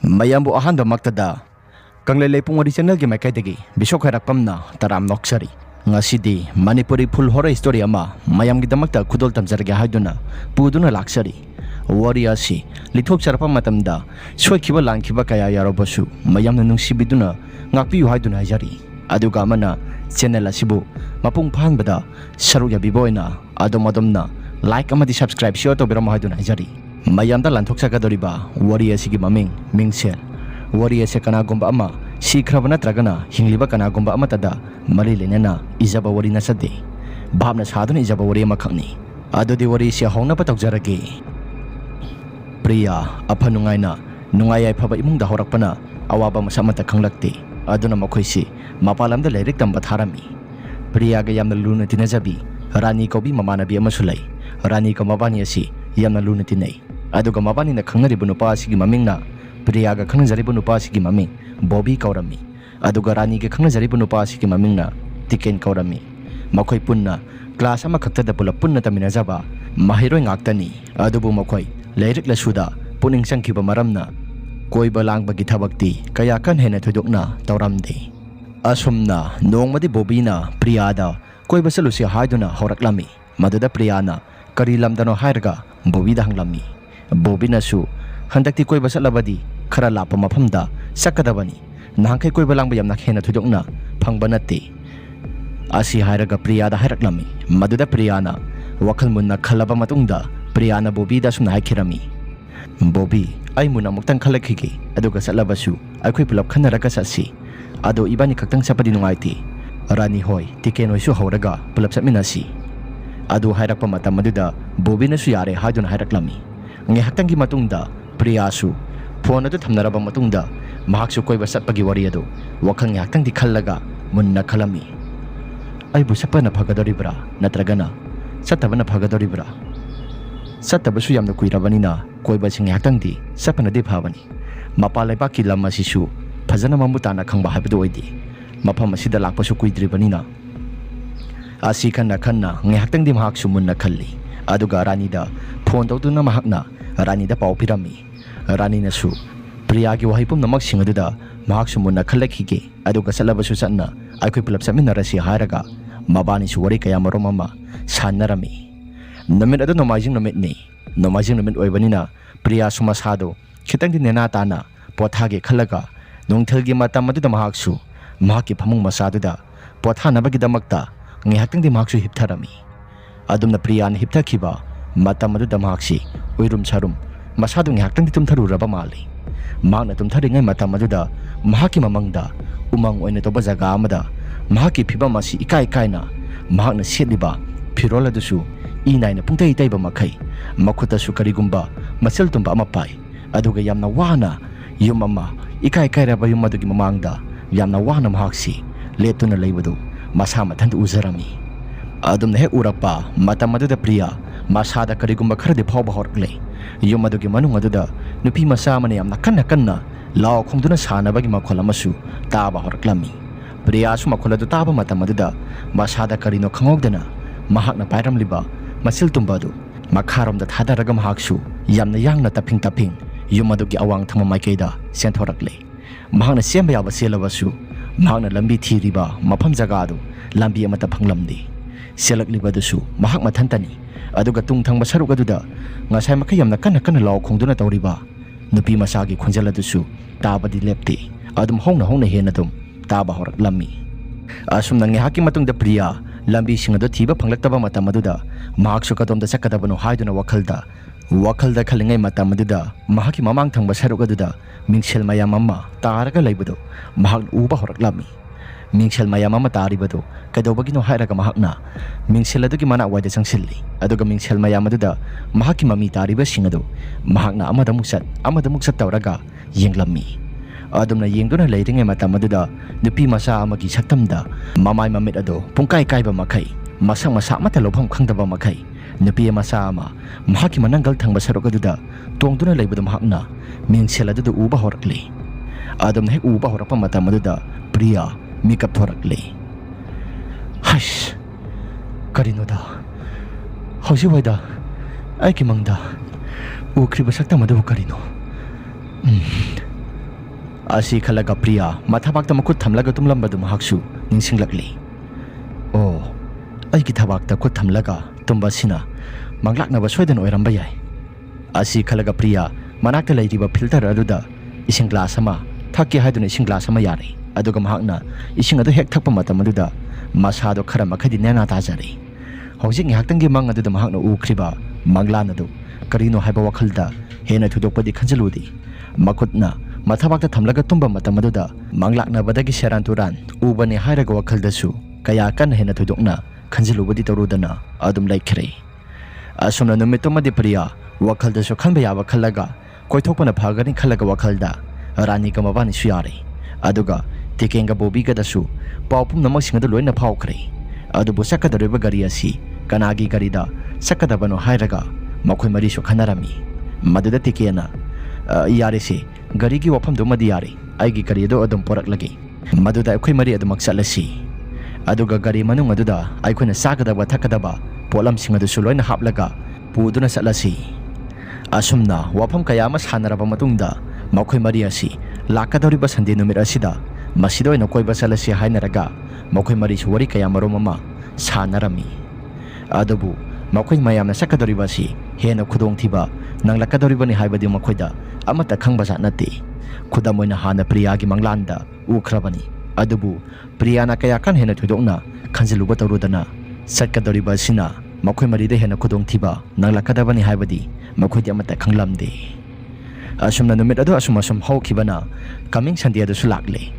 mayambu ahanda maktada kanglelei pungwari channel gi maikaidagi bisok harakpamna taram noksari ngasidi manipuri full horror story ama mayam gi damakta khudol tamjarge haiduna puduna laksari wari asi lithok charpa matamda soikiba langkiba kaya yarobasu mayamna nungsibiduna ngakpiyu haiduna hajari aduga amana channel asibu mapung phangbada saru ya biboina adomadomna like amadi subscribe share to biram haiduna hajari mayamda lanthok sakadoriba wari asigi maming mingsel wari ase kanagomba ama sikraba natragana hingliba kanagomba ama tada mari lenena ijaba wari nasade bhabna saduna ijaba wari ama khangni adodi wari se hongna patokjarage priya aphanungaina nungayai phaba imungda horakpana awaba masamata khanglakte aduna makhoisi mapalamda leirik tamba tharami priya ga yamna luna tinajabi rani kobi mamanabi amasulai rani ka mabani asi yamna luna tinai aduga mabani na khangnaribu nupa asigi mamingna priya ga khangnajaribu nupa asigi maming Bobby kaurami aduga rani ga khangnajaribu nupa asigi mamingna Tiken kaurami makhoi punna class ama khaktada pula punna taminajaba mahiroi ngaktani adubu makhoi leirik lasuda puning sangkiba maramna koiba langbagi thabakti kaya kan hena thodokna tauramde asumna nongmadi Bobby na Priyada koiba salusi haiduna horaklami maduda Priyana kari lamdano hairga Bobby da hanglami Bobby nasu handakti koiba salabadi khara lapa mafamda sakadabani nangkai koiba langba yamna hena thodokna phangba natte asi hairaga Priyada hairaklami maduda Priyana wakhal munna khalaba matungda Priyana Bobby da sumna haikirami Bobby ai muna muktang khalakhige aduga salabasu aikhoi pulap khanaraga sasi ado ibani kaktang sapadi nungaiti rani hoi Tiken hoi su horaga pulap sapminasi adu hairakpa matam maduda Bobby nasu yare haiduna hairaklami nge haktangi matungda Priyasu phone adu thamnaraba matungda mahaksu koiba satpagi wari adu wakhang yaktangi khallaga munna khalami aibu sapana phagadoribra natragana sattabana phagadoribra sattabasu yamna kuirabanina koiba sing yaktangi sapana de phabani mapalaiba ki lam asisu phajana mamutana khangba habdu oidi mafam asida lakpasu kuidribanina asi khanna nge haktangi mahaksu munna khalli aduga ranida phone tawduna mahakna ranida pau pirami rani nasu Priya gi wahai pum namak singaduda mahak sumunna khalakhige aduga salabasu sanna aikhoi pulap saminarasi hairaga mabani su wari kaya maromama sanarami namit adu nomajing namit ni nomajing namit oibanina Priya sumasado khitang di nena tana pothage khalaga nongthelgi matam aduda mahak su mahaki phamung masaduda pothanabagi damakta ngihakting di mahak su hiptharami adumna Priya na hipthakhiba matam aduda mahaksi oirum sarum masado ngihakting di tumtharuraba mali magna tumtharingai matam aduda mahaki mamangda umang oina toba jaga amada mahaki phibam asi ikai kaina mahakna setliba phirol adusu inaina pungtai taiba makhai makhuta su karigumba masel tumba ama pai aduga yamna wana yum ama ikai kairaba yum adugi mamangda yamna wana mahaksi letuna leibadu masa mathan uzarami adumna he urapa matam aduda Priya masada karigumba kharadi phawba horkle yum adugi manung aduda nupi masa mane yamna kanna law khongduna sanabagi makhol amasu taba horklami Priya su makhol adu taba matam aduda masada karino khangogdana mahakna pairamliba masil tumbadu makharom da thadaraga mahaksu yamna yangna taping yum adugi awang thama maikaida senthorakle mahakna semba yaba selabasu mahakna lambi thiriba mafam jaga adu lambi amata phanglamdi selaklibadasu mahak mathantani aduga tungthangba saruk aduda ngasai makai yamna kanna law khongduna tawriba nupi masagi khonjala dusu tabadi lepte adum hongna hena dum taba horak lammi asum nangi haki matungda Priya lambi singado thiba phanglaktaba matam aduda mahaksu kadomda sakadabano haiduna wakhalda khalingai matam aduda mahaki mamang thangba saruk aduda mingsel mayam amma taraga leibado mahak uba horak lammi mingsel mayam ama taribado kadobagino hairaga mahakna mingsel adugi mana waida sangsilli aduga mingsel mayam aduda mahaki mami tariba singado mahakna amada muksat tawraga yenglammi adumna yengduna leiringai matam aduda nupi masa amagi saktamda mamai mamit ado pungkai kaiba makai masa mata lobham khangdaba makai nupi masa ama mahaki mananggal thangba sarok aduda tongduna leibado mahakna mingsel aduda uba horakle adumna he uba horakpa matam aduda Priya mikap thorakle Haish karinoda hausi waida ai ki mangda ukriba sakta madu karino ꯑꯁꯤ ꯈꯜꯂꯒ ꯄ꯭ꯔꯤꯌꯥ ꯃꯊꯕꯥꯛꯇ ꯃꯈꯨꯠ ꯊꯝꯂꯒ ꯇꯨꯝꯂꯝꯕꯗꯨ ꯃꯍꯥꯛꯁꯨ ꯅꯤꯡꯁꯤꯡꯂꯛꯂꯤ꯫ ꯑꯣ, ꯑꯩꯒꯤ ꯊꯕꯥꯛꯇ ꯈꯨꯠ ꯊꯝꯂꯒ ꯇꯨꯝꯕꯁꯤꯅ ꯃꯪꯂꯥꯛꯅꯕ ꯁꯣꯏꯗꯅ ꯑꯣꯏꯔꯝꯕ ꯌꯥꯏ꯫ ꯑꯁꯤ ꯈꯜꯂꯒ ꯄ꯭ꯔꯤꯌꯥ ꯃꯅꯥꯛꯇ ꯂꯩꯔꯤꯕ ꯐꯤꯜꯇꯔ ꯑꯗꯨꯗ ꯏꯁꯤꯡ ꯒ꯭ꯂꯥꯁ ꯑꯃ ꯊꯛꯀꯦ ꯍꯥꯏꯗꯨꯅ ꯏꯁꯤꯡ ꯒ꯭ꯂꯥꯁ ꯑꯃ ꯌꯥꯔꯦ꯫ ꯑꯗꯨꯒ ꯃꯍꯥꯛꯅ ꯏꯁꯤꯡ ꯑꯗꯨ ꯍꯦꯛ ꯊꯛꯄ ꯃꯇꯝ ꯑꯗꯨꯗ ꯃꯁꯥꯗꯣ ꯈꯔ ꯃꯈꯩꯗꯤ ꯅꯦꯅꯥ ꯇꯥꯖꯔꯦ꯫ ꯍꯧꯖꯤꯛ ꯉꯥꯏꯍꯥꯛꯇꯪꯒꯤ ꯃꯪ ꯑꯗꯨꯗ ꯃꯍꯥꯛꯅ ꯎꯈ꯭ꯔꯤꯕ ꯃꯪꯂꯥꯟ ꯑꯗꯨ ꯀꯔꯤꯅꯣ ꯍꯥꯏꯕ ꯋꯥꯈꯜꯗ ꯍꯦꯟꯅ ꯊꯣꯏꯗꯣꯛꯄꯗꯤ ꯈꯟꯖꯤꯜꯂꯨꯗꯦ꯫ ꯃꯈꯨꯠꯅ ꯃꯊꯕꯥꯛꯇ ꯊꯝꯂꯒ ꯇꯨꯝꯕ ꯃꯇꯝ ꯑꯗꯨꯗ ꯃꯪꯂꯥꯛꯅꯕꯗꯒꯤ ꯁꯦꯔꯥꯟ ꯇꯨꯔꯥꯟ ꯎꯕꯅꯤ ꯍꯥꯏꯔꯒ ꯋꯥꯈꯜꯗꯁꯨ ꯀꯌꯥ ꯀꯟꯅ ꯍꯦꯟꯅ ꯊꯣꯏꯗꯣꯛꯅ ꯈꯟꯖꯤꯜꯂꯨꯕꯗꯤ ꯇꯧꯔꯨꯗꯅ ꯑꯗꯨꯝ ꯂꯩꯈ꯭ꯔꯦ꯫ ꯑꯁꯨꯝꯅ ꯅꯨꯃꯤꯠꯇꯨꯃꯗꯤ ꯄ꯭ꯔꯤꯌꯥ ꯋꯥꯈꯜꯗꯁꯨ ꯈꯟꯕ ꯌꯥꯕ ꯈꯜꯂꯒ ꯀꯣꯏꯊꯣꯛꯄꯅ ꯐꯒꯅꯤ ꯈꯜꯂꯒ ꯋꯥꯈꯜꯗ ꯔꯥꯅꯤꯒ ꯃꯕꯥꯅꯤꯁꯨ ꯌꯥꯔꯦ꯫ ꯑꯗꯨꯒ ꯇꯤꯀꯦꯟꯒ ꯕꯣꯕꯤꯒꯗꯁꯨ ꯄꯥꯎ ꯄꯨꯝꯅꯃꯛꯁꯤꯡ ꯑꯗꯨ ꯂꯣꯏꯅ ꯐꯥꯎꯈ꯭ꯔꯦ꯫ ꯑꯗꯨꯕꯨ ꯆꯠꯀꯗꯧꯔꯤꯕ ꯒꯥꯔꯤ ꯑꯁꯤ ꯀꯅꯥꯒꯤ ꯒꯥꯔꯤꯗ ꯆꯠꯀꯗꯕꯅꯣ ꯍꯥꯏꯔꯒ ꯃꯈꯣꯏ ꯃꯔꯤꯁꯨ ꯈꯟꯅꯔꯝꯃꯤ꯫ ꯃꯗꯨꯗ ꯇꯤꯀꯦꯟꯅ ꯌꯥꯔꯦꯁꯦ, ꯒꯥꯔꯤꯒꯤ ꯋꯥꯐꯝꯗꯨꯃꯗꯤ ꯌꯥꯔꯦ, ꯑꯩꯒꯤ ꯒꯥꯔꯤ ꯑꯗꯨ ꯑꯗꯨꯝ ꯄꯣꯔꯛꯂꯒꯦ, ꯃꯗꯨꯗ ꯑꯩꯈꯣꯏ ꯃꯔꯤ ꯑꯗꯨꯃꯛ ꯆꯠꯂꯁꯤ꯫ ꯑꯗꯨꯒ ꯒꯥꯔꯤ ꯃꯅꯨꯡ ꯑꯗꯨꯗ ꯑꯩꯈꯣꯏꯅ ꯆꯥꯒꯗꯕ ꯊꯛꯀꯗꯕ ꯄꯣꯠꯂꯝꯁꯤꯡ ꯑꯗꯨꯁꯨ ꯂꯣꯏꯅ ꯍꯥꯞꯂꯒ ꯄꯨꯗꯨꯅ ꯆꯠꯂꯁꯤ꯫ ꯑꯁꯨꯝꯅ ꯋꯥꯐꯝ ꯀꯌꯥ ꯑꯃ ꯁꯥꯟꯅꯔꯕ ꯃꯇꯨꯡꯗ ꯃꯈꯣꯏ ꯃꯔꯤ ꯑꯁꯤ ꯂꯥꯛꯀꯗꯧꯔꯤꯕ ꯁꯟꯗꯦ ꯅꯨꯃꯤꯠ ꯑꯁꯤꯗ ꯃꯁꯤꯗ ꯑꯣꯏꯅ ꯀꯣꯏꯕ ꯆꯠꯂꯁꯤ ꯍꯥꯏꯅꯔꯒ ꯃꯈꯣꯏ ꯃꯔꯤꯁꯨ ꯋꯥꯔꯤ ꯀꯌꯥ ꯃꯔꯨꯝ ꯑꯃ ꯁꯥꯟꯅꯔꯝꯃꯤ꯫ ꯑꯗꯨꯕꯨ ꯃꯈꯣꯏ ꯃꯌꯥꯝꯅ ꯆꯠꯀꯗꯧꯔꯤꯕ ꯑꯁꯤ ꯍꯦꯟꯅ ꯈꯨꯗꯣꯡꯊꯤꯕ ꯅꯪꯂꯛꯀꯗꯧꯔꯤꯕꯅꯤ ꯍꯥꯏꯕꯗꯤ ꯃꯈꯣꯏꯗ ꯑꯃꯠꯇ ꯈꯪꯕꯖꯥꯠ ꯅꯠꯇꯦ꯫ ꯈꯨꯗꯝ ꯑꯣꯏꯅ ꯍꯥꯟꯅ ꯄ꯭ꯔꯤꯌꯥꯒꯤ ꯃꯪꯂꯥꯟꯗ ꯎꯈ꯭ꯔꯕꯅꯤ꯫ ꯑꯗꯨꯕꯨ ꯄ꯭ꯔꯤꯌꯥꯅ ꯀꯌా ꯀꯟꯅ ꯍꯦꯟꯅ ꯊꯣꯏꯗꯣꯛꯅ ꯈꯟꯖꯤꯜꯂꯨꯕ ꯇꯧꯔꯨꯗꯅ ꯆꯠꯀꯗꯧꯔꯤꯕ ꯑꯁꯤꯅ ꯃꯈꯣꯏ ꯃꯔꯤꯗ ꯍꯦꯟꯅ ꯈꯨꯗꯣꯡꯊꯤꯕ ꯅꯪꯂꯛꯀꯗꯕꯅꯤ ꯍꯥꯏꯕꯗꯤ ꯃꯈꯣꯏꯗꯤ ꯑꯃꯠꯇ ꯈꯪꯂꯝꯗꯦ꯫ ꯑꯁꯨꯝꯅ ꯅꯨꯃꯤꯠ ꯑꯗꯨ ꯑꯁꯨꯝ ꯍꯧꯈꯤꯕꯅ ꯀꯃꯤꯡ ꯁꯟꯗꯦ ꯑꯗꯨꯁꯨ ꯂꯥꯛꯂꯦ꯫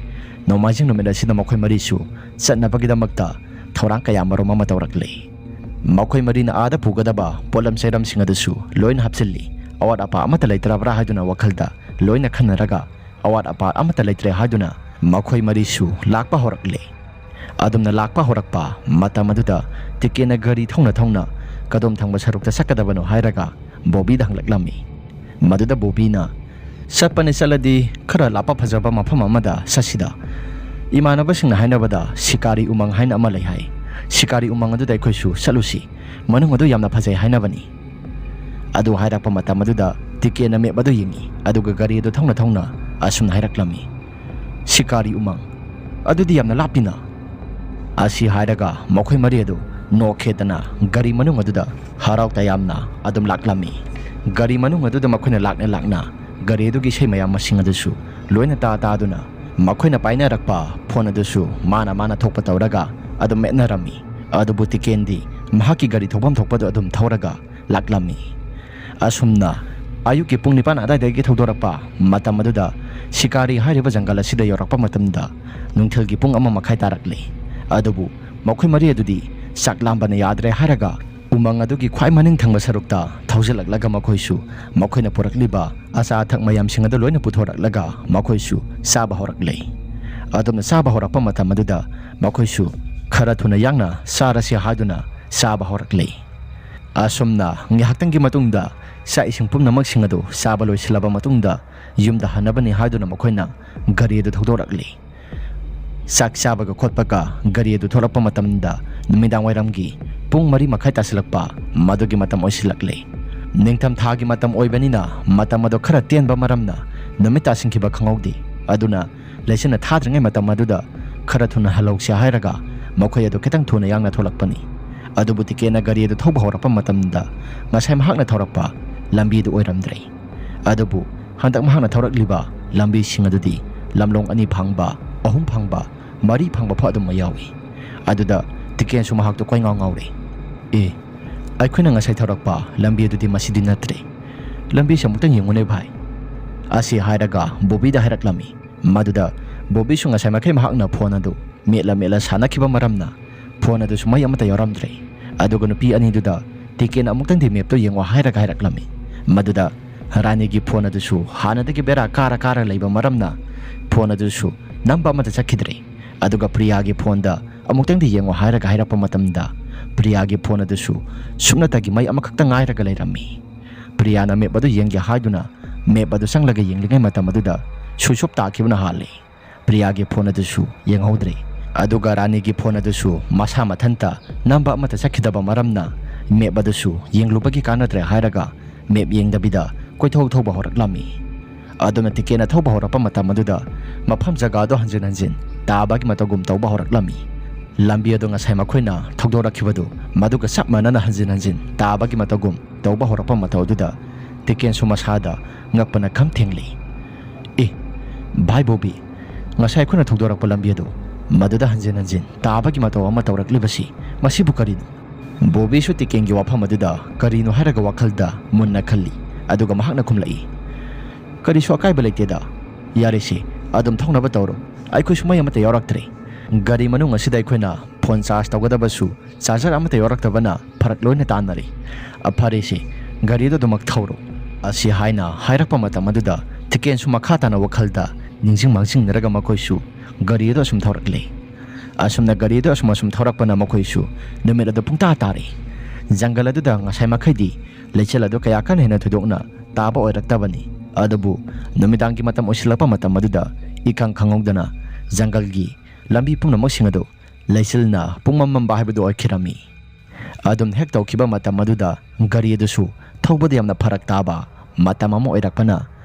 ꯅꯣꯡꯃꯥꯏꯖꯤꯡ ꯅꯨꯃꯤꯠ ꯑꯁꯤꯗ ꯃꯈꯣꯏ ꯃꯔꯤꯁꯨ ꯆꯠꯅꯕꯒꯤꯗꯃꯛꯇ ꯊꯧꯔꯥꯡ ꯀꯌꯥ ꯃꯔꯨꯝ ꯑꯃ ꯇꯧꯔꯛꯂꯦ꯫ ꯃꯈꯣꯏ ꯃꯔꯤꯅ ꯑꯥꯗ ꯄꯨꯒꯗꯕ ꯄꯣꯠꯂꯝ ꯆꯩꯔꯝꯁꯤꯡ ꯑꯗꯨꯁꯨ ꯂꯣꯏꯅ ꯍꯥꯞꯆꯤꯜꯂꯤ꯫ ꯑꯋꯥꯠ ꯑꯄꯥ ꯑꯃꯠꯇ ꯂꯩꯇ꯭ꯔꯕ꯭ꯔꯥ ꯍꯥꯏꯗꯨꯅ ꯋꯥꯈꯜꯗ ꯂꯣꯏꯅ ꯈꯟꯅꯔꯒ ꯑꯋꯥꯠ ꯑꯄꯥ ꯑꯃꯠꯇ ꯂꯩꯇ꯭ꯔꯦ ꯍꯥꯏꯗꯨꯅ ꯃꯈꯣꯏ ꯃꯔꯤꯁꯨ ꯂꯥꯛꯄ ꯍꯧꯔꯛꯂꯦ꯫ ꯑꯗꯨꯝꯅ ꯂꯥꯛꯄ ꯍꯧꯔꯛꯄ ꯃꯇꯝ ꯑꯗꯨꯗ ꯇꯤꯀꯦꯟꯅ ꯒꯥꯔꯤ ꯊꯧꯅ ꯊꯧꯅ ꯀꯗꯣꯝ ꯊꯪꯕ ꯁꯔꯨꯛꯇ ꯆꯠꯀꯗꯕꯅꯣ ꯍꯥꯏꯔꯒ ꯕꯣꯕꯤꯗ ꯍꯪꯂꯛꯂꯝꯃꯤ꯫ ꯃꯗꯨꯗ ꯕꯣꯕꯤꯅ ꯆꯠꯄꯅꯤ ꯆꯠꯂꯗꯤ ꯈꯔ ꯂꯥꯞꯄ ꯐꯖꯕ ꯃꯐꯝ ꯑꯃꯗ ꯆꯠꯁꯤꯗ, ꯏꯃꯥꯟꯅꯕꯁꯤꯡꯅ ꯍꯥꯏꯅꯕꯗ ꯁꯤꯀꯥꯔꯤ ꯎꯃꯪ ꯍꯥꯏꯅ ꯑꯃ ꯂꯩ ꯍꯥꯏ, ꯁꯤꯀꯥꯔꯤ ꯎꯃꯪ ꯑꯗꯨꯗ ꯑꯩꯈꯣꯏꯁꯨ ꯆꯠꯂꯨꯁꯤ, ꯃꯅꯨꯡ ꯑꯗꯨ ꯌꯥꯝꯅ ꯐꯖꯩ ꯍꯥꯏꯅꯕꯅꯤ꯫ ꯑꯗꯨ ꯍꯥꯏꯔꯛꯄ ꯃꯇꯝ ꯑꯗꯨꯗ ꯇꯤꯀꯦꯟꯅ ꯃꯦꯞ ꯑꯗꯨ ꯌꯦꯡꯉꯤ꯫ ꯑꯗꯨꯒ ꯒꯥꯔꯤ ꯑꯗꯨ ꯊꯧꯅ ꯊꯧꯅ ꯑꯁꯨꯝꯅ ꯍꯥꯏꯔꯛꯂꯝꯃꯤ, ꯁꯤꯀꯥꯔꯤ ꯎꯃꯪ ꯑꯗꯨꯗꯤ ꯌꯥꯝꯅ ꯂꯥꯞꯄꯤꯅ꯫ ꯑꯁꯤ ꯍꯥꯏꯔꯒ ꯃꯈꯣꯏ ꯃꯔꯤ ꯑꯗꯨ ꯅꯣꯛꯈꯦꯗꯅ ꯒꯥꯔꯤ ꯃꯅꯨꯡ ꯑꯗꯨꯗ ꯍꯔꯥꯎ ꯇꯌꯥꯝꯅ ꯑꯗꯨꯝ ꯂꯥꯛꯂꯝꯃꯤ꯫ ꯒꯥꯔꯤ ꯃꯅꯨꯡ ꯑꯗꯨꯗ ꯃꯈꯣꯏꯅ ꯂꯥꯛꯅ ꯒꯥꯔꯤ ꯑꯗꯨꯒꯤ ꯏꯁꯩ ꯃꯌꯥꯝ ꯃꯁꯤꯡ ꯑꯗꯨꯁꯨ ꯂꯣꯏꯅ ꯇꯥꯗꯨꯅ ꯃꯈꯣꯏꯅ ꯄꯥꯏꯅꯔꯛꯄ ꯐꯣꯟ ꯑꯗꯨꯁꯨ ꯃꯥꯅ ꯊꯣꯛꯄ ꯇꯧꯔꯒ ꯑꯗꯨꯝ ꯃꯦꯠꯅꯔꯝꯃꯤ꯫ ꯑꯗꯨꯕꯨ ꯇꯤꯀꯦꯟꯗꯤ ꯃꯍꯥꯛꯀꯤ ꯒꯥꯔꯤ ꯊꯧꯐꯝ ꯊꯣꯛꯄꯗꯨ ꯑꯗꯨꯝ ꯊꯧꯔꯒ ꯂꯥꯛꯂꯝꯃꯤ꯫ ꯑꯁꯨꯝꯅ ꯑꯌꯨꯛꯀꯤ ꯄꯨꯡ 9 ꯑꯗꯨꯋꯥꯏꯗꯒꯤ ꯊꯧꯗꯣꯔꯛꯄ ꯃꯇꯝ ꯑꯗꯨꯗ ꯁꯤꯀꯥꯔꯤ ꯍꯥꯏꯔꯤꯕ ꯖꯪꯒꯜ ꯑꯁꯤꯗ ꯌꯧꯔꯛꯄ ꯃꯇꯝꯗ ꯅꯨꯡꯊꯤꯜꯒꯤ ꯄꯨꯡ 1:30 ꯇꯥꯔꯛꯂꯦ꯫ ꯑꯗꯨꯕꯨ ꯃꯈꯣꯏ ꯃꯔꯤ ꯑꯗꯨꯗꯤ ꯆꯥꯛ ꯂꯥꯝꯕꯅ ꯌꯥꯗ꯭ꯔꯦ ꯍꯥꯏꯔꯒ ꯎꯃꯪ ꯑꯗꯨꯒꯤ ꯈ꯭ꯋꯥꯏ ꯃꯅꯤꯡ ꯊꯪꯕ ꯁꯔꯨꯛꯇ ꯊꯧꯖꯤꯜꯂꯛꯂꯒ ꯃꯈꯣꯏꯁꯨ ꯃꯈꯣꯏꯅ ꯄꯨꯔꯛꯂꯤꯕ ꯑꯆꯥ ꯑꯊꯛ ꯃꯌꯥꯝꯁꯤꯡ ꯑꯗꯨ ꯂꯣꯏꯅ ꯄꯨꯊꯣꯔꯛꯂꯒ ꯃꯈꯣꯏꯁꯨ ꯆꯥꯕ ꯍꯧꯔꯛꯂꯦ꯫ ꯑꯗꯨꯝꯅ ꯆꯥꯕ ꯍꯧꯔꯛꯄ ꯃꯇꯝ ꯑꯗꯨꯗ ꯃꯈꯣꯏꯁꯨ ꯈꯔ ꯊꯨꯅ ꯌꯥꯡꯅ ꯆꯥꯔꯁꯤ ꯍꯥꯏꯗꯨꯅ ꯆꯥꯕ ꯍꯧꯔꯛꯂꯦ꯫ ꯑꯁꯨꯝꯅ ꯉꯥꯏꯍꯥꯛꯇꯪꯒꯤ ꯃꯇꯨꯡꯗ ꯆꯥꯛ ꯏꯁꯤꯡ ꯄꯨꯝꯅꯃꯛꯁꯤꯡ ꯑꯗꯨ ꯆꯥꯕ ꯂꯣꯏꯁꯤꯜꯂꯕ ꯃꯇꯨꯡꯗ ꯌꯨꯝꯗ ꯍꯟꯅꯕꯅꯤ ꯍꯥꯏꯗꯨꯅ ꯃꯈꯣꯏꯅ ꯒꯥꯔꯤ ꯑꯗꯨ ꯊꯧꯗꯣꯔꯛꯂꯦ꯫ ꯆꯥꯛ ꯆꯥꯕꯒ ꯈꯣꯠꯄꯒ ꯒꯥꯔꯤ ꯑꯗꯨ ꯊꯣꯛꯂꯛꯄ ꯃꯇꯝꯗ ꯅꯨꯃꯤꯗꯥꯡ ꯋꯥꯏꯔꯝꯒꯤ ꯄꯨꯡ 4:30 ꯇꯥꯁꯤꯜꯂꯛꯄ ꯃꯗꯨꯒꯤ ꯃꯇꯝ ꯑꯣꯏꯁꯤꯜꯂꯛꯂꯦ꯫ ꯅꯤꯡꯊꯝ ꯊꯥꯒꯤ ꯃꯇꯝ ꯑꯣꯏꯕꯅꯤꯅ ꯃꯇꯝ ꯑꯗꯨ ꯈꯔ ꯇꯦꯟꯕ ꯃꯔꯝꯅ ꯅꯨꯃꯤꯠ ꯇꯥꯁꯤꯟꯈꯤꯕ ꯈꯪꯍꯧꯗꯦ꯫ ꯑꯗꯨꯅ ꯂꯩꯆꯤꯟꯅ ꯊꯥꯗ꯭ꯔꯤꯉꯩ ꯃꯇꯝ ꯑꯗꯨꯗ ꯈꯔ ꯊꯨꯅ ꯍꯜꯍꯧꯁꯤ ꯍꯥꯏꯔꯒ ꯃꯈꯣꯏ ꯑꯗꯨ ꯈꯤꯇꯪ ꯊꯨꯅ ꯌꯥꯡꯅ ꯊꯣꯛꯂꯛꯄꯅꯤ꯫ ꯑꯗꯨꯕꯨ ꯇꯤꯀꯦꯟꯅ ꯒꯥꯔꯤ ꯑꯗꯨ ꯊꯧꯕ ꯍꯧꯔꯛꯄ ꯃꯇꯝꯗ ꯉꯁꯥꯏ ꯃꯍꯥꯛꯅ ꯊꯧꯔꯛꯄ ꯂꯝꯕꯤꯗꯨ ꯑꯣꯏꯔꯝꯗ꯭ꯔꯦ꯫ ꯑꯗꯨꯕꯨ ꯍꯟꯗꯛ ꯃꯍꯥꯛꯅ ꯊꯧꯔꯛꯂꯤꯕ ꯂꯝꯕꯤꯁꯤꯡ ꯑꯗꯨꯗꯤ ꯂꯝꯂꯣꯡ 2 ꯐꯪꯕ, 3 ꯐꯪꯕ, 4 ꯐꯪꯕ ꯐꯥꯎ ꯑꯗꯨꯝ ꯌꯥꯎꯏ꯫ ꯑꯗꯨꯗ ꯇꯤꯀꯦꯟꯁꯨ ꯃꯍꯥꯛꯇꯨ ꯀꯣꯏꯉꯥꯎ ꯉꯥꯎꯔꯦ꯫ ꯑꯩꯈꯣꯏꯅ ꯉꯁꯥꯏ ꯊꯧꯔꯛꯄ ꯂꯝꯕꯤ ꯑꯗꯨꯗꯤ ꯃꯁꯤꯗꯤ ꯅꯠꯇ꯭ꯔꯦ, ꯂꯝꯕꯤꯁꯦ ꯑꯃꯨꯛꯇꯪ ꯌꯦꯡꯉꯨꯅꯦ ꯚꯥꯏ꯫ ꯑꯁꯤ ꯍꯥꯏꯔꯒ ꯕꯣꯕꯤꯗ ꯍꯥꯏꯔꯛꯂꯝꯃꯤ꯫ ꯃꯗꯨꯗ ꯕꯣꯕꯤꯁꯨ ꯉꯁꯥꯏ ꯃꯈꯩ ꯃꯍꯥꯛꯅ ꯐꯣꯟ ꯑꯗꯨ ꯃꯦꯠꯂ ꯁꯥꯟꯅꯈꯤꯕ ꯃꯔꯝꯅ ꯐꯣꯟ ꯑꯗꯨꯁꯨ ꯃꯩ ꯑꯃꯠꯇ ꯌꯥꯎꯔꯝꯗ꯭ꯔꯦ꯫ ꯑꯗꯨꯒ ꯅꯨꯄꯤ ꯑꯅꯤꯗꯨꯗ ꯇꯤꯀꯦꯟ ꯑꯃꯨꯛꯇꯪꯗꯤ ꯃꯦꯞꯇꯣ ꯌꯦꯡꯉꯣ ꯍꯥꯏꯔꯒ ꯍꯥꯏꯔꯛꯂꯝꯃꯤ꯫ ꯃꯗꯨꯗ ꯔꯥꯅꯤꯒꯤ ꯐꯣꯟ ꯑꯗꯨꯁꯨ ꯍꯥꯟꯅꯗꯒꯤ ꯕꯦꯔꯥ ꯀꯥꯔ ꯂꯩꯕ ꯃꯔꯝꯅ ꯐꯣꯟ ꯑꯗꯨꯁꯨ ꯅꯝꯕ ꯑꯃꯠꯇ ꯆꯠꯈꯤꯗ꯭ꯔꯦ꯫ ꯑꯗꯨꯒ ꯄ꯭ꯔꯤꯌꯥꯒꯤ ꯐꯣꯟꯗ ꯑꯃꯨꯛꯇꯪꯗꯤ ꯌꯦꯡꯉꯣ ꯍꯥꯏꯔꯒ ꯍꯥꯏꯔꯛꯄ ꯃꯇꯝꯗ ꯄ꯭ꯔꯤꯌꯥꯒꯤ ꯐꯣꯟ ꯑꯗꯨꯁꯨ ꯁꯨꯞꯅꯇꯒꯤ ꯃꯩ ꯑꯃꯈꯛꯇ ꯉꯥꯏꯔꯒ ꯂꯩꯔꯝꯃꯤ꯫ ꯄ꯭ꯔꯤꯌꯥꯅ ꯃꯦꯞ ꯑꯗꯨ ꯌꯦꯡꯒꯦ ꯍꯥꯏꯗꯨꯅ ꯃꯦꯞ ꯑꯗꯨ ꯆꯪꯂꯒ ꯌꯦꯡꯂꯤꯉꯩ ꯃꯇꯝ ꯑꯗꯨꯗ ꯁ꯭ꯋꯤꯆ ꯑꯣꯐ ꯇꯥꯈꯤꯕꯅ ꯍꯥꯜꯂꯦ꯫ ꯄ꯭ꯔꯤꯌꯥꯒꯤ ꯐꯣꯟ ꯑꯗꯨꯁꯨ ꯌꯦꯡꯍꯧꯗ꯭ꯔꯦ꯫ ꯑꯗꯨꯒ ꯔꯥꯅꯤꯒꯤ ꯐꯣꯟ ꯑꯗꯨꯁꯨ ꯃꯁꯥ ꯃꯊꯟꯇ ꯅꯝꯕ ꯑꯃꯠꯇ ꯆꯠꯈꯤꯗꯕ ꯃꯔꯝꯅ ꯃꯦꯞ ꯑꯗꯨꯁꯨ ꯌꯦꯡꯂꯨꯕꯒꯤ ꯀꯥꯟꯅꯗ꯭ꯔꯦ ꯍꯥꯏꯔꯒ ꯃꯦꯞ ꯌꯦꯡꯗꯕꯤꯗ ꯀꯣꯏꯊꯧ ꯊꯧꯕ ꯍꯧꯔꯛꯂꯝꯃꯤ꯫ ꯑꯗꯨꯅ ꯇꯤꯀꯦꯠꯅ ꯊꯧꯕ ꯍꯧꯔꯛꯄ ꯃꯇꯝ ꯑꯗꯨꯗ ꯃꯐꯝ ꯖꯒꯥꯗꯣ ꯍꯟꯖꯤꯟ ꯍꯟꯖꯤꯟ ꯇꯥꯕꯒꯤ ꯃꯇꯧꯒꯨꯝ ꯇꯧꯕ ꯍꯧꯔꯛꯂꯝꯃꯤ꯫ ꯂꯝꯕꯤ ꯑꯗꯨ ꯉꯁꯥꯏ ꯃꯈꯣꯏꯅ ꯊꯧꯗꯣꯔꯛꯈꯤꯕꯗꯨ ꯃꯗꯨꯒ ꯆꯞ ꯃꯥꯟꯅꯅ ꯍꯟꯖꯤꯟ ꯍꯟꯖꯤꯟ ꯇꯥꯕꯒꯤ ꯃꯇꯧꯒꯨꯝ ꯇꯧꯕ ꯍꯧꯔꯛꯄ ꯃꯇꯧ ꯑꯗꯨꯗ ꯇꯤꯀꯦꯟꯁꯨ ꯃꯁꯥꯗ ꯉꯛꯄꯅ ꯈꯝ ꯊꯦꯡꯂꯤ꯫ ꯚꯥꯏ ꯕꯣꯕꯤ, ꯉꯁꯥꯏ ꯑꯩꯈꯣꯏꯅ ꯊꯧꯗꯣꯔꯛꯄ ꯂꯝꯕꯤ ꯑꯗꯨ ꯃꯗꯨꯗ ꯍꯟꯖꯤꯟ ꯍꯟꯖꯤꯟ ꯇꯥꯕꯒꯤ ꯃꯇꯧ ꯑꯃ ꯇꯧꯔꯛꯂꯤꯕꯁꯤ ꯃꯁꯤꯕꯨ ꯀꯔꯤꯅꯣ? ꯕꯣꯕꯤꯁꯨ ꯇꯤꯀꯦꯟꯒꯤ ꯋꯥꯐꯝ ꯑꯗꯨꯗ ꯀꯔꯤꯅꯣ ꯍꯥꯏꯔꯒ ꯋꯥꯈꯜꯗ ꯃꯨꯟꯅ ꯈꯜꯂꯤ꯫ ꯑꯗꯨꯒ ꯃꯍꯥꯛꯅ ꯈꯨꯝꯂꯛꯏ, ꯀꯔꯤꯁꯨ ꯑꯀꯥꯏꯕ ꯂꯩꯇꯦꯗ, ꯌꯥꯔꯦꯁꯦ ꯑꯗꯨꯝ ꯊꯧꯅꯕ ꯇꯧꯔꯣ, ꯑꯩꯈꯣꯏꯁꯨ ꯃꯩ ꯑꯃꯠꯇ ꯌꯥꯎꯔꯛꯇ꯭ꯔꯦ꯫ ꯒꯥꯔꯤ ꯃꯅꯨꯡ ꯑꯁꯤꯗ ꯑꯩꯈꯣꯏꯅ ꯐꯣꯟ ꯆꯥꯔꯖ ꯇꯧꯒꯗꯕꯁꯨ ꯆꯥꯔꯖꯔ ꯑꯃꯠꯇ ꯌꯥꯎꯔꯛꯇꯕꯅ ꯐꯔꯛ ꯂꯣꯏꯅ ꯇꯥꯟꯅꯔꯦ꯫ ꯐꯔꯦꯁꯦ, ꯒꯥꯔꯤꯗꯨ ꯑꯗꯨꯃꯛ ꯊꯧꯔꯣ꯫ ꯑꯁꯤ ꯍꯥꯏꯅ ꯍꯥꯏꯔꯛꯄ ꯃꯇꯝ ꯑꯗꯨꯗ ꯇꯤꯀꯦꯟꯁꯨ ꯃꯈꯥ ꯇꯥꯅ ꯋꯥꯈꯜꯗ ꯅꯤꯡꯁꯤꯡ ꯃꯥꯡꯁꯤꯡꯅꯔꯒ ꯃꯈꯣꯏꯁꯨ ꯒꯥꯔꯤ ꯑꯗꯨ ꯑꯁꯨꯝ ꯊꯧꯔꯛꯂꯦ꯫ ꯑꯁꯨꯝꯅ ꯒꯥꯔꯤ ꯑꯗꯨ ꯑꯁꯨꯝ ꯊꯧꯔꯛꯄꯅ ꯃꯈꯣꯏꯁꯨ ꯅꯨꯃꯤꯠ ꯑꯗꯨ ꯄꯨꯡꯇꯥ ꯇꯥꯔꯦ꯫ ꯖꯪꯒꯜ ꯑꯗꯨꯗ ꯉꯁꯥꯏ ꯃꯈꯩꯗꯤ ꯂꯩꯆꯤꯜ ꯑꯗꯨ ꯀꯌꯥ ꯀꯟꯅ ꯍꯦꯟꯅ ꯊꯣꯏꯗꯣꯛꯅ ꯇꯥꯕ ꯑꯣꯏꯔꯛꯇꯕꯅꯤ꯫ ꯑꯗꯨꯕꯨ ꯅꯨꯃꯤꯗꯥꯡꯒꯤ ꯃꯇꯝ ꯑꯣꯏꯁꯤꯜꯂꯛꯄ ꯃꯇꯝ ꯑꯗꯨꯗ ꯏꯈꯪ ꯈꯪꯍꯧꯗꯅ ꯖꯪꯒꯜꯒꯤ ꯂꯝꯕꯤ ꯄꯨꯝꯅꯃꯛꯁꯤꯡ ꯑꯗꯨ ꯂꯩꯆꯤꯜꯅ ꯄꯨꯡꯃꯝ ꯃꯝꯕ ꯍꯥꯏꯕꯗꯨ ꯑꯣꯏꯈꯤꯔꯝꯃꯤ꯫ ꯑꯗꯨꯝ ꯍꯦꯛ ꯇꯧꯈꯤꯕ ꯃꯇꯝ ꯑꯗꯨꯗ ꯒꯥꯔꯤ ꯑꯗꯨꯁꯨ ꯊꯧꯕꯗ ꯌꯥꯝꯅ ꯐꯔꯛ ꯇꯥꯕ ꯃꯇꯝ ꯑꯃ ꯑꯣꯏꯔꯛꯄꯅ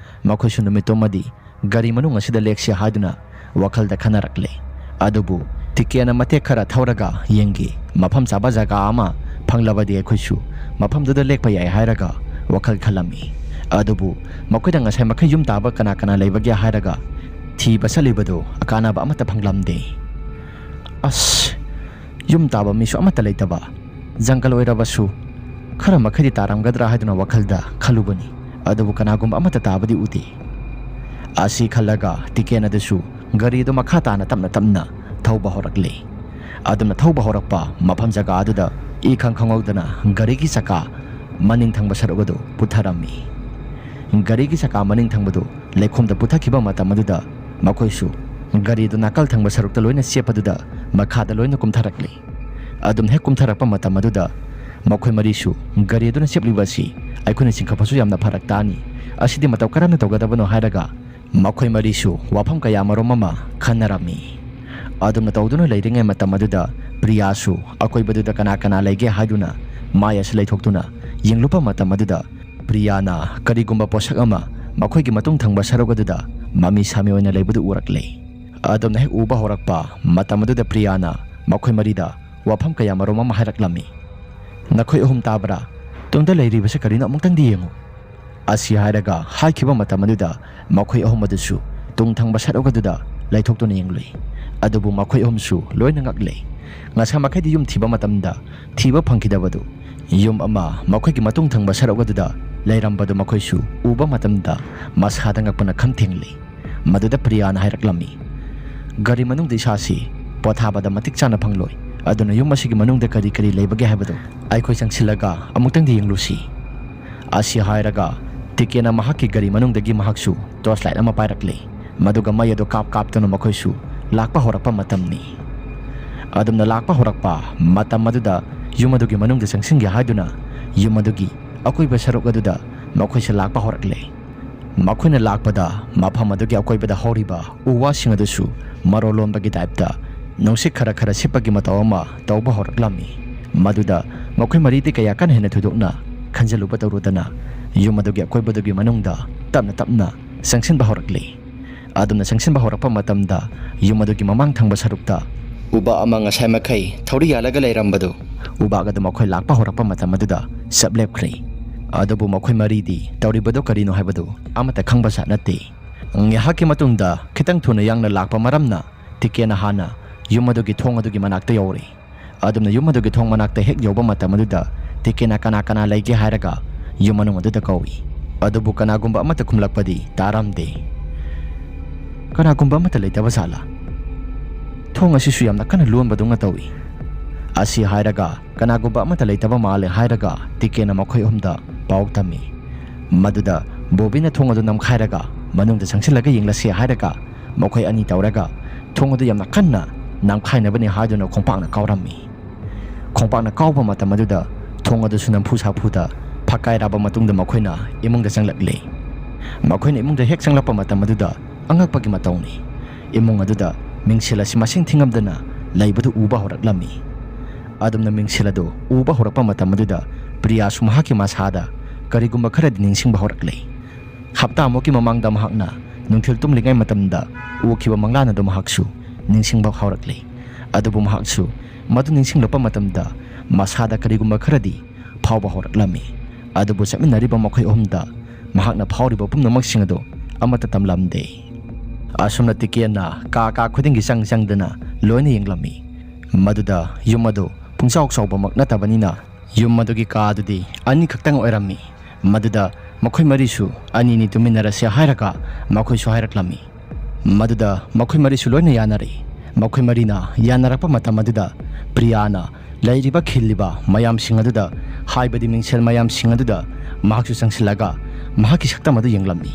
ꯃꯈꯣꯏꯁꯨ ꯅꯨꯃꯤꯠꯇꯨꯃꯗꯤ ꯒꯥꯔꯤ ꯃꯅꯨꯡ ꯑꯁꯤꯗ ꯂꯦꯛꯁꯤ ꯍꯥꯏꯗꯨꯅ ꯋꯥꯈꯜꯗ ꯈꯟꯅꯔꯛꯂꯦ꯫ ꯑꯗꯨꯕꯨ ꯇꯤꯀꯦꯟꯅ ꯃꯇꯦꯛ ꯈꯔ ꯊꯧꯔꯒ ꯌꯦꯡꯒꯦ, ꯃꯐꯝ ꯆꯥꯕ ꯖꯒꯥ ꯑꯃ ꯐꯪꯂꯕꯗꯤ ꯑꯩꯈꯣꯏꯁꯨ ꯃꯐꯝꯗꯨꯗ ꯂꯦꯛꯄ ꯌꯥꯏ ꯍꯥꯏꯔꯒ ꯋꯥꯈꯜ ꯈꯜꯂꯝꯃꯤ꯫ ꯑꯗꯨꯕꯨ ꯃꯈꯣꯏꯗ ꯉꯁꯥꯏ ꯃꯈꯩ ꯌꯨꯝ ꯇꯥꯕ ꯀꯅꯥ ꯀꯅꯥ ꯂꯩꯕꯒꯦ ꯍꯥꯏꯔꯒ ꯊꯤꯕ ꯆꯠꯂꯤꯕꯗꯨ ꯑꯀꯥꯅꯕ ꯑꯃꯠꯇ ꯐꯪꯂꯝꯗꯦ꯫ ꯑꯁ, ꯌꯨꯝ ꯇꯥꯕ ꯃꯤꯁꯨ ꯑꯃꯠꯇ ꯂꯩꯇꯕ, ꯖꯪꯒꯜ ꯑꯣꯏꯔꯕꯁꯨ ꯈꯔ ꯃꯈꯩꯗꯤ ꯇꯥꯔꯝꯒꯗ꯭ꯔꯥ ꯍꯥꯏꯗꯨꯅ ꯋꯥꯈꯜꯗ ꯈꯜꯂꯨꯕꯅꯤ꯫ ꯑꯗꯨꯕꯨ ꯀꯅꯥꯒꯨꯝꯕ ꯑꯃꯠꯇ ꯇꯥꯕꯗꯤ ꯎꯗꯦ꯫ ꯑꯁꯤ ꯈꯜꯂꯒ ꯇꯤꯀꯦꯟ ꯑꯗꯨꯁꯨ ꯒꯥꯔꯤꯗꯨ ꯃꯈꯥ ꯇꯥꯅ ꯇꯞꯅ ꯇꯞꯅ ꯊꯧꯕ ꯍꯧꯔꯛꯂꯦ꯫ ꯑꯗꯨꯝꯅ ꯊꯧꯕ ꯍꯧꯔꯛꯄ ꯃꯐꯝ ꯖꯒꯥ ꯑꯗꯨꯗ ꯏꯈꯪ ꯈꯪꯍꯧꯗꯅ ꯒꯥꯔꯤꯒꯤ ꯆꯀꯥ ꯃꯅꯤꯡ ꯊꯪꯕ ꯁꯔꯨꯛ ꯑꯗꯨ ꯄꯨꯊꯔꯝꯃꯤ꯫ ꯒꯥꯔꯤꯒꯤ ꯆꯀꯥ ꯃꯅꯤꯡ ꯊꯪꯕꯗꯨ ꯂꯩꯈꯣꯝꯗ ꯄꯨꯊꯈꯤꯕ ꯃꯇꯝ ꯑꯗꯨꯗ ꯃꯈꯣꯏꯁꯨ ꯒꯥꯔꯤꯗꯨ ꯅꯥꯀꯜ ꯊꯪꯕ ꯁꯔꯨꯛꯇ ꯂꯣꯏꯅ ꯆꯦꯞꯄꯗꯨꯗ ꯃꯈꯥꯗ ꯂꯣꯏꯅ ꯀꯨꯝꯊꯔꯛꯂꯦ꯫ ꯑꯗꯨꯝ ꯍꯦꯛ ꯀꯨꯝꯊꯔꯛꯄ ꯃꯇꯝ ꯑꯗꯨꯗ ꯃꯈꯣꯏ ꯃꯔꯤꯁꯨ ꯒꯥꯔꯤ ꯑꯗꯨꯅ ꯆꯦꯞꯂꯤꯕ ꯑꯁꯤ ꯑꯩꯈꯣꯏꯅ ꯆꯤꯡꯈꯠꯄꯁꯨ ꯌꯥꯝꯅ ꯐꯔꯛ ꯇꯥꯅꯤ, ꯑꯁꯤꯗꯤ ꯃꯇꯧ ꯀꯔꯝꯅ ꯇꯧꯒꯗꯕꯅꯣ ꯍꯥꯏꯔꯒ ꯃꯈꯣꯏ ꯃꯔꯤꯁꯨ ꯋꯥꯐꯝ ꯀꯌꯥ ꯃꯔꯨꯝ ꯑꯃ ꯈꯟꯅꯔꯝꯃꯤ꯫ ꯑꯗꯨꯝꯅ ꯇꯧꯗꯨꯅ ꯂꯩꯔꯤꯉꯩ ꯃꯇꯝ ꯑꯗꯨꯗ ꯄ꯭ꯔꯤꯌꯥꯁꯨ ꯑꯀꯣꯏꯕꯗꯨꯗ ꯀꯅꯥ ꯀꯅꯥ ꯂꯩꯒꯦ ꯍꯥꯏꯗꯨꯅ ꯃꯥꯏ ꯑꯁꯤ ꯂꯩꯊꯣꯛꯇꯨꯅ ꯌꯦꯡꯂꯨꯕ ꯃꯇꯝ ꯑꯗꯨꯗ ꯄ꯭ꯔꯤꯌꯥꯅ ꯀꯔꯤꯒꯨꯝꯕ ꯄꯣꯠꯁꯛ ꯑꯃ ꯃꯈꯣꯏꯒꯤ ꯃꯇꯨꯡ ꯊꯪꯕ ꯁꯔꯨꯛ ꯑꯗꯨꯗ ꯃꯃꯤ ꯁꯥꯃꯤ ꯑꯣꯏꯅ ꯂꯩꯕꯗꯨ ꯎꯔꯛꯂꯦ꯫ ꯑꯗꯨꯝꯅ ꯍꯦꯛ ꯎꯕ ꯍꯧꯔꯛꯄ ꯃꯇꯝ ꯑꯗꯨꯗ ꯄ꯭ꯔꯤꯌꯥꯅ ꯃꯈꯣꯏ ꯃꯔꯤꯗ ꯋꯥꯐꯝ ꯀꯌꯥ ꯃꯔꯨꯝ ꯑꯃ ꯍꯥꯏꯔꯛꯂꯝꯃꯤ꯫ ꯅꯈꯣꯏ ꯑꯍꯨꯝ ꯇꯥꯕ꯭ꯔꯥ? ꯇꯨꯡꯗ ꯂꯩꯔꯤꯕꯁꯤ ꯀꯔꯤꯅꯣ ꯑꯃꯨꯛꯇꯪꯗꯤ ꯌꯦꯡꯉꯨ꯫ ꯑꯁꯤ ꯍꯥꯏꯔꯒ ꯍꯥꯏꯈꯤꯕ ꯃꯇꯝ ꯑꯗꯨꯗ ꯃꯈꯣꯏ ꯑꯍꯨꯝ ꯑꯗꯨꯁꯨ ꯇꯨꯡ ꯊꯪꯕ ꯁꯔꯨꯛ ꯑꯗꯨꯗ ꯂꯩꯊꯣꯛꯇꯨꯅ ꯌꯦꯡꯂꯨꯏ꯫ ꯑꯗꯨꯕꯨ ꯃꯈꯣꯏ ꯑꯍꯨꯝꯁꯨ ꯂꯣꯏꯅ ꯉꯛꯂꯦ꯫ ꯉꯁꯥꯏ ꯃꯈꯩꯗꯤ ꯌꯨꯝ ꯊꯤꯕ ꯃꯇꯝꯗ ꯊꯤꯕ ꯐꯪꯈꯤꯗꯕꯗꯨ ꯌꯨꯝ ꯑꯃ ꯃꯈꯣꯏꯒꯤ ꯃꯇꯨꯡ ꯊꯪꯕ ꯁꯔꯨꯛ ꯑꯗꯨꯗ ꯂꯩꯔꯝꯕꯗꯨ ꯃꯈꯣꯏꯁꯨ ꯎꯕ ꯃꯇꯝꯗ ꯃꯁꯥꯗ ꯉꯛꯄꯅ ꯈꯝ ꯊꯦꯡꯂꯤ꯫ ꯃꯗꯨꯗ ꯄ꯭ꯔꯤꯌꯥꯅ ꯍꯥꯏꯔꯛꯂꯝꯃꯤ, ꯒꯥꯔꯤ ꯃꯅꯨꯡꯗ ꯏꯁꯥꯁꯤ ꯄꯣꯊꯥꯕꯗ ꯃꯇꯤꯛ ꯆꯥꯅ ꯐꯪꯂꯣꯏ, ꯑꯗꯨꯅ ꯌꯨꯝ ꯑꯁꯤꯒꯤ ꯃꯅꯨꯡꯗ ꯀꯔꯤ ꯀꯔꯤ ꯂꯩꯕꯒꯦ ꯍꯥꯏꯕꯗꯨ ꯑꯩꯈꯣꯏ ꯆꯪꯁꯤꯜꯂꯒ ꯑꯃꯨꯛꯇꯪꯗꯤ ꯌꯦꯡꯂꯨꯁꯤ꯫ ꯑꯁꯤ ꯍꯥꯏꯔꯒ ꯇꯤꯀꯦꯟꯅ ꯃꯍꯥꯛꯀꯤ ꯒꯥꯔꯤ ꯃꯅꯨꯡꯗꯒꯤ ꯃꯍꯥꯛꯁꯨ ꯇꯣꯔꯆ ꯂꯥꯏꯠ ꯑꯃ ꯄꯥꯏꯔꯛꯂꯦ꯫ ꯃꯗꯨꯒ ꯃꯩ ꯑꯗꯨ ꯀꯥꯞꯇꯨꯅ ꯃꯈꯣꯏꯁꯨ ꯂꯥꯛꯄ ꯍꯧꯔꯛꯄ ꯃꯇꯝꯅꯤ꯫ ꯑꯗꯨꯝꯅ ꯂꯥꯛꯄ ꯍꯧꯔꯛꯄ ꯃꯇꯝ ꯑꯗꯨꯗ ꯌꯨꯝ ꯑꯗꯨꯒꯤ ꯃꯅꯨꯡꯗ ꯆꯪꯁꯤꯟꯒꯦ ꯍꯥꯏꯗꯨꯅ ꯌꯨꯝ ꯑꯗꯨꯒꯤ ꯑꯀꯣꯏꯕ ꯁꯔꯨꯛ ꯑꯗꯨꯗ ꯃꯈꯣꯏꯁꯦ ꯂꯥꯛꯄ ꯍꯧꯔꯛꯂꯦ꯫ ꯃꯈꯣꯏꯅ ꯂꯥꯛꯄꯗ ꯃꯐꯝ ꯑꯗꯨꯒꯤ ꯑꯀꯣꯏꯕꯗ ꯍꯧꯔꯤꯕ ꯎ ꯋꯥꯁꯤꯡ ꯑꯗꯨꯁꯨ ꯃꯔꯣ ꯂꯣꯟꯕꯒꯤ ꯇꯥꯏꯞꯇ ꯅꯨꯡꯁꯤꯠ ꯈꯔ ꯈꯔ ꯁꯤꯠꯄꯒꯤ ꯃꯇꯧ ꯑꯃ ꯇꯧꯕ ꯍꯧꯔꯛꯂꯝꯃꯤ꯫ ꯃꯗꯨꯗ ꯃꯈꯣꯏ ꯃꯔꯤꯗꯤ ꯀꯌా ꯀꯟꯅ ꯍꯦꯟꯅ ꯊꯣꯏꯗꯣꯛꯅ ꯈꯟꯖꯤꯜꯂꯨꯕ ꯇꯧꯔꯨꯗꯅ ꯌꯨꯝ ꯑꯗꯨꯒꯤ ꯑꯀꯣꯏꯕꯗꯨꯒꯤ ꯃꯅꯨꯡꯗ ꯇꯞꯅ ꯇꯞꯅ ꯆꯪꯁꯤꯟꯕ ꯍꯧꯔꯛꯂꯦ꯫ ꯑꯗꯨꯝꯅ ꯆꯪꯁꯤꯟꯕ ꯍꯧꯔꯛꯄ ꯃꯇꯝꯗ ꯌꯨꯝ ꯑꯗꯨꯒꯤ ꯃꯃꯥꯡ ꯊꯪꯕ ꯁꯔꯨꯛꯇ ꯎꯕꯥꯛ ꯑꯃ ꯉꯁꯥꯏ ꯃꯈꯩ ꯊꯧꯔꯤ ꯌꯥꯜꯂꯒ ꯂꯩꯔꯝꯕꯗꯨ ꯎꯕꯥꯛ ꯑꯗꯨ ꯃꯈꯣꯏ ꯂꯥꯛꯄ ꯍꯧꯔꯛꯄ ꯃꯇꯝ ꯑꯗꯨꯗ ꯆꯞ ꯂꯦꯞꯈ꯭ꯔꯦ꯫ ꯑꯗꯨꯕꯨ ꯃꯈꯣꯏ ꯃꯔꯤꯗꯤ ꯇꯧꯔꯤꯕꯗꯨ ꯀꯔꯤꯅꯣ ꯍꯥꯏꯕꯗු ꯑꯃꯠꯇ ꯈꯪꯕꯖꯥꯠ ꯅꯠꯇꯦ꯫ ꯉꯥꯏꯍꯥꯛꯀꯤ ꯃꯇꯨꯡꯗ ꯈꯤꯇꯪ ꯊꯨꯅ ꯌꯥꯡꯅ ꯂꯥꯛꯄ ꯃꯔꯝꯅ ꯇꯤꯀꯦꯟꯅ ꯍꯥꯟꯅ ꯌꯨꯝ ꯑꯗꯨꯒꯤ ꯊꯣꯡ ꯑꯗꯨꯒꯤ ꯃꯅꯥꯛꯇ ꯌꯧꯔꯦ꯫ ꯑꯗꯨꯝꯅ ꯌꯨꯝ ꯑꯗꯨꯒꯤ ꯊꯣꯡ ꯃꯅꯥꯛꯇ ꯍꯦꯛ ꯌꯧꯕ ꯃꯇꯝ ꯑꯗꯨꯗ ꯇꯤꯀꯦꯟꯅ ꯀꯅꯥ ꯀꯅꯥ ꯂꯩꯒꯦ ꯍꯥꯏꯔꯒ ꯌꯨꯝ ꯃꯅꯨꯡ ꯑꯗꯨꯗ ꯀꯧꯏ꯫ ꯑꯗꯨꯕꯨ ꯀꯅꯥꯒꯨꯝꯕ ꯑꯃꯠꯇ ꯈꯨꯝꯂꯛꯄꯗꯤ ꯇꯥꯔꯝꯗꯦ꯫ ꯀꯅꯥꯒꯨꯝꯕ ꯑꯃꯠꯇ ꯂꯩꯇꯕ ꯖꯥꯠꯂꯥ? ꯊꯣꯡ ꯑꯁꯤꯁꯨ ꯌꯥꯝꯅ ꯀꯟꯅ ꯂꯣꯟꯕꯗꯧꯅ ꯇꯧꯏ꯫ ꯑꯁꯤ ꯍꯥꯏꯔꯒ ꯀꯅꯥꯒꯨꯝꯕ ꯑꯃꯠꯇ ꯂꯩꯇꯕ ꯃꯥꯜꯂꯦ ꯍꯥꯏꯔꯒ ꯇꯤꯀꯦꯟꯅ ꯃꯈꯣꯏ ꯑꯍꯨꯝꯗ ꯄꯥꯎ ꯇꯝꯃꯤ꯫ ꯃꯗꯨꯗ ꯕꯣꯕꯤꯅ ꯊꯣꯡ ꯑꯗꯨ ꯅꯝꯈꯥꯏꯔꯒ ꯃꯅꯨꯡꯗ ꯆꯪꯁꯤꯜꯂꯒ ꯌꯦꯡꯂꯁꯤ ꯍꯥꯏꯔꯒ ꯃꯈꯣꯏ ꯑꯅꯤ ꯇꯧꯔꯒ ꯊꯣꯡ ꯑꯗꯨ ꯌꯥꯝꯅ ꯀꯟꯅ ꯅꯝꯈꯥꯏꯅꯕꯅꯤ ꯍꯥꯏꯗꯨꯅ ꯈꯣꯡꯄꯥꯛꯅ ꯀꯥꯎꯔꯝꯃꯤ꯫ ꯈꯣꯡꯄꯥꯛꯅ ꯀꯥꯎꯕ ꯃꯇꯝ ꯑꯗꯨꯗ ꯊꯣꯡ ꯑꯗꯨꯁꯨ ꯅꯝꯐꯨ ꯁꯥꯐꯨꯗ ꯐꯛꯀꯥꯏꯔꯕ ꯃꯇꯨꯡꯗ ꯃꯈꯣꯏꯅ ꯏꯃꯨꯡꯗ ꯆꯪꯂꯛꯂꯦ꯫ ꯃꯈꯣꯏꯅ ꯏꯃꯨꯡꯗ ꯍꯦꯛ ꯆꯪꯂꯛꯄ ꯃꯇꯝ ꯑꯗꯨꯗ ꯑꯉꯛꯄꯒꯤ ꯃꯇꯧꯅꯤ꯫ ꯏꯃꯨꯡ ꯑꯗꯨꯗ ꯃꯤꯡꯁꯦꯜ ꯑꯁꯤ ꯃꯁꯤꯡ ꯊꯤꯉꯝꯗꯅ ꯂꯩꯕꯗꯨ ꯎꯕ ꯍꯧꯔꯛꯂꯝꯃꯤ꯫ ꯑꯗꯨꯝꯅ ꯃꯤꯡꯁꯦꯜ ꯑꯗꯨ ꯎꯕ ꯍꯧꯔꯛꯄ ꯃꯇꯝ ꯑꯗꯨꯗ ꯄ꯭ꯔꯤꯌꯥꯁꯨ ꯃꯍꯥꯛꯀꯤ ꯃꯁꯥꯗ ꯀꯔꯤꯒꯨꯝꯕ ꯈꯔꯗꯤ ꯅꯤꯡꯁꯤꯡꯕ ꯍꯧꯔꯛꯂꯦ꯫ ꯍꯞꯇꯥ ꯑꯃꯨꯛꯀꯤ ꯃꯃꯥꯡꯗ ꯃꯍꯥꯛꯅ ꯅꯨꯡꯊꯤꯜ ꯇꯨꯝꯂꯤꯉꯩ ꯃꯇꯝꯗ ꯎꯈꯤꯕ ꯃꯪꯂꯥꯟ ꯑꯗꯨ ꯃꯍꯥꯛꯁꯨ ꯅꯤꯡꯁꯤꯡꯕ ꯍꯧꯔꯛꯂꯤ ꯑꯗꯨꯕꯨ ꯃꯍꯥꯛꯁꯨ ꯃꯗꯨ ꯅꯤꯡꯁꯤꯡꯂꯛꯄ ꯃꯇꯝꯗ ꯃꯁꯥꯗ ꯀꯔꯤꯒꯨꯝꯕ ꯈꯔꯗꯤ ꯐꯥꯎꯕ ꯍꯧꯔꯛꯂꯝꯃꯤ ꯑꯗꯨꯕꯨ ꯆꯠꯃꯤꯟꯅꯔꯤꯕ ꯃꯈꯣꯏ ꯑꯍꯨꯝꯗ ꯃꯍꯥꯛꯅ ꯐꯥꯎꯔꯤꯕ ꯄꯨꯝꯅꯃꯛꯁꯤꯡ ꯑꯗꯨ ꯑꯃꯠꯇ ꯇꯝꯂꯝꯗꯦ ꯑꯁꯨꯝꯅ ꯇꯤꯀꯦꯟꯅ ꯀꯥ ꯈꯨꯗꯤꯡꯒꯤ ꯆꯪꯗꯅ ꯂꯣꯏꯅ ꯌꯦꯡꯂꯝꯃꯤ ꯃꯗꯨꯗ ꯌꯨꯝ ꯑꯗꯨ ꯄꯨꯡꯆꯥꯎ ꯆꯥꯎꯕꯃꯛ ꯅꯠꯇꯕꯅꯤꯅ ꯌꯨꯝ ꯑꯗꯨꯒꯤ ꯀꯥ ꯑꯗꯨꯗꯤ ꯑꯅꯤꯈꯛꯇꯪ ꯑꯣꯏꯔꯝꯃꯤ ꯃꯗꯨꯗ ꯃꯈꯣꯏ ꯃꯔꯤꯁꯨ ꯑꯅꯤꯅꯤ ꯇꯨꯃꯤꯟꯅꯔꯁꯦ ꯍꯥꯏꯔꯒ ꯃꯈꯣꯏꯁꯨ ꯍꯥꯏꯔꯛꯂꯝꯃꯤ ꯃꯗꯨꯗ ꯃꯈꯣꯏ ꯃꯔꯤꯁꯨ ꯂꯣꯏꯅ ꯌꯥꯅꯔꯤ ꯃꯈꯣꯏ ꯃꯔꯤꯅ ꯌꯥꯅꯔꯛꯄ ꯃꯇꯝ ꯑꯗꯨꯗ ꯄ꯭ꯔꯤꯌꯥꯅ ꯂꯩꯔꯤꯕ ꯈꯤꯜꯂꯤꯕ ꯃꯌꯥꯝꯁꯤꯡ ꯑꯗꯨꯗ ꯍꯥꯏꯕꯗꯤ ꯃꯤꯡꯁꯦꯜ ꯃꯌꯥꯝꯁꯤꯡ ꯑꯗꯨꯗ ꯃꯍꯥꯛꯁꯨ ꯆꯪꯁꯤꯜꯂꯒ ꯃꯍꯥꯛꯀꯤ ꯁꯛꯇꯝ ꯑꯗꯨ ꯌꯦꯡꯂꯝꯃꯤ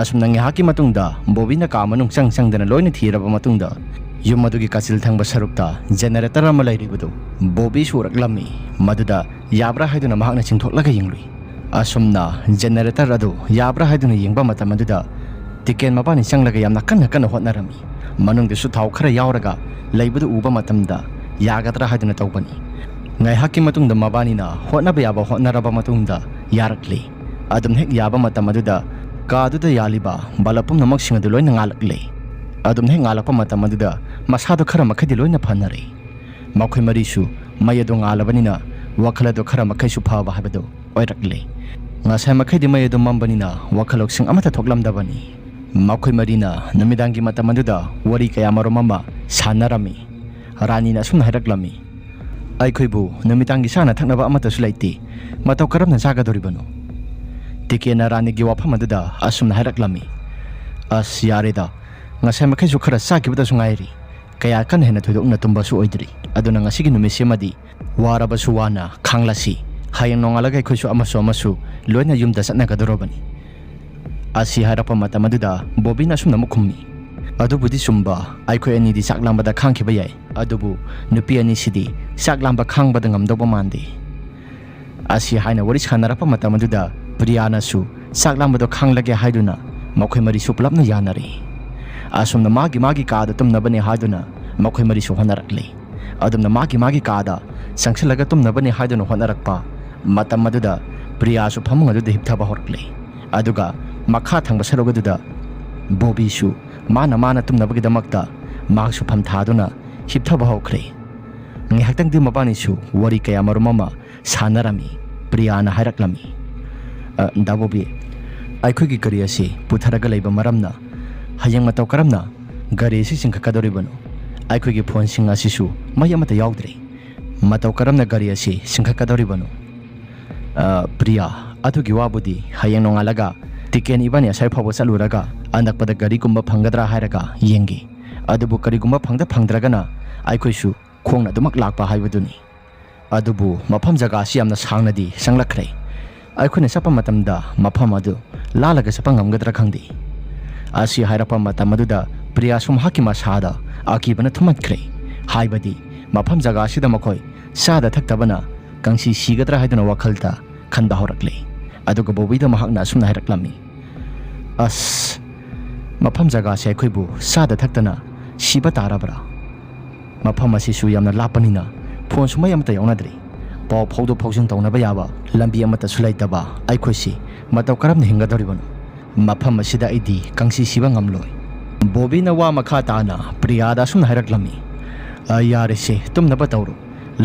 ꯑꯁꯨꯝꯅ ꯉꯥꯏꯍꯥꯛꯀꯤ ꯃꯇꯨꯡꯗ ꯕꯣꯕꯤꯅ ꯀꯥ ꯃꯅꯨꯡ ꯆꯪꯗꯅ ꯂꯣꯏꯅ ꯊꯤꯔꯕ ꯃꯇꯨꯡꯗ ꯌꯨꯝ ꯑꯗꯨꯒꯤ ꯀꯥꯆꯤꯜ ꯊꯪꯕ ꯁꯔꯨꯛꯇ ꯖꯦꯅꯦꯔꯦꯇꯔ ꯑꯃ ꯂꯩꯔꯤꯕꯗꯨ ꯕꯣꯕꯤꯁꯨ ꯎꯔꯛꯂꯝꯃꯤ ꯃꯗꯨꯗ ꯌꯥꯕ꯭ꯔꯥ ꯍꯥꯏꯗꯨꯅ ꯃꯍꯥꯛꯅ ꯆꯤꯡꯊꯣꯛꯂꯒ ꯌꯦꯡꯂꯨꯏ ꯑꯁꯨꯝꯅ ꯖꯦꯅꯦꯔꯦꯇꯔ ꯑꯗꯨ ꯌꯥꯕ꯭ꯔꯥ ꯍꯥꯏꯗꯨꯅ ꯌꯦꯡꯕ ꯃꯇꯝ ꯑꯗꯨꯗ ꯇꯤꯀꯦꯟ ꯃꯕꯥꯅꯤ ꯆꯪꯂꯒ ꯌꯥꯝꯅ ꯀꯟꯅ ꯍꯣꯠꯅꯔꯝꯃꯤ ꯃꯅꯨꯡꯗꯁꯨ ꯊꯥꯎ ꯈꯔ ꯌꯥꯎꯔꯒ ꯂꯩꯕꯗꯨ ꯎꯕ ꯃꯇꯝꯗ ꯌꯥꯒꯗ꯭ꯔꯥ ꯍꯥꯏꯗꯨꯅ ꯇꯧꯕꯅꯤ ꯉꯥꯏꯍꯥꯛꯀꯤ ꯃꯇꯨꯡꯗ ꯃꯕꯥꯅꯤꯅ ꯍꯣꯠꯅꯕ ꯌꯥꯕ ꯍꯣꯠꯅꯔꯕ ꯃꯇꯨꯡꯗ ꯌꯥꯔꯛꯂꯤ ꯑꯗꯨꯝ ꯍꯦꯛ ꯌꯥꯕ ꯃꯇꯝ ꯑꯗꯨꯗ ꯀꯥꯗꯨꯗ ꯌꯥꯜꯂꯤꯕ ꯕꯂꯞ ꯄꯨꯝꯅꯃꯛꯁꯤꯡ ꯑꯗꯨ ꯂꯣꯏꯅ ꯉꯥꯜꯂꯛꯂꯤ ꯑꯗꯨꯝ ꯍꯦꯛ ꯉꯥꯜꯂꯛꯄ ꯃꯇꯝ ꯑꯗꯨꯗ ꯃꯁꯥꯗꯣ ꯈꯔ ꯃꯈꯩꯗꯤ ꯂꯣꯏꯅ ꯐꯅꯔꯦ ꯃꯈꯣꯏ ꯃꯔꯤꯁꯨ ꯃꯩ ꯑꯗꯨ ꯉꯥꯜꯂꯕꯅꯤ나 ꯋꯥꯈꯜ ꯑꯗꯨ ꯈꯔ ꯃꯈꯩꯁꯨ ꯐꯕ ꯍꯥꯏꯕꯗꯨ ꯑꯣꯏꯔꯛꯂꯤ ꯉꯁꯥꯏ ꯃꯈꯩꯗꯤ ꯃꯩ ꯑꯗꯨ ꯃꯝꯕꯅꯤꯅ ꯋꯥꯈꯜ ꯂꯧꯁꯤꯡ ꯑꯃꯠꯇ ꯊꯣꯛꯂꯝꯗꯕꯅꯤ ꯃꯈꯣꯏ ꯃꯔꯤꯅ ꯅꯨꯃꯤꯗꯥꯡꯒꯤ ꯃꯇꯝ ꯑꯗꯨꯗ ꯋꯥꯔꯤ ꯀꯌꯥꯃꯔꯨꯝ ꯑꯃ ꯁꯥꯟꯅꯔꯝꯃꯤ ꯔꯥꯅꯤꯅ ꯑꯁꯨꯝꯅ ꯍꯥꯏꯔꯛꯂꯝꯃꯤ ꯑꯩꯈꯣꯏꯕꯨ ꯅꯨꯃꯤꯗꯥꯡꯒꯤ ꯆꯥꯅ ꯊꯛꯅꯕ ꯑꯃꯠꯇꯁꯨ ꯂꯩꯇꯦ ꯃꯇꯧ ꯀꯔꯝꯅ ꯆꯥꯒꯗꯧꯔꯤꯕꯅꯣ ꯇꯤꯀꯦꯟꯅ ꯔꯥꯅꯤꯒꯤ ꯋꯥꯐꯝ ꯑꯗꯨꯗ ꯑꯁꯨꯝꯅ ꯍꯥꯏꯔꯛꯂꯝꯃꯤ ꯑꯁ ꯌꯥꯔꯦꯗ ꯉꯁꯥꯏ ꯃꯈꯩꯁꯨ ꯈꯔ ꯆꯥꯈꯤꯕꯗꯁꯨ ꯉꯥꯏꯔꯤ ꯀꯌꯥ ꯀꯟꯅ ꯍꯦꯟꯅ ꯊꯣꯏꯗꯣꯛꯅ ꯇꯨꯝꯕꯁꯨ ꯑꯣꯏꯗ꯭ꯔꯤ ꯑꯗꯨꯅ ꯉꯁꯤꯒꯤ ꯅꯨꯃꯤꯠꯁꯤꯃꯗꯤ ꯋꯥꯔꯕꯁꯨ ꯋꯥꯅ ꯈꯥꯡꯂꯁꯤ ꯍꯌꯦꯡ ꯅꯣꯡꯉꯥꯜꯂꯒ ꯑꯩꯈꯣꯏꯁꯨ ꯑꯃꯁꯨ ꯂꯣꯏꯅ ꯌꯨꯝꯗ ꯆꯠꯅꯒꯗꯧꯔꯕꯅꯤ ꯑꯁꯤ ꯍꯥꯏꯔꯛꯄ ꯃꯇꯝ ꯑꯗꯨꯗ ꯕꯣꯕꯤꯅ ꯑꯁꯨꯝꯅ ꯑꯃꯨꯛ ꯈꯨꯝꯃꯤ ꯑꯗꯨꯕꯨꯗꯤ ꯆꯨꯝꯕ ꯑꯩꯈꯣꯏ ꯑꯅꯤꯗꯤ ꯆꯥꯛ ꯂꯥꯝꯕꯗ ꯈꯥꯡꯈꯤꯕ ꯌꯥꯏ ꯑꯗꯨꯕꯨ ꯅꯨꯄꯤ ꯑꯅꯤꯁꯤꯗꯤ ꯆꯥꯛ ꯂꯥꯝꯕ ꯈꯥꯡꯕꯗ ꯉꯝꯗꯧꯕ ꯃꯥꯟꯗꯦ ꯑꯁꯤ ꯍꯥꯏꯅ ꯋꯥꯔꯤ ꯁꯥꯟꯅꯔꯛꯄ ꯃꯇꯝ ꯑꯗꯨꯗ ꯄ꯭ꯔꯤꯌꯥꯅꯁꯨ ꯆꯥꯛ ꯂꯥꯝꯕꯗꯣ ꯈꯥꯡꯂꯒꯦ ꯍꯥꯏꯗꯨꯅ ꯃꯈꯣꯏ ꯃꯔꯤꯁꯨ ꯄꯨꯂꯞꯅ ꯌꯥꯅꯔꯤ ꯑꯁꯨꯝꯅ ꯃꯥꯒꯤ ꯀꯥꯗ ꯇꯨꯝꯅꯕꯅꯤ ꯍꯥꯏꯗꯨꯅ ꯃꯈꯣꯏ ꯃꯔꯤꯁꯨ ꯍꯣꯠꯅꯔꯛꯂꯤ ꯑꯗꯨꯝꯅ ꯃꯥꯒꯤ ꯀꯥꯗ ꯆꯪꯁꯤꯜꯂꯒ ꯇꯨꯝꯅꯕꯅꯤ ꯍꯥꯏꯗꯨꯅ ꯍꯣꯠꯅꯔꯛꯄ ꯃꯇꯝ ꯑꯗꯨꯗ ꯄ꯭ꯔꯤꯌꯥꯁꯨ ꯐꯃꯨꯡ ꯑꯗꯨꯗ ꯍꯤꯞꯊꯕ ꯍꯧꯔꯛꯂꯤ ꯑꯗꯨꯒ ꯃꯈꯥ ꯊꯪꯕ ꯁꯔꯨꯛ ꯑꯗꯨꯗ ꯕꯣꯕꯤꯁꯨ ꯃꯥꯅ ꯇꯨꯝꯅꯕꯒꯤꯗꯃꯛꯇ ꯃꯍꯥꯛꯁꯨ ꯐꯝ ꯊꯥꯗꯨꯅ ꯍꯤꯞꯊꯕ ꯍꯧꯈ꯭ꯔꯦ ꯉꯥꯏꯍꯥꯛꯇꯪꯗꯤ ꯃꯕꯥꯅꯤꯁꯨ ꯋꯥꯔꯤ ꯀꯌꯥꯃꯔꯨꯝ ꯑꯃ ꯁꯥꯟꯅꯔꯝꯃꯤ ꯄ꯭ꯔꯤꯌꯥꯅ ꯍꯥꯏꯔꯛꯂꯝꯃꯤ ꯗꯥ ꯕꯣꯕꯤ ꯑꯩꯈꯣꯏꯒꯤ ꯒꯥꯔꯤ ꯑꯁꯤ ꯄꯨꯊꯔꯒ ꯂꯩꯕ ꯃꯔꯝꯅ ꯍꯌꯦꯡ ꯃꯇꯧ ꯀꯔꯝꯅ ꯒꯥꯔꯤ ꯑꯁꯤ ꯆꯤꯡꯈꯠꯀꯗꯧꯔꯤꯕꯅꯣ ꯑꯩꯈꯣꯏꯒꯤ ꯐꯣꯟꯁꯤꯡ ꯑꯁꯤꯁꯨ ꯃꯩ ꯑꯃꯠꯇ ꯌꯥꯎꯗ꯭ꯔꯦ ꯃꯇꯧ ꯀꯔꯝꯅ ꯒꯥꯔꯤ ꯑꯁꯤ ꯆꯤꯡꯈꯠꯀꯗꯧꯔꯤꯕꯅꯣ ꯄ꯭ꯔꯤꯌꯥ ꯑꯗꯨꯒꯤ ꯋꯥꯕꯨꯗꯤ ꯍꯌꯦꯡ ꯅꯣꯡꯉꯥꯜꯂꯒ ꯇꯤꯀꯦꯟ ꯏꯕꯥꯅꯤ ꯑꯁꯥꯏ ꯐꯥꯎꯕ ꯆꯠꯂꯨꯔꯒ ꯑꯅꯛꯄꯗ ꯒꯥꯔꯤꯒꯨꯝꯕ ꯐꯪꯒꯗ꯭ꯔꯥ ꯍꯥꯏꯔꯒ ꯌꯦꯡꯒꯦ ꯑꯗꯨꯕꯨ ꯀꯔꯤꯒꯨꯝꯕ ꯐꯪꯗ꯭ꯔꯒꯅ ꯑꯩꯈꯣꯏꯁꯨ ꯈꯣꯡꯅ ꯑꯗꯨꯃꯛ ꯂꯥꯛꯄ ꯍꯥꯏꯕꯗꯨꯅꯤ ꯑꯗꯨꯕꯨ ꯃꯐꯝ ꯖꯒꯥ ꯑꯁꯤ ꯌꯥꯝꯅ ꯁꯥꯡꯅꯗꯤ ꯆꯪꯂꯛꯈ꯭ꯔꯦ ꯑꯩꯈꯣꯏꯅ ꯆꯠꯄ ꯃꯇꯝꯗ ꯃꯐꯝ ꯑꯗꯨ ꯂꯥꯜꯂꯒ ꯆꯠꯄ ꯉꯝꯒꯗ꯭ꯔꯥ ꯈꯪꯗꯦ ꯑꯁꯤ ꯍꯥꯏꯔꯛꯄ ꯃꯇꯝ ꯑꯗꯨꯗ ꯄ꯭ꯔꯤꯌꯥꯁꯨ ꯃꯍꯥꯛꯀꯤ ꯃꯁꯥꯗ ꯑꯀꯤꯕꯅ ꯊꯨꯝꯍꯠꯈ꯭ꯔꯦ ꯍꯥꯏꯕꯗꯤ ꯃꯐꯝ ꯖꯒꯥ ꯑꯁꯤꯗ ꯃꯈꯣꯏ ꯆꯥꯗ ꯊꯛꯇꯕꯅ ꯀꯪꯁꯤ ꯁꯤꯒꯗ꯭ꯔꯥ ꯍꯥꯏꯗꯨꯅ ꯋꯥꯈꯜꯗ ꯈꯟꯕ ꯍꯧꯔꯛꯂꯤ ꯑꯗꯨꯒ ꯕꯣꯕꯤꯗ ꯃꯍꯥꯛꯅ ꯑꯁꯨꯝꯅ ꯍꯥꯏꯔꯛꯂꯝꯃꯤ ꯑꯁ ꯃꯐꯝ ꯖꯒꯥꯁꯦ ꯑꯩꯈꯣꯏꯕꯨ ꯆꯥꯗ ꯊꯛꯇꯅ ꯁꯤꯕ ꯇꯥꯔꯕ꯭ꯔꯥ ꯃꯐꯝ ꯑꯁꯤꯁꯨ ꯌꯥꯝꯅ ꯂꯥꯞꯄꯅꯤꯅ ꯐꯣꯟꯁꯨ ꯃꯩ ꯑꯃꯠꯇ ꯌꯥꯎꯅꯗ꯭ꯔꯤ ꯄꯥꯎ ꯐꯥꯎꯗꯣꯛ ꯐꯥꯎꯖꯤꯟ ꯇꯧꯅꯕ ꯌꯥꯕ ꯂꯝꯕꯤ ꯑꯃꯠꯇꯁꯨ ꯂꯩꯇꯕ ꯑꯩꯈꯣꯏꯁꯤ ꯃꯇꯧ ꯀꯔꯝꯅ ꯍꯤꯡꯒꯗꯧꯔꯤꯕꯅꯣ ꯃꯐꯝ ꯑꯁꯤꯗ ꯑꯩꯗꯤ ꯀꯪꯁꯤ ꯁꯤꯕ ꯉꯝꯂꯣꯏ ꯕꯣꯕꯤꯅ ꯋꯥ ꯃꯈꯥ ꯇꯥꯅ ꯄ꯭ꯔꯤꯌꯥꯗ ꯑꯁꯨꯝꯅ ꯍꯥꯏꯔꯛꯂꯝꯃꯤ ꯌꯥꯔꯦꯁꯦ ꯇꯨꯝꯅꯕ ꯇꯧꯔꯣ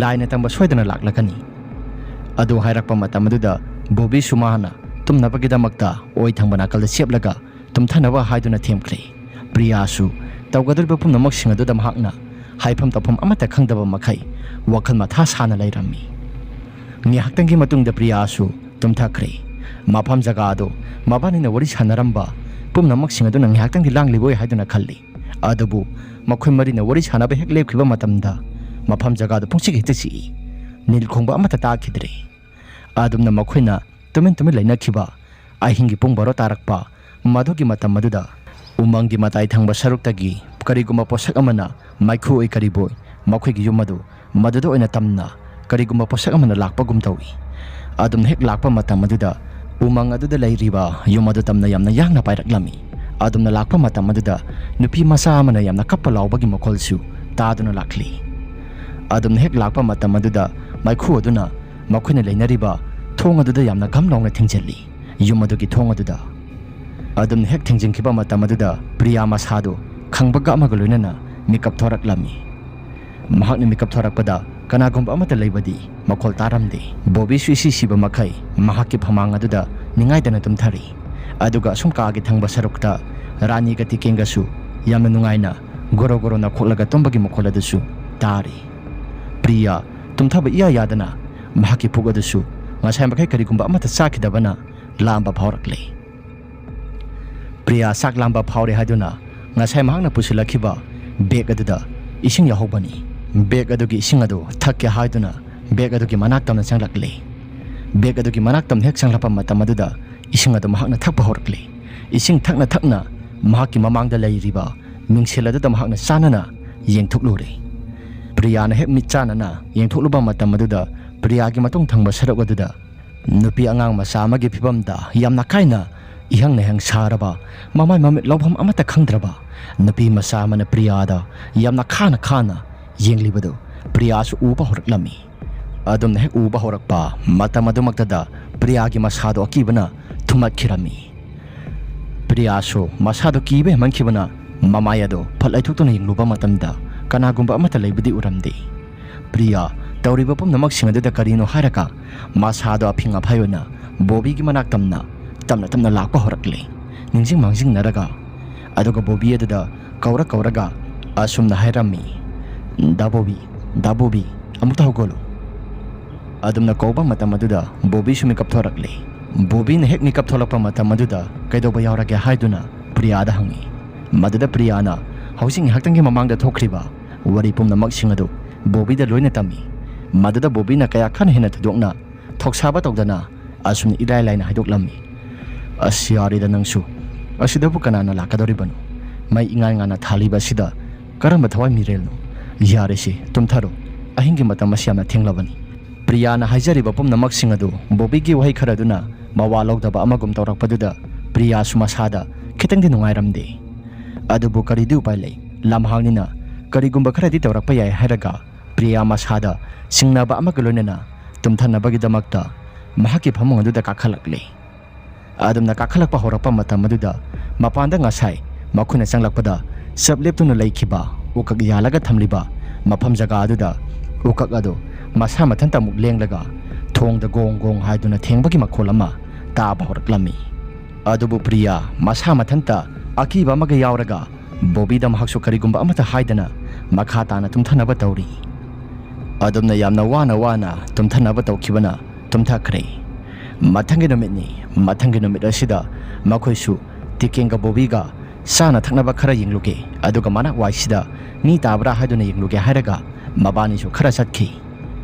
ꯂꯥꯏꯅ ꯇꯝꯕ ꯁꯣꯏꯗꯅ ꯂꯥꯛꯂꯒꯅꯤ ꯑꯗꯨ ꯍꯥꯏꯔꯛꯄ ꯃꯇꯝ ꯑꯗꯨꯗ ꯕꯣꯕꯤꯁꯨ ꯃꯥꯅ ꯇꯨꯝꯅꯕꯒꯤꯗꯃꯛꯇ ꯑꯣꯏ ꯊꯪꯕ ꯅꯥꯀꯜꯗ ꯆꯦꯞꯂꯒ ꯇꯨꯝꯊꯅꯕ ꯍꯥꯏꯗꯨꯅ ꯊꯦꯝꯈ꯭ꯔꯦ ꯄ꯭ꯔꯤꯌꯥꯁꯨ ꯇꯧꯒꯗꯧꯔꯤꯕ ꯄꯨꯝꯅꯃꯛꯁꯤꯡ ꯑꯗꯨꯗ ꯃꯍꯥꯛꯅ ꯍꯥꯏꯐꯝ ꯇꯧꯐꯝ ꯑꯃꯠꯇ ꯈꯪꯗꯕ ꯃꯈꯩ ꯋꯥꯈꯜ ꯃꯊꯥ ꯁꯥꯅ ꯂꯩꯔꯝꯃꯤ ꯉꯥꯏꯍꯥꯛꯇꯪꯒꯤ ꯃꯇꯨꯡꯗ ꯄ꯭ꯔꯤꯌꯥꯁꯨ ꯇꯨꯝꯊꯈ꯭ꯔꯦ ꯃꯐꯝ ꯖꯒꯥ ꯑꯗꯨ ꯃꯕꯥꯅꯤꯅ ꯋꯥꯔꯤ ꯁꯥꯟꯅꯔꯝꯕ ꯄꯨꯝꯅꯃꯛꯁꯤꯡ ꯑꯗꯨꯅ ꯉꯥꯏꯍꯥꯛꯇꯪꯗꯤ ꯂꯥꯡꯂꯤꯕꯣꯏ ꯍꯥꯏꯗꯨꯅ ꯈꯜꯂꯤ ꯑꯗꯨꯕꯨ ꯃꯈꯣꯏ ꯃꯔꯤꯅ ꯋꯥꯔꯤ ꯁꯥꯟꯅꯕ ꯍꯦꯛ ꯂꯦꯞꯈꯤꯕ ꯃꯇꯝꯗ ꯃꯐꯝ ꯖꯒꯥꯗꯨ ꯄꯨꯡꯆꯤꯛ ꯍꯦꯛꯇ ꯆꯤꯛꯏ ꯅꯤꯜ ꯈꯣꯡꯕ ꯑꯃꯠꯇ ꯇꯥꯈꯤꯗ꯭ꯔꯦ ꯑꯗꯨꯝꯅ ꯃꯈꯣꯏꯅ ꯇꯨꯃꯤꯟ ꯂꯩꯅꯈꯤꯕ ꯑꯍꯤꯡꯒꯤ ꯄꯨꯡ 12 ꯇꯥꯔꯛꯄ ꯃꯗꯨꯒꯤ ꯃꯇꯝ ꯑꯗꯨꯗ ꯎꯃꯪꯒꯤ ꯃꯇꯥꯏ ꯊꯪꯕ ꯁꯔꯨꯛꯇꯒꯤ ꯀꯔꯤꯒꯨꯝꯕ ꯄꯣꯠꯁꯛ ꯑꯃꯅ ꯃꯩꯈꯨ ꯑꯣꯏ ꯀꯔꯤꯕꯣꯏ ꯃꯈꯣꯏꯒꯤ ꯌꯨꯝ ꯑꯗꯨ ꯃꯗꯨꯗ ꯑꯣꯏꯅ ꯇꯝꯅ ꯀꯔꯤꯒꯨꯝꯕ ꯄꯣꯠꯁꯛ ꯑꯃꯅ ꯂꯥꯛꯄꯒꯨꯝ ꯇꯧꯏ ꯑꯗꯨꯝ ꯍꯦꯛ ꯂꯥꯛꯄ ꯃꯇꯝ ꯑꯗꯨꯗ ꯎꯃꯪ ꯑꯗꯨꯗ ꯂꯩꯔꯤꯕ ꯌꯨꯝ ꯑꯗꯨ ꯇꯝꯅ ꯌꯥꯝꯅ ꯌꯥꯡꯅ ꯄꯥꯏꯔꯛꯂꯝꯃꯤ ꯑꯗꯨꯝꯅ ꯂꯥꯛꯄ ꯃꯇꯝ ꯑꯗꯨꯗ ꯅꯨꯄꯤ ꯃꯆꯥ ꯑꯃꯅ ꯌꯥꯝꯅ ꯀꯞꯄ ꯂꯥꯎꯕꯒꯤ ꯃꯈꯣꯜꯁꯨ ꯇꯥꯗꯨꯅ ꯂꯥꯛꯂꯤ ꯑꯗꯨꯝꯅ ꯍꯦꯛ ꯂꯥꯛꯄ ꯃꯇꯝ ꯑꯗꯨꯗ ꯃꯩꯈꯨ ꯑꯗꯨꯅ ꯃꯈꯣꯏꯅ ꯂꯩꯅꯔꯤꯕ ꯊꯣꯡ ꯑꯗꯨꯗ ꯌꯥꯝꯅ ꯘꯝ ꯂꯥꯎꯅ ꯊꯤꯡꯖꯤꯜꯂꯤ ꯌꯨꯝ ꯑꯗꯨꯒꯤ ꯊꯣꯡ ꯑꯗꯨꯗ ꯑꯗꯨꯝ ꯍꯦꯛ ꯊꯦꯡꯖꯤꯟꯈꯤꯕ ꯃꯇꯝ ꯑꯗꯨꯗ ꯄ꯭ꯔꯤꯌꯥ ꯃꯁꯥꯗꯨ ꯈꯪꯕꯒ ꯑꯃꯒ ꯂꯣꯏꯅꯅ ꯃꯤꯀꯞ ꯊꯣꯔꯛꯂꯝꯃꯤ꯫ ꯃꯍꯥꯛꯅ ꯃꯤꯀꯞ ꯊꯣꯔꯛꯄꯗ ꯀꯅꯥꯒꯨꯝꯕ ꯑꯃꯠꯇ ꯂꯩꯕꯗꯤ ꯃꯈꯣꯜ ꯇꯥꯔꯝꯗꯦ꯫ ꯕꯣꯕꯤꯁꯨ ꯏꯁꯤ ꯁꯤꯕ ꯃꯈꯩ ꯃꯍꯥꯛꯀꯤ ꯐꯃꯥꯡ ꯑꯗꯨꯗ ꯅꯤꯡꯉꯥꯏꯗꯅ ꯇꯨꯝꯊꯔꯤ꯫ ꯑꯗꯨꯒ ꯑꯁꯨꯝ ꯀꯥꯒꯤ ꯊꯪꯕ ꯁꯔꯨꯛꯇ ꯔꯥꯅꯤꯒ ꯇꯤꯀꯦꯟꯒꯁꯨ ꯌꯥꯝꯅ ꯅꯨꯡꯉꯥꯏꯅ ꯒꯣꯔꯣ ꯒꯣꯔꯣ ꯅꯈꯣꯛꯂꯒ ꯇꯨꯝꯕꯒꯤ ꯃꯈꯣꯜ ꯑꯗꯨꯁꯨ ꯇꯥꯔꯤ꯫ ꯄ꯭ꯔꯤꯌꯥ ꯇꯨꯝꯊꯕ ꯏꯌꯥ ꯌꯥꯗꯅ ꯃꯍꯥꯛꯀꯤ ꯄꯨꯛ ꯑꯗꯨꯁꯨ ꯉꯁꯥꯏ ꯃꯈꯩ ꯀꯔꯤꯒꯨꯝꯕ ꯑꯃꯠꯇ ꯆꯥꯈꯤꯗꯕꯅ ꯂꯥꯝꯕ ꯐꯥꯎꯔꯛꯂꯦ꯫ ꯄ꯭ꯔꯤꯌꯥ ꯆꯥꯛ ꯂꯥꯝꯕ ꯐꯥꯎꯔꯦ ꯍꯥꯏꯗꯨꯅ ꯉꯁꯥꯏ ꯃꯍꯥꯛꯅ ꯄꯨꯁꯤꯜꯂꯛꯈꯤꯕ ꯕꯦꯒ ꯑꯗꯨꯗ ꯏꯁꯤꯡ ꯌꯥꯎꯍꯧꯕꯅꯤ꯫ ꯕꯦꯒ ꯑꯗꯨꯒꯤ ꯏꯁꯤꯡ ꯑꯗꯨ ꯊꯛꯀꯦ ꯍꯥꯏꯗꯨꯅ ꯕꯦꯒ ꯑꯗꯨꯒꯤ ꯃꯅꯥꯛ ꯇꯝꯅ ꯆꯪꯂꯛꯂꯦ꯫ ꯕꯦꯒ ꯑꯗꯨꯒꯤ ꯃꯅꯥꯛ ꯇꯝꯅ ꯍꯦꯛ ꯆꯪꯂꯛꯄ ꯃꯇꯝ ꯑꯗꯨꯗ ꯏꯁꯤꯡ ꯑꯗꯨ ꯃꯍꯥꯛꯅ ꯊꯛꯄ ꯍꯧꯔꯛꯂꯦ꯫ ꯏꯁꯤꯡ ꯊꯛꯅ ꯊꯛꯅ ꯃꯍꯥꯛꯀꯤ ꯃꯃꯥꯡꯗ ꯂꯩꯔꯤꯕ ꯃꯤꯡꯁꯦꯜ ꯑꯗꯨꯗ ꯃꯍꯥꯛꯅ ꯆꯥꯟꯅꯅ ꯌꯦꯡꯊꯣꯛꯂꯨꯔꯦ꯫ ꯄ꯭ꯔꯤꯌꯥꯅ ꯍꯦꯛ ꯃꯤꯠ ꯆꯥꯟꯅꯅ ꯌꯦꯡꯊꯣꯛꯂꯨꯕ ꯃꯇꯝ ꯑꯗꯨꯗ ꯄ꯭ꯔꯤꯌꯥꯒꯤ ꯃꯇꯨꯡ ꯊꯪꯕ ꯁꯔꯨꯛ ꯑꯗꯨꯗ ꯅꯨꯄꯤ ꯑꯉꯥꯡ ꯃꯆꯥ ꯑꯃꯒꯤ ꯐꯤꯕꯝꯗ ꯌꯥꯝꯅ ꯀꯥꯏꯅ ꯏꯍꯪ ꯅꯍꯪ ꯁꯥꯔꯕ ꯃꯃꯥꯏ ꯃꯃꯤꯠ ꯂꯧꯐꯝ ꯑꯃꯠꯇ ꯈꯪꯗ꯭ꯔꯕ ꯅꯨꯄꯤ ꯃꯆꯥ ꯑꯃꯅ ꯄ꯭ꯔꯤꯌꯥꯗ ꯌꯥꯝꯅ ꯈꯥꯅ ꯌꯦꯡꯂꯤꯕꯗꯨ ꯄ꯭ꯔꯤꯌꯥꯁꯨ ꯎꯕ ꯍꯧꯔꯛꯂꯝꯃꯤ꯫ ꯑꯗꯨꯝꯅ ꯍꯦꯛ ꯎꯕ ꯍꯧꯔꯛꯄ ꯃꯇꯝ ꯑꯗꯨꯃꯛꯇꯗ ꯄ꯭ꯔꯤꯌꯥꯒꯤ ꯃꯁꯥꯗꯣ ꯑꯀꯤꯕꯅ ꯊꯨꯝꯍꯠꯈꯤꯔꯝꯃꯤ꯫ ꯄ꯭ꯔꯤꯌꯥꯁꯨ ꯃꯁꯥꯗꯣ ꯀꯤꯕ ꯍꯦꯟꯃꯟꯈꯤꯕꯅ ꯃꯃꯥꯏ ꯑꯗꯣ ꯐꯠ ꯂꯩꯊꯣꯛꯇꯨꯅ ꯌꯦꯡꯂꯨꯕ ꯃꯇꯝꯗ ꯀꯅꯥꯒꯨꯝꯕ ꯑꯃꯠꯇ ꯂꯩꯕꯗꯤ ꯎꯔꯝꯗꯦ꯫ ꯄ꯭ꯔꯤꯌꯥ ꯇꯧꯔꯤꯕ ꯄꯨꯝꯅꯃꯛꯁꯤꯡ ꯑꯗꯨꯗ ꯀꯔꯤꯅꯣ ꯍꯥꯏꯔꯒ ꯃꯁꯥꯗꯣ ꯑꯐꯤꯡ ꯑꯐꯥꯏ ꯑꯣꯏꯅ ꯕꯣꯕꯤꯒꯤ ꯃꯅꯥꯛ ꯇꯞꯅ ꯂꯥꯛꯄ ꯍꯧꯔꯛꯂꯦ, ꯅꯤꯡꯁꯤꯡ ꯃꯥꯡꯖꯤꯡꯅꯔꯒ꯫ ꯑꯗꯨꯒ ꯕꯣꯕꯤ ꯑꯗꯨꯗ ꯀꯧꯔꯒ ꯑꯁꯨꯝꯅ ꯍꯥꯏꯔꯝꯃꯤ, ꯗꯥ ꯕꯣꯕꯤ ꯑꯃꯨꯛꯇ ꯍꯧꯒꯠꯂꯨ꯫ ꯑꯗꯨꯝꯅ ꯀꯧꯕ ꯃꯇꯝ ꯑꯗꯨꯗ ꯕꯣꯕꯤꯁꯨ ꯃꯤꯀꯞ ꯊꯣꯔꯛꯂꯦ꯫ ꯕꯣꯕꯤꯅ ꯍꯦꯛ ꯃꯤꯀꯞ ꯊꯣꯛꯂꯛꯄ ꯃꯇꯝ ꯑꯗꯨꯗ ꯀꯩꯗꯧꯕ ꯌꯥꯎꯔꯒꯦ ꯍꯥꯏꯗꯨꯅ ꯄ꯭ꯔꯤꯌꯥꯗ ꯍꯪꯉꯤ꯫ ꯃꯗꯨꯗ ꯄ꯭ꯔꯤꯌꯥꯅ ꯍꯧꯖꯤꯛ ꯉꯥꯏꯍꯥꯛꯇꯪꯒꯤ ꯃꯃꯥꯡꯗ ꯊꯣꯛꯈ꯭ꯔꯤꯕ ꯋꯥꯔꯤ ꯄꯨꯝꯅꯃꯛꯁꯤꯡ ꯑꯗꯨ ꯕꯣꯕꯤꯗ ꯂꯣꯏꯅ ꯇꯝꯃꯤ꯫ ꯃꯗꯨꯗ ꯕꯣꯕꯤꯅ ꯀꯌꯥ ꯈꯟꯅ ꯍꯦꯟꯅ ꯊꯣꯏꯗꯣꯛꯅ ꯊꯧꯁꯥꯕ ꯇꯧꯗꯅ ꯑꯁꯨꯝꯅ ꯏꯔꯥꯏ ꯂꯥꯏꯅ ꯍꯥꯏꯗꯣꯛꯂꯝꯃꯤ, ꯑꯁ ꯌꯥꯔꯦꯗ ꯅꯪꯁꯨ, ꯑꯁꯤꯗꯕꯨ ꯀꯅꯥꯅ ꯂꯥꯛꯀꯗꯧꯔꯤꯕꯅꯣ? ꯃꯩ ꯏꯉꯥꯟ ꯉꯥꯟꯅ ꯊꯥꯜꯂꯤꯕ ꯑꯁꯤꯗ ꯀꯔꯝꯕ ꯊꯋꯥꯏ ꯃꯤꯔꯦꯜꯅꯣ? ꯌꯥꯔꯦꯁꯦ ꯇꯨꯝꯊꯔꯣ, ꯑꯍꯤꯡꯒꯤ ꯃꯇꯝ ꯑꯁꯤ ꯌꯥꯝꯅ ꯊꯦꯡꯂꯕꯅꯤ꯫ ꯄ꯭ꯔꯤꯌꯥꯅ ꯍꯥꯏꯖꯔꯤꯕ ꯄꯨꯝꯅꯃꯛꯁꯤꯡ ꯑꯗꯨ ꯕꯣꯕꯤꯒꯤ ꯋꯥꯍꯩ ꯈꯔꯗꯨꯅ ꯃꯋꯥ ꯂꯧꯗꯕ ꯑꯃꯒꯨꯝ ꯇꯧꯔꯛꯄꯗꯨꯗ ꯄ꯭ꯔꯤꯌꯥꯁꯨ ꯃꯁꯥꯗ ꯈꯤꯇꯪꯗꯤ ꯅꯨꯡꯉꯥꯏꯔꯝꯗꯦ꯫ ꯑꯗꯨꯕꯨ ꯀꯔꯤꯗꯤ ꯎꯄꯥꯏ ꯂꯩ, ꯂꯝꯍꯥꯡꯅꯤꯅ ꯀꯔꯤꯒꯨꯝꯕ ꯈꯔꯗꯤ ꯇꯧꯔꯛꯄ ꯌꯥꯏ ꯍꯥꯏꯔꯒ ꯄ꯭ꯔꯤꯌꯥ ꯃꯁꯥꯗ ꯆꯤꯡꯅꯕ ꯑꯃꯒ ꯂꯣꯏꯅꯅ ꯇꯨꯝꯊꯅꯕꯒꯤꯗꯃꯛꯇ ꯃꯍꯥꯛꯀꯤ ꯐꯃꯨꯡ ꯑꯗꯨꯗ ꯀꯥꯈꯠꯂꯛꯂꯦ꯫ ꯑꯗꯨꯝꯅ ꯀꯥꯈꯠꯂꯛꯄ ꯍꯧꯔꯛꯄ ꯃꯇꯝ ꯑꯗꯨꯗ ꯃꯄꯥꯟꯗ ꯉꯁꯥꯏ ꯃꯈꯣꯏꯅ ꯆꯪꯂꯛꯄꯗ ꯆꯞ ꯂꯦꯞꯇꯨꯅ ꯂꯩꯈꯤꯕ ꯎꯀꯛ ꯌꯥꯜꯂꯒ ꯊꯝꯂꯤꯕ ꯃꯐꯝ ꯖꯒꯥ ꯑꯗꯨꯗ ꯎꯀꯛ ꯑꯗꯨ ꯃꯁꯥ ꯃꯊꯟꯇ ꯑꯃꯨꯛ ꯂꯦꯡꯂꯒ ꯊꯣꯡꯗ ꯒꯣꯡ ꯒꯣꯡ ꯍꯥꯏꯗꯨꯅ ꯊꯦꯡꯕꯒꯤ ꯃꯈꯣꯜ ꯑꯃ ꯇꯥꯕ ꯍꯧꯔꯛꯂꯝꯃꯤ꯫ ꯑꯗꯨꯕꯨ ꯄ꯭ꯔꯤꯌꯥ ꯃꯁꯥ ꯃꯊꯟꯇ ꯑꯀꯤꯕ ꯑꯃꯒ ꯌꯥꯎꯔꯒ ꯕꯣꯕꯤꯗ ꯃꯍꯥꯛꯁꯨ ꯀꯔꯤꯒꯨꯝꯕ ꯑꯃꯠꯇ ꯍꯥꯏꯗꯅ ꯃꯈꯥ ꯇꯥꯅ ꯇꯨꯝꯊꯅꯕ ꯇꯧꯔꯤ꯫ ꯑꯗꯨꯝꯅ ꯌꯥꯝꯅ ꯋꯥꯅ ꯇꯨꯝꯊꯅꯕ ꯇꯧꯈꯤꯕꯅ ꯇꯨꯝꯊꯈ꯭ꯔꯦ꯫ ꯃꯊꯪꯒꯤ ꯅꯨꯃꯤꯠ ꯑꯁꯤꯗ ꯃꯈꯣꯏꯁꯨ ꯇꯤꯀꯦꯟꯒ ꯕꯣꯕꯤꯒ ꯆꯥꯅ ꯊꯛꯅꯕ ꯈꯔ ꯌꯦꯡꯂꯨꯒꯦ, ꯑꯗꯨꯒ ꯃꯅꯥꯛ ꯋꯥꯏꯁꯤꯗ ꯃꯤ ꯇꯥꯕ꯭ꯔꯥ ꯍꯥꯏꯗꯨꯅ ꯌꯦꯡꯂꯨꯒꯦ ꯍꯥꯏꯔꯒ ꯃꯕꯥꯅꯤꯁꯨ ꯈꯔ ꯆꯠꯈꯤ꯫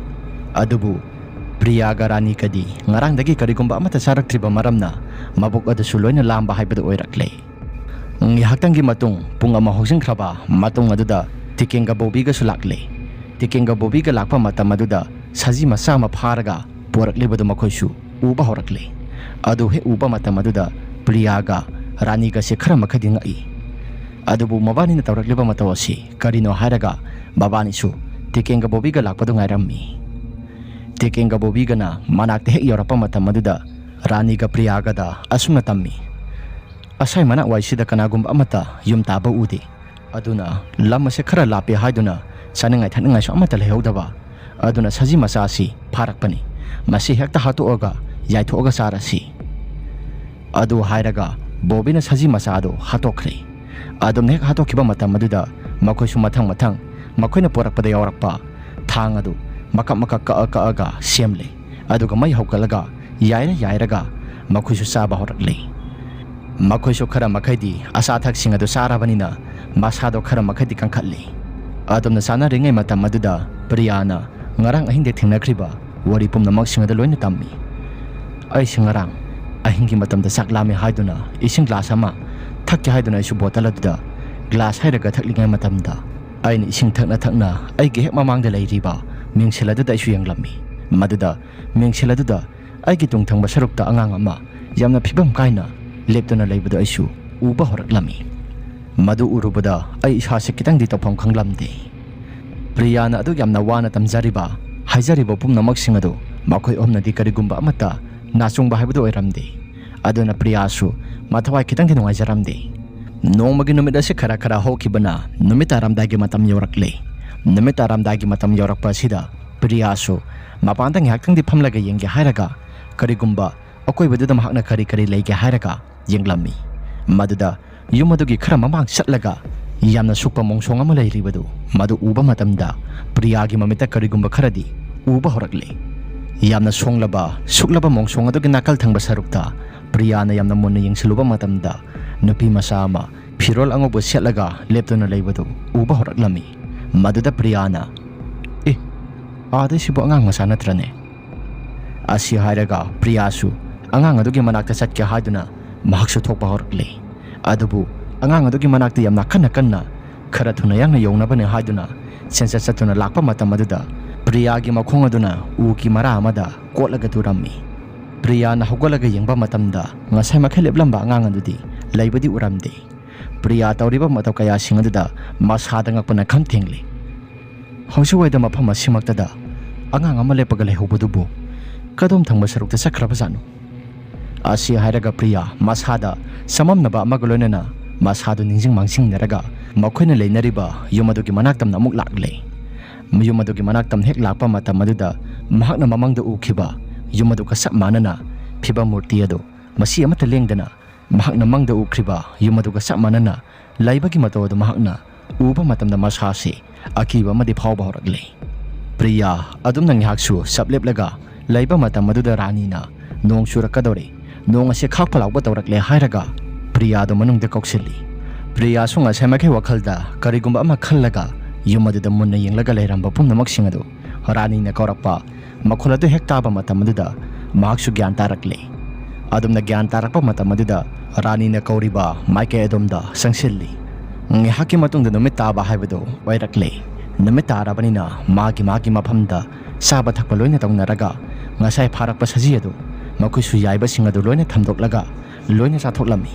ꯑꯗꯨꯕꯨ ꯄ꯭ꯔꯤꯌꯥꯒ ꯔꯥꯅꯤꯒꯗꯤ ꯉꯔꯥꯡꯗꯒꯤ ꯀꯔꯤꯒꯨꯝꯕ ꯑꯃꯠꯇ ꯆꯥꯔꯛꯇ꯭ꯔꯤꯕ ꯃꯔꯝꯅ ꯃꯕꯨꯛ ꯑꯗꯨꯁꯨ ꯂꯣꯏꯅ ꯂꯥꯝꯕ ꯍꯥꯏꯕꯗꯨ ꯑꯣꯏꯔꯛꯂꯦ꯫ ꯉꯥꯏꯍꯥꯛꯇꯪꯒꯤ ꯃꯇꯨꯡ ꯄꯨꯡ ꯑꯃ ꯍꯧꯖꯤꯟꯈ꯭ꯔꯕ ꯃꯇꯨꯡ ꯑꯗꯨꯗ ꯇꯤꯀꯦꯟꯒ ꯕꯣꯕꯤꯒꯁꯨ ꯂꯥꯛꯂꯦ꯫ ꯇꯤꯀꯦꯟꯒ ꯕꯣꯕꯤꯒ ꯂꯥꯛꯄ ꯃꯇꯝ ꯑꯗꯨꯗ ꯁꯖꯤ ꯃꯆꯥ ꯑꯃ ꯐꯥꯔꯒ ꯄꯣꯔꯛꯂꯤꯕꯗꯨ ꯃꯈꯣꯏꯁꯨ ꯎꯕ ꯍꯧꯔꯛꯂꯦ꯫ ꯑꯗꯨ ꯍꯦꯛ ꯎꯕ ꯃꯇꯝ ꯑꯗꯨꯗ ꯄ꯭ꯔꯤꯌꯥꯒ ꯔꯥꯅꯤꯒꯁꯦꯈꯔ ꯃꯈꯩꯗꯤ ꯉꯛꯏ꯫ ꯑꯗꯨꯕꯨ ꯃꯕꯥꯅꯤꯅ ꯇꯧꯔꯛꯂꯤꯕ ꯃꯇꯧ ꯑꯁꯤ ꯀꯔꯤꯅꯣ ꯍꯥꯏꯔꯒ ꯃꯕꯥꯅꯤꯁꯨ ꯇꯤꯀꯦꯟꯒ ꯕꯣꯕꯤꯒ ꯂꯥꯛꯄꯗꯨ ꯉꯥꯏꯔꯝꯃꯤ꯫ ꯇꯤꯀꯦꯟꯒ ꯕꯣꯕꯤꯒꯅ ꯃꯅꯥꯛꯇ ꯍꯦꯛ ꯌꯧꯔꯛꯄ ꯃꯇꯝ ꯑꯗꯨꯗ ꯔꯥꯅꯤꯒ ꯄ꯭ꯔꯤꯌꯥꯒꯗ ꯑꯁꯨꯝꯅ ꯇꯝꯃꯤ, ꯑꯁꯥꯏ ꯃꯅꯥꯛ ꯋꯥꯏꯁꯤꯗ ꯀꯅꯥꯒꯨꯝꯕ ꯑꯃꯠꯇ ꯌꯨꯝ ꯇꯥꯕ ꯎꯗꯦ, ꯑꯗꯨꯅ ꯂꯝ ꯑꯁꯦ ꯈꯔ ꯂꯥꯞꯄꯦ ꯍꯥꯏꯗꯨꯅ ꯆꯥꯅꯤꯡꯉꯥꯏ ꯊꯛꯅꯤꯡꯉꯥꯏꯁꯨ ꯑꯃꯠꯇ ꯂꯩꯍꯧꯗꯕ, ꯑꯗꯨꯅ ꯁꯖꯤ ꯃꯆꯥ ꯑꯁꯤ ꯐꯥꯔꯛꯄꯅꯤ, ꯃꯁꯤ ꯍꯦꯛꯇ ꯍꯥꯠꯇꯣꯛꯑꯒ ꯌꯥꯏꯊꯣꯛꯑꯒ ꯆꯥꯔꯁꯤ꯫ ꯑꯗꯨ ꯍꯥꯏꯔꯒ ꯕꯣꯕꯤꯅ ꯁꯖꯤ ꯃꯆꯥꯗꯨ ꯍꯥꯠꯇꯣꯛꯈ꯭ꯔꯦ꯫ ꯑꯗꯨꯝꯅ ꯍꯦꯛ ꯍꯥꯠꯇꯣꯛꯈꯤꯕ ꯃꯇꯝ ꯑꯗꯨꯗ ꯃꯈꯣꯏꯁꯨ ꯃꯊꯪ ꯃꯈꯣꯏꯅ ꯄꯣꯔꯛꯄꯗ ꯌꯥꯎꯔꯛꯄ ꯊꯥꯡ ꯑꯗꯨ ꯃꯀꯛ ꯀꯛꯑꯒ ꯁꯦꯝꯂꯦ, ꯑꯗꯨꯒ ꯃꯩ ꯍꯧꯒꯠꯂꯒ ꯌꯥꯏꯔꯒ ꯃꯈꯣꯏꯁꯨ ꯆꯥꯕ ꯍꯧꯔꯛꯂꯦ꯫ ꯃꯈꯣꯏꯁꯨ ꯈꯔ ꯃꯈꯩꯗꯤ ꯑꯆꯥ ꯑꯊꯛꯁꯤꯡ ꯑꯗꯨ ꯆꯥꯔꯕꯅꯤꯅ ꯃꯁꯥꯗꯣ ꯈꯔ ꯃꯈꯩꯗꯤ ꯀꯟꯈꯠꯂꯦ꯫ ꯑꯗꯨꯝꯅ ꯆꯥꯅꯔꯤꯉꯩ ꯃꯇꯝ ꯑꯗꯨꯗ ꯄ꯭ꯔꯤꯌꯥꯅ ꯉꯔꯥꯡ ꯑꯍꯤꯡꯗ ꯊꯦꯡꯅꯈ꯭ꯔꯤꯕ ꯋꯥꯔꯤ ꯄꯨꯝꯅꯃꯛꯁꯤꯡ ꯑꯗꯨ ꯂꯣꯏꯅ ꯇꯝꯃꯤ꯫ ꯑꯩꯁꯦ ꯉꯔꯥꯡ ꯑꯍꯤꯡꯒꯤ ꯃꯇꯝꯗ ꯆꯥꯛ ꯂꯥꯝꯃꯦ ꯍꯥꯏꯗꯨꯅ ꯏꯁꯤꯡ ꯒ꯭ꯂꯥꯁ ꯑꯃ ꯊꯛꯀꯦ ꯍꯥꯏꯗꯨꯅ ꯑꯩꯁꯨ ꯕꯣꯇꯜ ꯑꯗꯨꯗ ꯒ꯭ꯂꯥꯁ ꯍꯩꯔꯒ ꯊꯛꯂꯤꯉꯩ ꯃꯇꯝꯗ ꯑꯩꯅ ꯏꯁꯤꯡ ꯊꯛꯅ ꯑꯩꯒꯤ ꯍꯦꯛ ꯃꯃꯥꯡꯗ ꯂꯩꯔꯤꯕ ꯃꯤꯡꯁꯦꯜ ꯑꯗꯨꯗ ꯑꯩꯁꯨ ꯌꯦꯡꯂꯝꯃꯤ꯫ ꯃꯗꯨꯗ ꯃꯤꯡꯁꯦꯜ ꯑꯗꯨꯗ ꯑꯩꯒꯤ ꯇꯨꯡꯊꯪꯕ ꯁꯔꯨꯛꯇ ꯑꯉꯥꯡ ꯑꯃ ꯌꯥꯝꯅ ꯐꯤꯕꯝ ꯀꯥꯏꯅ ꯂꯦꯞꯇꯨꯅ ꯂꯩꯕꯗꯨ ꯑꯩꯁꯨ ꯎꯕ ꯍꯧꯔꯛꯂꯝꯃꯤ꯫ ꯃꯗꯨ ꯎꯔꯨꯕꯗ ꯑꯩ ꯏꯁꯥꯁꯦ ꯈꯤꯇꯪꯗꯤ ꯇꯧꯐꯝ ꯈꯪꯂꯝꯗꯦ꯫ ꯄ꯭ꯔꯤꯌꯥꯅ ꯑꯗꯨꯛ ꯌꯥꯝꯅ ꯋꯥꯅ ꯍꯥꯏꯖꯔꯤꯕ ꯄꯨꯝꯅꯃꯛꯁꯤꯡ ꯑꯗꯨ ꯃꯈꯣꯏ ꯑꯍꯨꯝꯅꯗꯤ ꯀꯔꯤꯒꯨꯝꯕ ꯑꯃꯠꯇ ꯅꯥꯆꯨꯡꯕ ꯍꯥꯏꯕꯗꯨ ꯑꯣꯏꯔꯝꯗꯦ꯫ ꯑꯗꯨꯅ ꯄ꯭ꯔꯤꯌꯥꯁꯨ mathawai khitang thi nungaijaramde nongmagi numit ase khara khara hokibana numit taramdagi matam yorakle numit taramdagi matam yorakpa sida priyasu mapanda nghaktang di phamlaga yengge hairaga karigumba akoibadudam hakna kari kari leige hairaga yenglammi maduda yumadugi khara mamang satlaga yamna sukpa mongsong ama leiribadu madu uba matamda priyagi mamita karigumba kharadi uba horakle yamna songlaba suklaba mongsong adugi nakal thangba sarukta priyana yamna munna yengsiluba matamda nupi masa ama phirol angobo setlaga leptona leibadu uba horaklami maduda priyana sibu angang masa natrane asi hairaga priyasu angang adugi manakta satke haiduna mahaksu thokpa horakle adubu angang adugi manakta yamna kanna khara thuna yangna yognabane haiduna sensa satuna lakpa matam aduda priyagi makhong aduna uki mara amada kotlaga turammi priyana hogolaga yengba matamda ngasai makheleblambe angang adudi leibadi uramde priya tawriba mataw kaya singaduda masada ngakpana khamthengli hausuwaida mafam asimaktada angang ama lepaga lehobudubu kadom thangba sarukta sakrabajanu asi hairaga priya masada samamnaba amaga loinana masadu ningjing mangsing naraga makhoina leinariba yumadugi manaktamna amuk laklei yumadugi manaktam hek lakpa matam aduda mahakna mamangda ukhiba yumaduga sap manana phiba murti ado masi amata lengdana mahakna mangda ukriba yumaduga sap manana laibagi matodu mahakna uba matamda masasi akiba amadi phawba horaklei priya adum nang haksu sableplega laiba matam aduda ranina nong surakadore nong ase khakpa lawba tawrakle hairaga priya do manungda koksilli priya sunga semakhe wakhalda karigumba ama khallaga yumaduda munna yenglaga leiramba pumnamak singadu ranina kaurakpa makhuladu hektaba matam aduda mahaksu gyan tarakle adumna gyan tarakpa matam aduda ranina kauriba maike adumda sangsilli ngihaki matungda numit taba haibadu wairakle numit tarabanina magi mafamda saba thakpa loina tawnaraga ngasai pharakpa saji adu makuisu yaiba singadu loina thamdoklaga loina chathoklammi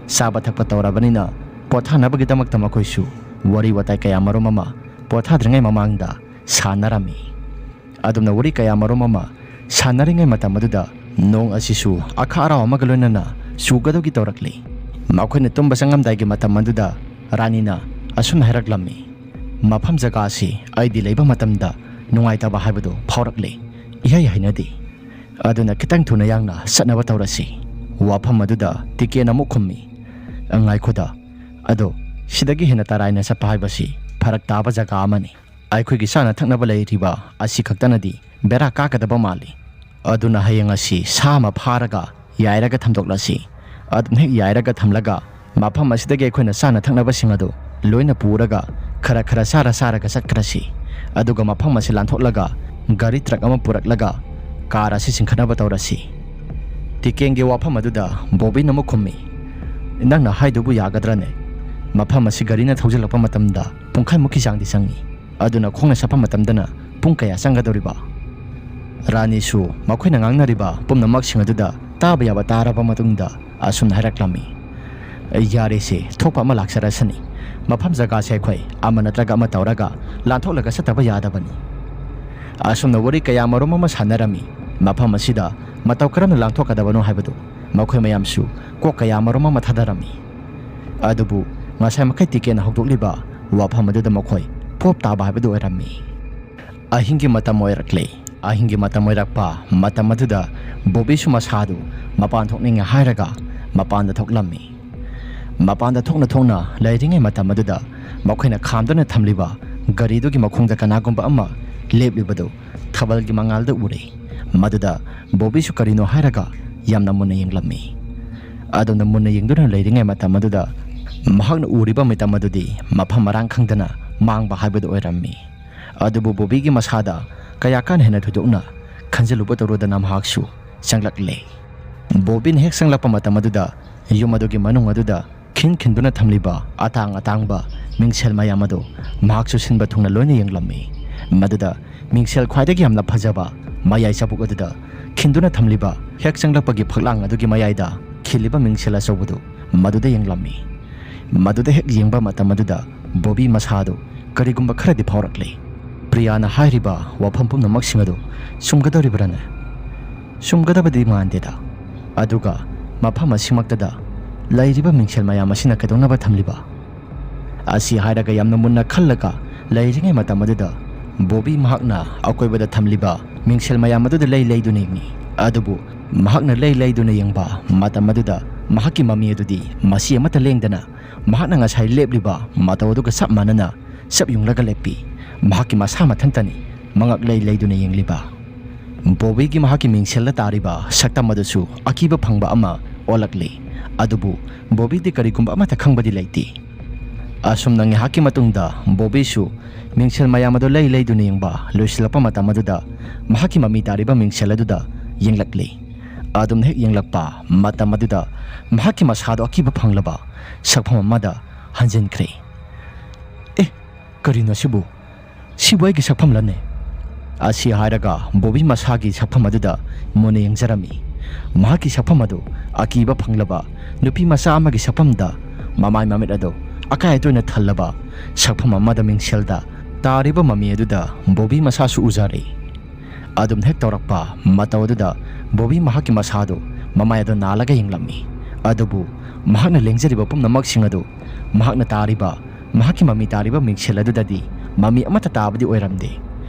saba thakpa tawrabanina pothanabagidamakta makuisu wari watai kaya marom ama pothadringai mamangda sanarami adumna wari kaya marom ama sanaringai matam aduda nong asisu akhara amaga loinana sugadogi tawrakli makhoina tumba sangamdaigi matam aduda ranina asun hairaklammi mafam jaga asi aidi leiba matamda nungaitaba haibadu phaurakle ihai hainadi aduna kitang thuna yangna satnaba tawrasi wafam aduda tiken amuk khummi angai khoda ado sidagi hena taraina sapa haibasi pharak taba jaga amani aikhoigi sana thaknaba leiriba asi khaktanadi bera kakadaba mali aduna hayang asi sama pharaga yairaga thamdoklasi adum hek yairaga thamlaga mafam asidagi aikhoina sana thaknaba singadu loina puraga khara sara satkrasi aduga mafam asi lantholaga gari truck ama puraklaga car asi singkhanaba tawrasi tikenge wafam aduda bobi namu khummi indangna haidubu yagadrane mafam asi gari na thaujalakpa matamda pungkhai mukhi jangdi sangi aduna khongna sapa matamdana pungkaya sangadoriba rani su makhoina ngangnariba pumnamak singaduda taba yaba taraba matungda asun hairaklammi yare se thokpa ama laksarasani mafam jaga se khoi ama natraga ama tawraga lantholaga sataba yadabani asumna wari kaya marom ama sanarami mafam asida mataw karamna langthokadabano haibadu makhoi mayamsu ko kaya marom ama thadarami adubu ngasai makai tikena hokdokliba wafam aduda makhoi pop taba haibadu oirammi ahingi matam oirakle ahingi matam oirakpa matam aduda bobisu masadu mapan thokninga hairaga mapanda thoklammi mapanda thokna lairingai matam aduda makhoina khamdana thamliba garidugi makhongda kanagumba ama leblibadu thabalgi mangalda ure maduda bobisu karino hairaga yamna munna yenglammi adona munna yengduna lairingai matam aduda mahakna uriba mitam adudi mafam marang khangdana mangba haibadu oirammi adubu bobigi masada kaya kan hena thudukna khanjaluba tawrodana mahaksu sanglakle bobin hek sanglakpa matam aduda yumadugi manung aduda khinduna thamliba atangba mingsel mayamado mahaksu sinba thungna loina yenglammi maduda mingsel khwaidagi yamna phajaba mayai sabuk aduda khinduna thamliba hek sanglakpagi phaklang adugi mayaida khiliba mingsel asobudu maduda yenglammi maduda hek yengba matam aduda bobi masado karigumba kharadi phaurakle priyana hairiba wafam pumnamak singadu sumgadoribrana sumgadabadi mandeda aduga mafam asimaktada ꯂꯩꯔꯤꯕ ꯃꯤꯡꯁꯦꯜ ꯃꯌꯥꯝ ꯑꯁꯤꯅ ꯀꯩꯗꯧꯅꯕ ꯊꯝꯂꯤꯕ? ꯑꯁꯤ ꯍꯥꯏꯔꯒ ꯌꯥꯝꯅ ꯃꯨꯟꯅ ꯈꯜꯂꯒ ꯂꯩꯔꯤꯉꯩ ꯃꯇꯝ ꯑꯗꯨꯗ ꯕꯣꯕꯤ ꯃꯍꯥꯛꯅ ꯑꯀꯣꯏꯕꯗ ꯊꯝꯂꯤꯕ ꯃꯤꯡꯁꯦꯜ ꯃꯌꯥꯝ ꯑꯗꯨꯗ ꯂꯩꯗꯨꯅ ꯌꯦꯡꯉꯤ꯫ ꯑꯗꯨꯕꯨ ꯃꯍꯥꯛꯅ ꯂꯩꯗꯨꯅ ꯌꯦꯡꯕ ꯃꯇꯝ ꯑꯗꯨꯗ ꯃꯍꯥꯛꯀꯤ ꯃꯃꯤ ꯑꯗꯨꯗꯤ ꯃꯁꯤ ꯑꯃꯠꯇ ꯂꯦꯡꯗꯅ ꯃꯍꯥꯛꯅ ꯉꯁꯥꯏ ꯂꯦꯞꯂꯤꯕ ꯃꯇꯧ ꯑꯗꯨꯒ ꯆꯞ ꯃꯥꯟꯅꯅ ꯆꯞ ꯌꯨꯡꯂꯒ ꯂꯦꯞꯄꯤ꯫ ꯃꯍꯥꯛꯀꯤ ꯃꯁꯥ ꯃꯊꯟꯇꯅꯤ ꯃꯉꯛ ꯂꯩꯗꯨꯅ ꯌꯦꯡꯂꯤꯕ꯫ ꯕꯣꯕꯤꯒꯤ ꯃꯍꯥꯛꯀꯤ ꯃꯤꯡꯁꯦꯜꯗ ꯇꯥꯔꯤꯕ ꯁꯛꯇꯝ ꯑꯗꯨꯁꯨ ꯑꯀꯤꯕ ꯐꯪꯕ ꯑꯃ ꯑꯣꯜꯂꯛꯂꯤ꯫ ꯑꯗꯨꯕꯨ ꯕꯣꯕꯤꯗꯤ ꯀꯔꯤꯒꯨꯝꯕ ꯑꯃꯠꯇ ꯈꯪꯕꯗꯤ ꯂꯩꯇꯦ꯫ ꯑꯁꯨꯝꯅ ꯉꯥꯏꯍꯥꯛꯀꯤ ꯃꯇꯨꯡꯗ ꯕꯣꯕꯤꯁꯨ ꯃꯤꯡꯁꯦꯜ ꯃꯌꯥꯝ ꯑꯗꯨ ꯂꯩꯗꯨꯅ ꯌꯦꯡꯕ ꯂꯣꯏꯁꯤꯜꯂꯛꯄ ꯃꯇꯝ ꯑꯗꯨꯗ ꯃꯍꯥꯛꯀꯤ ꯃꯃꯤ ꯇꯥꯔꯤꯕ ꯃꯤꯡꯁꯦꯜ ꯑꯗꯨꯗ ꯌꯦꯡꯂꯛꯂꯤ꯫ ꯑꯗꯨꯝꯅ ꯍꯦꯛ ꯌꯦꯡꯂꯛꯄ ꯃꯇꯝ ꯑꯗꯨꯗ ꯃꯍꯥꯛꯀꯤ ꯃꯁꯥꯗꯣ ꯑꯀꯤꯕ ꯐꯪꯂꯕ ꯁꯛꯐꯝ ꯑꯃꯗ ꯍꯟꯖꯤꯟꯈ꯭ꯔꯦ꯫ ꯀꯔꯤꯅꯣ ꯁꯤꯕꯨ? ꯁꯤꯕꯨ ꯑꯩꯒꯤ ꯁꯛꯐꯝꯂꯅꯦ? ꯑꯁꯤ ꯍꯥꯏꯔꯒ ꯕꯣꯕꯤ ꯃꯁꯥꯒꯤ ꯁꯛꯐꯝ ꯑꯗꯨꯗ ꯃꯨꯟꯅ ꯌꯦꯡꯖꯔꯝꯃꯤ꯫ ꯃꯍꯥꯛꯀꯤ ꯁꯛꯐꯝ ꯑꯗꯨ ꯑꯀꯤꯕ ꯐꯪꯂꯕ ꯅꯨꯄꯤ ꯃꯆꯥ ꯑꯃꯒꯤ ꯁꯛꯐꯝꯗ ꯃꯃꯥꯏ ꯃꯃꯤꯠ ꯑꯗꯨ ꯑꯀꯥꯏ ꯑꯇꯣꯏꯅ ꯊꯜꯂꯕ ꯁꯛꯐꯝ ꯑꯃꯗ ꯃꯤꯡꯁꯦꯜꯗ ꯇꯥꯔꯤꯕ ꯃꯃꯤ ꯑꯗꯨꯗ ꯕꯣꯕꯤ ꯃꯁꯥꯁꯨ ꯎꯖꯔꯦ꯫ ꯑꯗꯨꯝ ꯍꯦꯛ ꯇꯧꯔꯛꯄ ꯃꯇꯧ ꯑꯗꯨꯗ ꯕꯣꯕꯤ ꯃꯍꯥꯛꯀꯤ ꯃꯁꯥꯗꯨ ꯃꯃꯥꯏ ꯑꯗꯨ ꯅꯥꯜꯂꯒ ꯌꯦꯡꯂꯝꯃꯤ꯫ ꯑꯗꯨꯕꯨ ꯃꯍꯥꯛꯅ ꯂꯦꯡꯖꯔꯤꯕ ꯄꯨꯝꯅꯃꯛꯁꯤꯡ ꯑꯗꯨ ꯃꯍꯥꯛꯅ ꯇꯥꯔꯤꯕ ꯃꯍꯥꯛꯀꯤ ꯃꯃꯤ ꯇꯥꯔꯤꯕ ꯃꯤꯡꯁꯦꯜ ꯑꯗꯨꯗꯗꯤ ꯃꯃꯤ ꯑꯃꯠꯇ ꯇꯥꯕꯗꯤ ꯑꯣꯏꯔꯝꯗꯦ꯫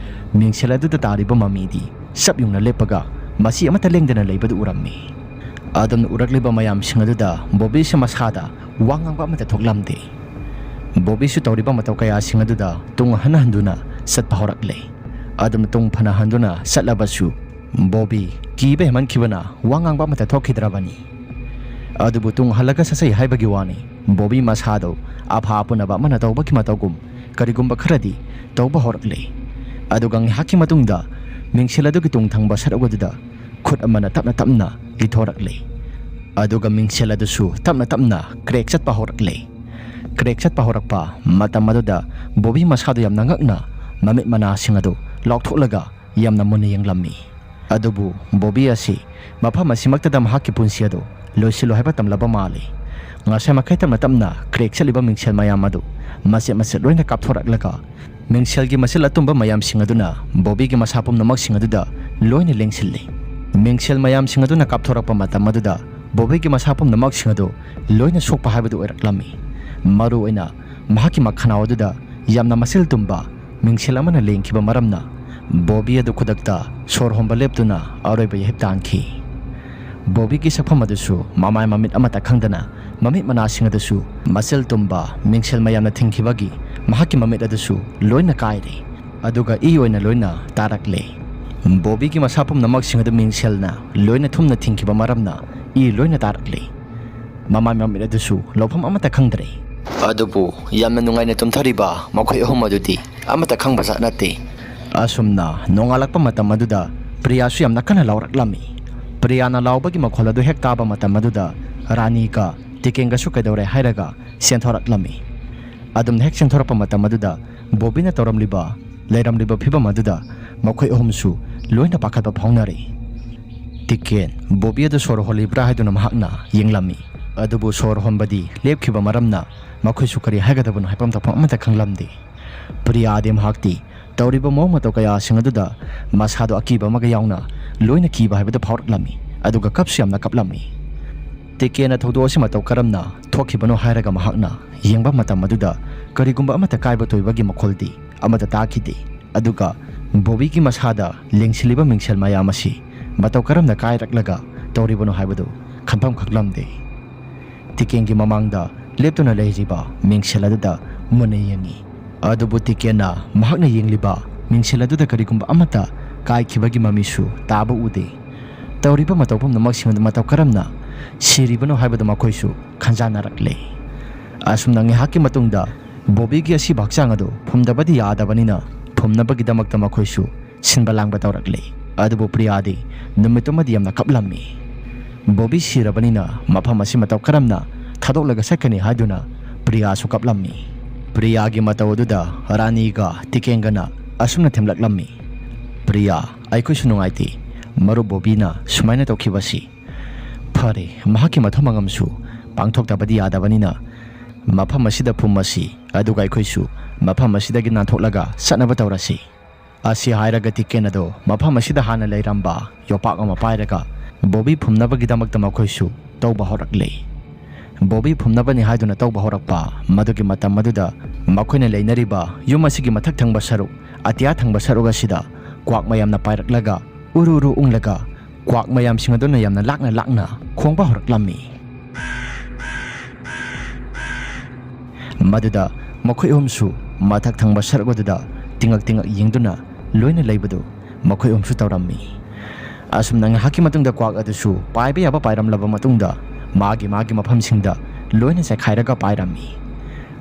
ꯃꯤꯡꯁꯦꯜ ꯑꯗꯨꯗ ꯇꯥꯔꯤꯕ ꯃꯃꯤꯗꯤ ꯆꯞ ꯌꯨꯡꯅ ꯂꯦꯞꯄꯒ ꯃꯁꯤ ꯑꯃꯠꯇ ꯂꯦꯡꯗꯅ ꯂꯩꯕꯗꯨ ꯎꯔꯝꯃꯤ꯫ ꯑꯗꯨꯝꯅ ꯎꯔꯛꯂꯤꯕ ꯃꯌꯥꯝꯁꯤꯡ ꯑꯗꯨꯗ ꯕꯣꯕꯤꯁꯤ ꯃꯁꯥꯗ ꯋꯥ ꯉꯥꯡꯕ ꯑꯃꯠꯇ ꯊꯣꯛꯂꯝꯗꯦ꯫ ꯕꯣꯕꯤꯁꯨ ꯇꯧꯔꯤꯕ ꯃꯇꯧ ꯀꯌꯥꯁꯤꯡ ꯑꯗꯨꯗ ꯇꯨꯡ ꯍꯟꯗꯨꯅ ꯆꯠꯄ ꯍꯧꯔꯛꯂꯦ꯫ ꯑꯗꯨꯝ ꯇꯨꯡ ꯐꯅ ꯍꯟꯗꯨꯅ ꯆꯠꯂꯕꯁꯨ ꯕꯣꯕꯤ ꯀꯤꯕ ꯍꯦꯟꯃꯟꯈꯤꯕꯅ ꯋꯥ ꯉꯥꯡꯕ ꯑꯃꯠꯇ ꯊꯣꯛꯈꯤꯗ꯭ꯔꯕꯅꯤ꯫ ꯑꯗꯨꯕꯨ ꯇꯨꯡ ꯍꯜꯂꯒ ꯆꯠꯆꯩ ꯍꯥꯏꯕꯒꯤ ꯋꯥꯅꯤ ꯕꯣꯕꯤ ꯃꯁꯥꯗꯣ ꯑꯐ ꯑꯄꯨꯟꯅꯕ ꯑꯃꯅ ꯇꯧꯕꯒꯤ ꯃꯇꯧꯒꯨꯝ ꯀꯔꯤꯒꯨꯝꯕ ꯈꯔꯗꯤ ꯇꯧꯕ ꯍꯧꯔꯛꯂꯦ꯫ ꯑꯗꯨꯒ ꯉꯥꯏꯍꯥꯛꯀꯤ ꯃꯇꯨꯡꯗ ꯃꯤꯡꯁꯦꯜ ꯑꯗꯨꯒꯤ ꯇꯨꯡ ꯊꯪꯕ ꯁꯔꯨꯛ ꯑꯗꯨꯗ ꯈꯨꯠ ꯑꯃꯅ ꯇꯞꯅ ꯇꯞꯅ ꯂꯤꯊꯣꯔꯛꯂꯦ꯫ ꯑꯗꯨꯒ ꯃꯤꯡꯁꯦꯜ ꯑꯗꯨꯁꯨ ꯇꯞꯅ ꯇꯞꯅ ꯀ꯭ꯔꯦꯛ ꯆꯠꯄ ꯍꯧꯔꯛꯂꯦ꯫ ꯀ꯭ꯔꯦꯛ ꯆꯠꯄ ꯍꯧꯔꯛꯄ ꯃꯇꯝ ꯑꯗꯨꯗ ꯕꯣꯕꯤ ꯃꯁꯥꯗꯣ ꯌꯥꯝꯅ ꯉꯛꯅ ꯃꯃꯤꯠ ꯃꯅꯥꯁꯤꯡ ꯑꯗꯨ ꯂꯥꯎꯊꯣꯛꯂꯒ ꯌꯥꯝꯅ ꯃꯨꯟꯅ ꯌꯦꯡꯂꯝꯃꯤ꯫ ꯑꯗꯨꯕꯨ ꯕꯣꯕꯤ ꯑꯁꯤ ꯃꯐꯝ ꯑꯁꯤꯃꯛꯇꯗ ꯃꯍꯥꯛꯀꯤ ꯄꯨꯟꯁꯤ ꯑꯗꯨ ꯂꯣꯏꯁꯤꯜꯂꯣ ꯍꯥꯏꯕ ꯇꯝꯂꯕ ꯃꯥꯜꯂꯤ꯫ ꯉꯁꯥꯏ ꯃꯈꯩ ꯇꯞꯅ ꯇꯞꯅ ꯀ꯭ꯔꯦꯛ ꯆꯠꯂꯤꯕ ꯃꯤꯡꯁꯦꯜ ꯃꯌꯥꯝ ꯑꯗꯨ ꯃꯆꯦꯠ ꯃꯆꯦꯠ ꯂꯣꯏꯅ ꯀꯥꯞꯊꯣꯔꯛꯂꯒ ꯃꯤꯡꯁꯦꯜꯒꯤ ꯃꯆꯦꯠ ꯑꯇꯨꯝꯕ ꯃꯌꯥꯝꯁꯤꯡ ꯑꯗꯨꯅ ꯕꯣꯕꯤꯒꯤ ꯃꯁꯥ ꯄꯨꯝꯅꯃꯛꯁꯤꯡ ꯑꯗꯨꯗ ꯂꯣꯏꯅ ꯂꯦꯡꯁꯤꯜꯂꯤ꯫ ꯃꯤꯡꯁꯦꯜ ꯃꯌꯥꯝꯁꯤꯡ ꯑꯗꯨꯅ ꯀꯥꯞꯊꯣꯔꯛꯄ ꯃꯇꯝ ꯑꯗꯨꯗ ꯕꯣꯕꯤꯒꯤ ꯃꯁꯥ ꯄꯨꯝꯅꯃꯛꯁꯤꯡ ꯑꯗꯨ ꯂꯣꯏꯅ ꯁꯣꯛꯄ ꯍꯥꯏꯕꯗꯨ ꯑꯣꯏꯔꯛꯂꯝꯃꯤ꯫ ꯃꯔꯨꯑꯣꯏꯅ ꯃꯍꯥꯛꯀꯤ ꯃꯈꯅꯥꯎ ꯑꯗꯨꯗ ꯌꯥꯝꯅ ꯃꯁꯤꯜ ꯇꯨꯝꯕ ꯃꯤꯡꯁꯦꯜ ꯑꯃꯅ ꯂꯦꯡꯈꯤꯕ ꯃꯔꯝꯅ ꯕꯣꯕꯤ ꯑꯗꯨ ꯈꯨꯗꯛꯇ ꯁꯣꯔ ꯍꯣꯟꯕ ꯂꯦꯞꯇꯨꯅ ꯑꯔꯣꯏꯕ ꯌꯥꯍꯤꯞ ꯇꯥꯟꯈꯤ꯫ ꯕꯣꯕꯤꯒꯤ ꯁꯛꯐꯝ ꯑꯗꯨꯁꯨ ꯃꯃꯥꯏ ꯃꯃꯤꯠ ꯑꯃꯠꯇ ꯈꯪꯗꯅ ꯃꯃꯤꯠ ꯃꯅꯥꯁꯤꯡ ꯑꯗꯨꯁꯨ ꯃꯁꯤꯜ ꯇꯨꯝꯕ ꯃꯤꯡꯁꯦꯜ ꯃꯌꯥꯝꯅ ꯊꯤꯡꯈꯤꯕꯒꯤ ꯃꯍꯥꯛꯀꯤ ꯃꯃꯤꯠ ꯑꯗꯨꯁꯨ ꯂꯣꯏꯅ ꯀꯥꯏꯔꯦ꯫ ꯑꯗꯨꯒ ꯏ ꯑꯣꯏꯅ ꯂꯣꯏꯅ ꯇꯥꯔꯛꯂꯦ꯫ ꯕꯣꯕꯤꯒꯤ ꯃꯁꯥ ꯄꯨꯝꯅꯃꯛꯁꯤꯡ ꯑꯗꯨ ꯃꯤꯡꯁꯦꯜꯅ ꯂꯣꯏꯅ ꯊꯨꯝꯅ ꯊꯤꯡꯈꯤꯕ ꯃꯔꯝꯅ ꯏ ꯂꯣꯏꯅ ꯇꯥꯔꯛꯂꯦ꯫ ꯃꯃꯥꯏ ꯃꯃꯤꯠ ꯑꯗꯨꯁꯨ ꯂꯧꯐꯝ ꯑꯃꯠꯇ ꯈꯪꯗ꯭ꯔꯦ꯫ ꯑꯗꯨꯕꯨ ꯌꯥꯝꯅ ꯅꯨꯡꯉꯥꯏꯅ ꯇꯨꯝꯊꯔꯤꯕ ꯃꯈꯣꯏ ꯑꯍꯨꯝ ꯑꯗꯨꯗꯤ ꯑꯃꯠꯇ ꯈꯪꯕꯖꯥꯠ ꯅꯠꯇꯦ꯫ ꯑꯁꯨꯝꯅ ꯅꯣꯡꯉꯥꯜꯂꯛꯄ ꯃꯇꯝ ꯑꯗꯨꯗ ꯄ꯭ꯔꯤꯌꯥꯁꯨ ꯌꯥꯝꯅ ꯀꯟꯅ ꯂꯥꯎꯔꯛꯂꯝꯃꯤ꯫ ꯄ꯭ꯔꯤꯌꯥꯅ ꯂꯥꯎꯕꯒꯤ ꯃꯈꯣꯜ ꯑꯗꯨ ꯍꯦꯛ ꯇꯥꯕ ꯃꯇꯝ ꯑꯗꯨꯗ ꯔꯥꯅꯤꯒ ꯇꯤꯀꯦꯟꯒꯁꯨ ꯀꯩꯗꯧꯔꯦ ꯍꯥꯏꯔꯒ ꯆꯦꯟꯊꯣꯔꯛꯂꯝꯃꯤ꯫ ꯑꯗꯨꯝꯅ ꯍꯦꯛ ꯆꯦꯟꯊꯣꯔꯛꯄ ꯃꯇꯝ ꯑꯗꯨꯗ ꯕꯣꯕꯤꯅ ꯂꯩꯔꯝꯂꯤꯕ ꯐꯤꯕꯝ ꯑꯗꯨꯗ ꯃꯈꯣꯏ ꯑꯍꯨꯝꯁꯨ ꯂꯣꯏꯅ ꯄꯥꯈꯠꯄ ꯐꯥꯎꯅꯔꯦ꯫ ꯇꯤꯀꯦꯟ ꯕꯣꯕꯤ ꯑꯗꯨ ꯁꯣꯔ ꯍꯣꯜꯂꯤꯕ꯭ꯔꯥ ꯍꯥꯏꯗꯨꯅ ꯃꯍꯥꯛꯅ ꯌꯦꯡꯂꯝꯃꯤ꯫ ꯑꯗꯨꯕꯨ ꯁꯣꯔ ꯍꯣꯟꯕꯗꯤ ꯂꯦꯞꯈꯤꯕ ꯃꯔꯝꯅ ꯃꯈꯣꯏꯁꯨ ꯀꯔꯤ ꯍꯥꯏꯒꯗꯕꯅꯣ ꯍꯥꯏꯐꯝ ꯇꯧꯐꯝ ꯑꯃꯠꯇ ꯈꯪꯂꯝꯗꯦ꯫ ꯄ꯭ꯔꯤꯌꯥꯗꯤ ꯃꯍꯥꯛꯇꯤ ꯇꯧꯔꯤꯕ ꯃꯑꯣꯡ ꯃꯇꯧ ꯀꯌꯥꯁꯤꯡ ꯑꯗꯨꯗ ꯃꯁꯥꯗꯣ ꯑꯀꯤꯕ ꯑꯃꯒ ꯌꯥꯎꯅ ꯂꯣꯏꯅ ꯀꯤꯕ ꯍꯥꯏꯕꯗꯨ ꯐꯥꯎꯔꯛꯂꯝꯃꯤ꯫ ꯑꯗꯨꯒ ꯀꯞꯁꯨ ꯌꯥꯝꯅ ꯀꯞꯂꯝꯃꯤ꯫ ꯇꯤꯀꯦꯟꯅ ꯊꯧꯗꯣꯛ ꯑꯁꯤ ꯃꯇꯧ ꯀꯔꯝꯅ ꯊꯣꯛꯈꯤꯕꯅꯣ ꯍꯥꯏꯔꯒ ꯃꯍꯥꯛꯅ ꯌꯦꯡꯕ ꯃꯇꯝ ꯑꯗꯨꯗ ꯀꯔꯤꯒꯨꯝꯕ ꯑꯃꯠꯇ ꯀꯥꯏꯕ ꯇꯣꯏꯕꯒꯤ ꯃꯈꯣꯜꯗꯤ ꯑꯃꯠꯇ ꯇꯥꯈꯤꯗꯦ꯫ ꯑꯗꯨꯒ ꯕꯣꯕꯤꯒꯤ ꯃꯁꯥꯗ ꯂꯦꯡꯁꯤꯜꯂꯤꯕ ꯃꯤꯡꯁꯦꯜ ꯃꯌꯥꯝ ꯑꯁꯤ ꯃꯇꯧ ꯀꯔꯝꯅ ꯀꯥꯏꯔꯛꯂꯒ ꯇꯧꯔꯤꯕꯅꯣ ꯍꯥꯏꯕꯗꯨ ꯈꯟꯐꯝ ꯈꯪꯂꯝꯗꯦ꯫ ꯇꯤꯀꯦꯟꯒꯤ ꯃꯃꯥꯡꯗ leptuna leiriba mingseladada muna yangi adubu tikena mahakna yengliba mingseladu karigumba amata kai khibagi mamisu taba ude tawriba matawpam namak singda mataw karamna siribano haibada makoisu khanjana rakle asumna ngi hakki matungda bobi gi asi bakchang ado phumdabadi yadabanina phumnabagi damakta makoisu sinba langba tawrakle adubu priyadi numitumadi yamna kaplammi bobi sirabanina mafam asi mataw karamna thadolaga sakani haduna priya su kaplammi priya gi matawduda rani ga tikengana asumna themlaklammi priya aikoi sunungaiti maru bobina sumaina tokibasi phare mahaki mathamangamsu pangthoktabadi yadabanina mafam asida phumasi aduga aikoi su mafam asida gi nantholaga satnaba tawrasi asi hairaga tikenado mafam asida hana leiramba yopak ama pairaga bobi phumnabagi damakta makoi su tawba horakle Bobby phumnabani haiduna tawba horakpa madugi matam maduda makoina leinariba yum asigi mathak thangba saruk atia thangba saruk asida kwak mayamna pairaklaga uru unglaga kwak mayam singaduna yamna lakna khongba horaklami maduda makhoi homsu mathak thangba sargoduda tingak yengduna loina leibadu makhoi homsu tawrammi asum nang haki matungda kwak adusu paibe yaba pairam laba matungda magi mafamsingda loina sai khairaga pairami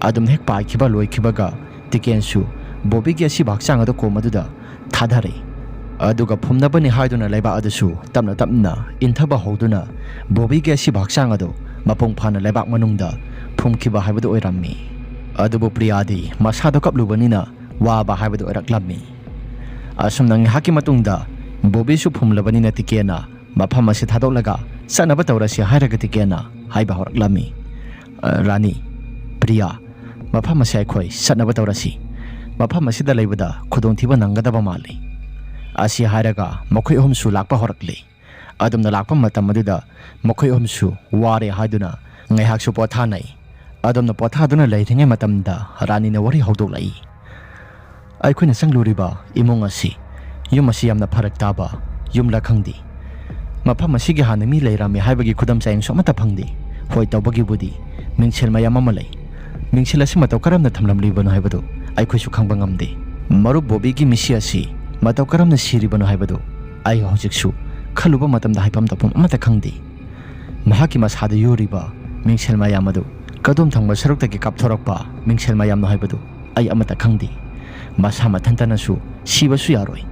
adum hek paikhiba loikhibaga tikensu Bobby gi asi baksang ado ko maduda thadare aduga phumnabani haiduna laiba adusu tamna inthaba hoduna Bobby gi asi baksang ado mapong phana laibak manungda phumkhiba haibadu oirammi adubu priyadi masado kaplubanina waba haibadu oiraklammi asum nang haki matungda Bobby su phumlabanina tikena mafam asi thadolaga sanaba tawrasi hairaga tikena haiba horaklami Rani Priya mafam asi aikhoi sanaba tawrasi mafam asida leibada khudongthiba nangadaba mali asi hairaga makhoi homsu lakpa horakli adumna lakpa matam aduda makhoi homsu ware haiduna ngaihaksu pothanai adumna pothaduna leithingai matamda Rani na wari haudoklai aikhoina sangluriba imong asi yum asi yamna pharak taba yumla khangdi mafam asigi hana mi leirami haibagi khudam chaing somata phangdi hoi tawbagi budi mingchel mayam ama lei mingchel asi mataw karamna thamlamlibano haibadu aikhoisu khangba ngamde maru Bobby gi misi asi mataw karamna siribano haibadu ai hojiksu khaluba matamda haipam tapum amata khangdi mahaki masada yuriba mingchel mayam adu kadum thangba saruktagi kapthorakpa mingchel mayam no haibadu ai amata khangdi masa mathantanasu sibasu yaroi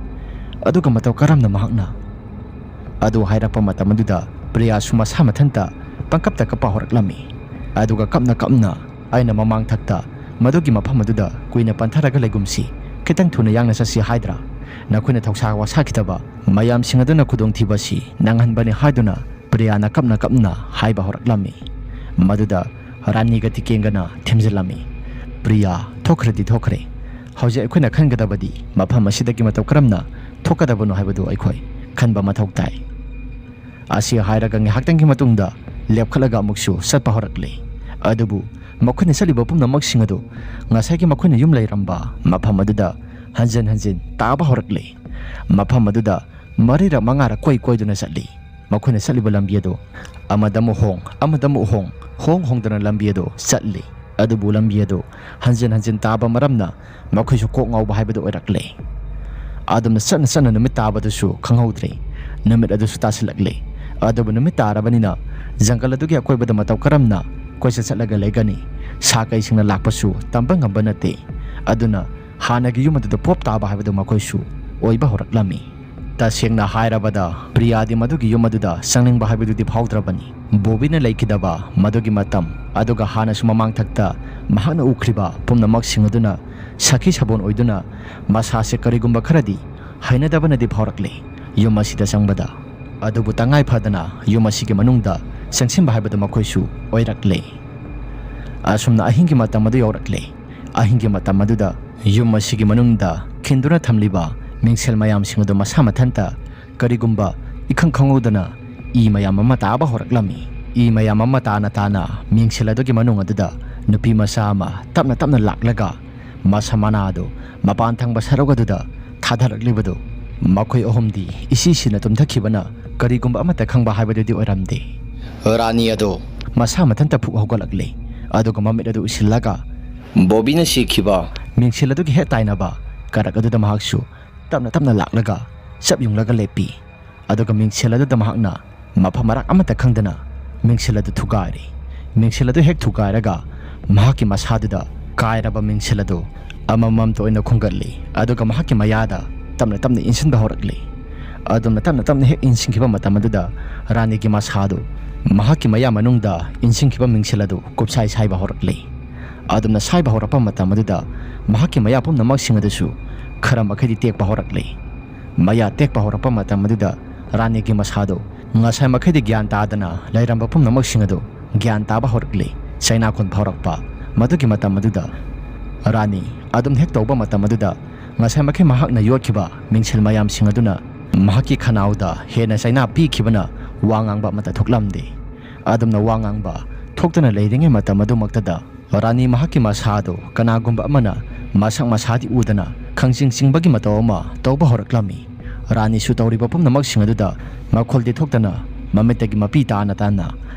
aduga mataw karamna mahakna adu hairakpa matam aduda Priya su masa mathanta pangkapta kapa horaklami aduga kapna aina mamang thakta madugi mafam aduda kuina pantharaga legumsi kitang thuna yangna sasi haidra nakhuna thoksa wasa kitaba mayam singaduna khudongthiba si nanghanbani haiduna Priya na kapna haiba horaklami maduda Rani ga tikengana thimjilami Priya thokre hauji aikhoina khangadabadi mafam asidagi mataw karamna thokadabano haibadu aikhoi khanba mathau tai asi hairaga ngihaktangi matungda lepkhalaga amuksu satpa horakle adubu makhone saliba pumnamak singadu ngasagi makhone yum leiramba mafam aduda hanjin taba horakle mafam aduda marira mangara koiduna satli makhone saliba lambiado amadamu hong dana lambiado satli adubu lambiado hanjin taba maramna makhoisu kok ngauba haibadu oirakle adamna sana numit tabadasu khanghaudre numit adusu tasilakle adubu numit tarabanina jangal adugi akoibada mataw karamna koisa satlaga legani sakai singna lakpasu tamba ngamba nate aduna hanagi yumadu pop taba haibadu makhoisu oiba horaklami tasengna hairabada Priyadi madugi yumaduda sanglingba haibadu di phaudrabani Bobby na laikidaba madugi matam aduga hana sumamang thakta mahana ukriba pumnamak singaduna sakhi sabon oiduna masase karigumba kharadi hainadabana di phaurakle yum asida sangbada adubu tangai phadana yum asigi manungda sangsimba haibadu makhoisu oirakle asumna ahingi matam adu yorakle ahingi matam aduda yum asigi manungda khinduna thamliba mingchel mayam singadu masa mathanta karigumba ikhang khangudana I mayam ama taba horaklami I mayam ama tana mingchel adugi manung aduda nupi masa ama tapna laklaga masa manado mapan thangba sarogaduda thadharaklibadu makhoi ohomdi isisina tumthakhibana karigumba amata khangba haibadudi oiramde Rani ado masa mathanta phuk hogalakle aduga mamit adu usillaga Bobby na sikhiba mingchel adugi he tainaba karagaduda mahaksu tapna laklaga sab yunglaga lepi aduga mingchel aduda mahakna mafamarak amata khangdana mingchel adu thugari mingchel adu hek thugairaga mahaki masaduda kairaba mingchel adu amamam toina khungalli aduga mahaki mayada tamna insinba horakli adumna tamna hek insinkiba matamaduda Rani gi masadu mahaki maya manungda insinkiba mingchel adu kupsai saiba horakli adumna saiba horapa matamaduda mahaki maya pumnamak singadasu khara makhadi tekpa horakli maya tekpa horapa matamaduda Rani gi masadu ngasai makhadi gyan tadana lairamba pumnamak singadu gyan taba horakli saina khon phaurakpa madugi matamaduda Rani adum hek tawba matamaduda ngasai makhe mahakna yotkiba mingchel mayam singaduna mahaki khanauda hena saina pi khibana wangangba mata thoklamde adumna wangangba ꯊꯣꯛꯇꯅ ꯂꯩꯔꯤꯉꯩ ꯃꯇꯝ ꯑꯗꯨꯃꯛꯇꯗ ꯔꯥꯅꯤ ꯃꯍꯥꯛꯀꯤ ꯃꯁꯥꯗꯨ ꯀꯅꯥꯒꯨꯝꯕ ꯑꯃꯅ ꯃꯁꯛ ꯃꯁꯥꯗꯤ ꯎꯗꯅ ꯈꯪꯆꯤꯡ ꯆꯤꯡꯕꯒꯤ ꯃꯇꯧ ꯑꯃ ꯇꯧꯕ ꯍꯧꯔꯛꯂꯝꯃꯤ꯫ ꯔꯥꯅꯤꯁꯨ ꯇꯧꯔꯤꯕ ꯄꯨꯝꯅꯃꯛꯁꯤꯡ ꯑꯗꯨꯗ ꯃꯈꯣꯜꯗꯤ ꯊꯣꯛꯇꯅ ꯃꯃꯤꯠꯇꯒꯤ ꯃꯄꯤ ꯇꯥꯅ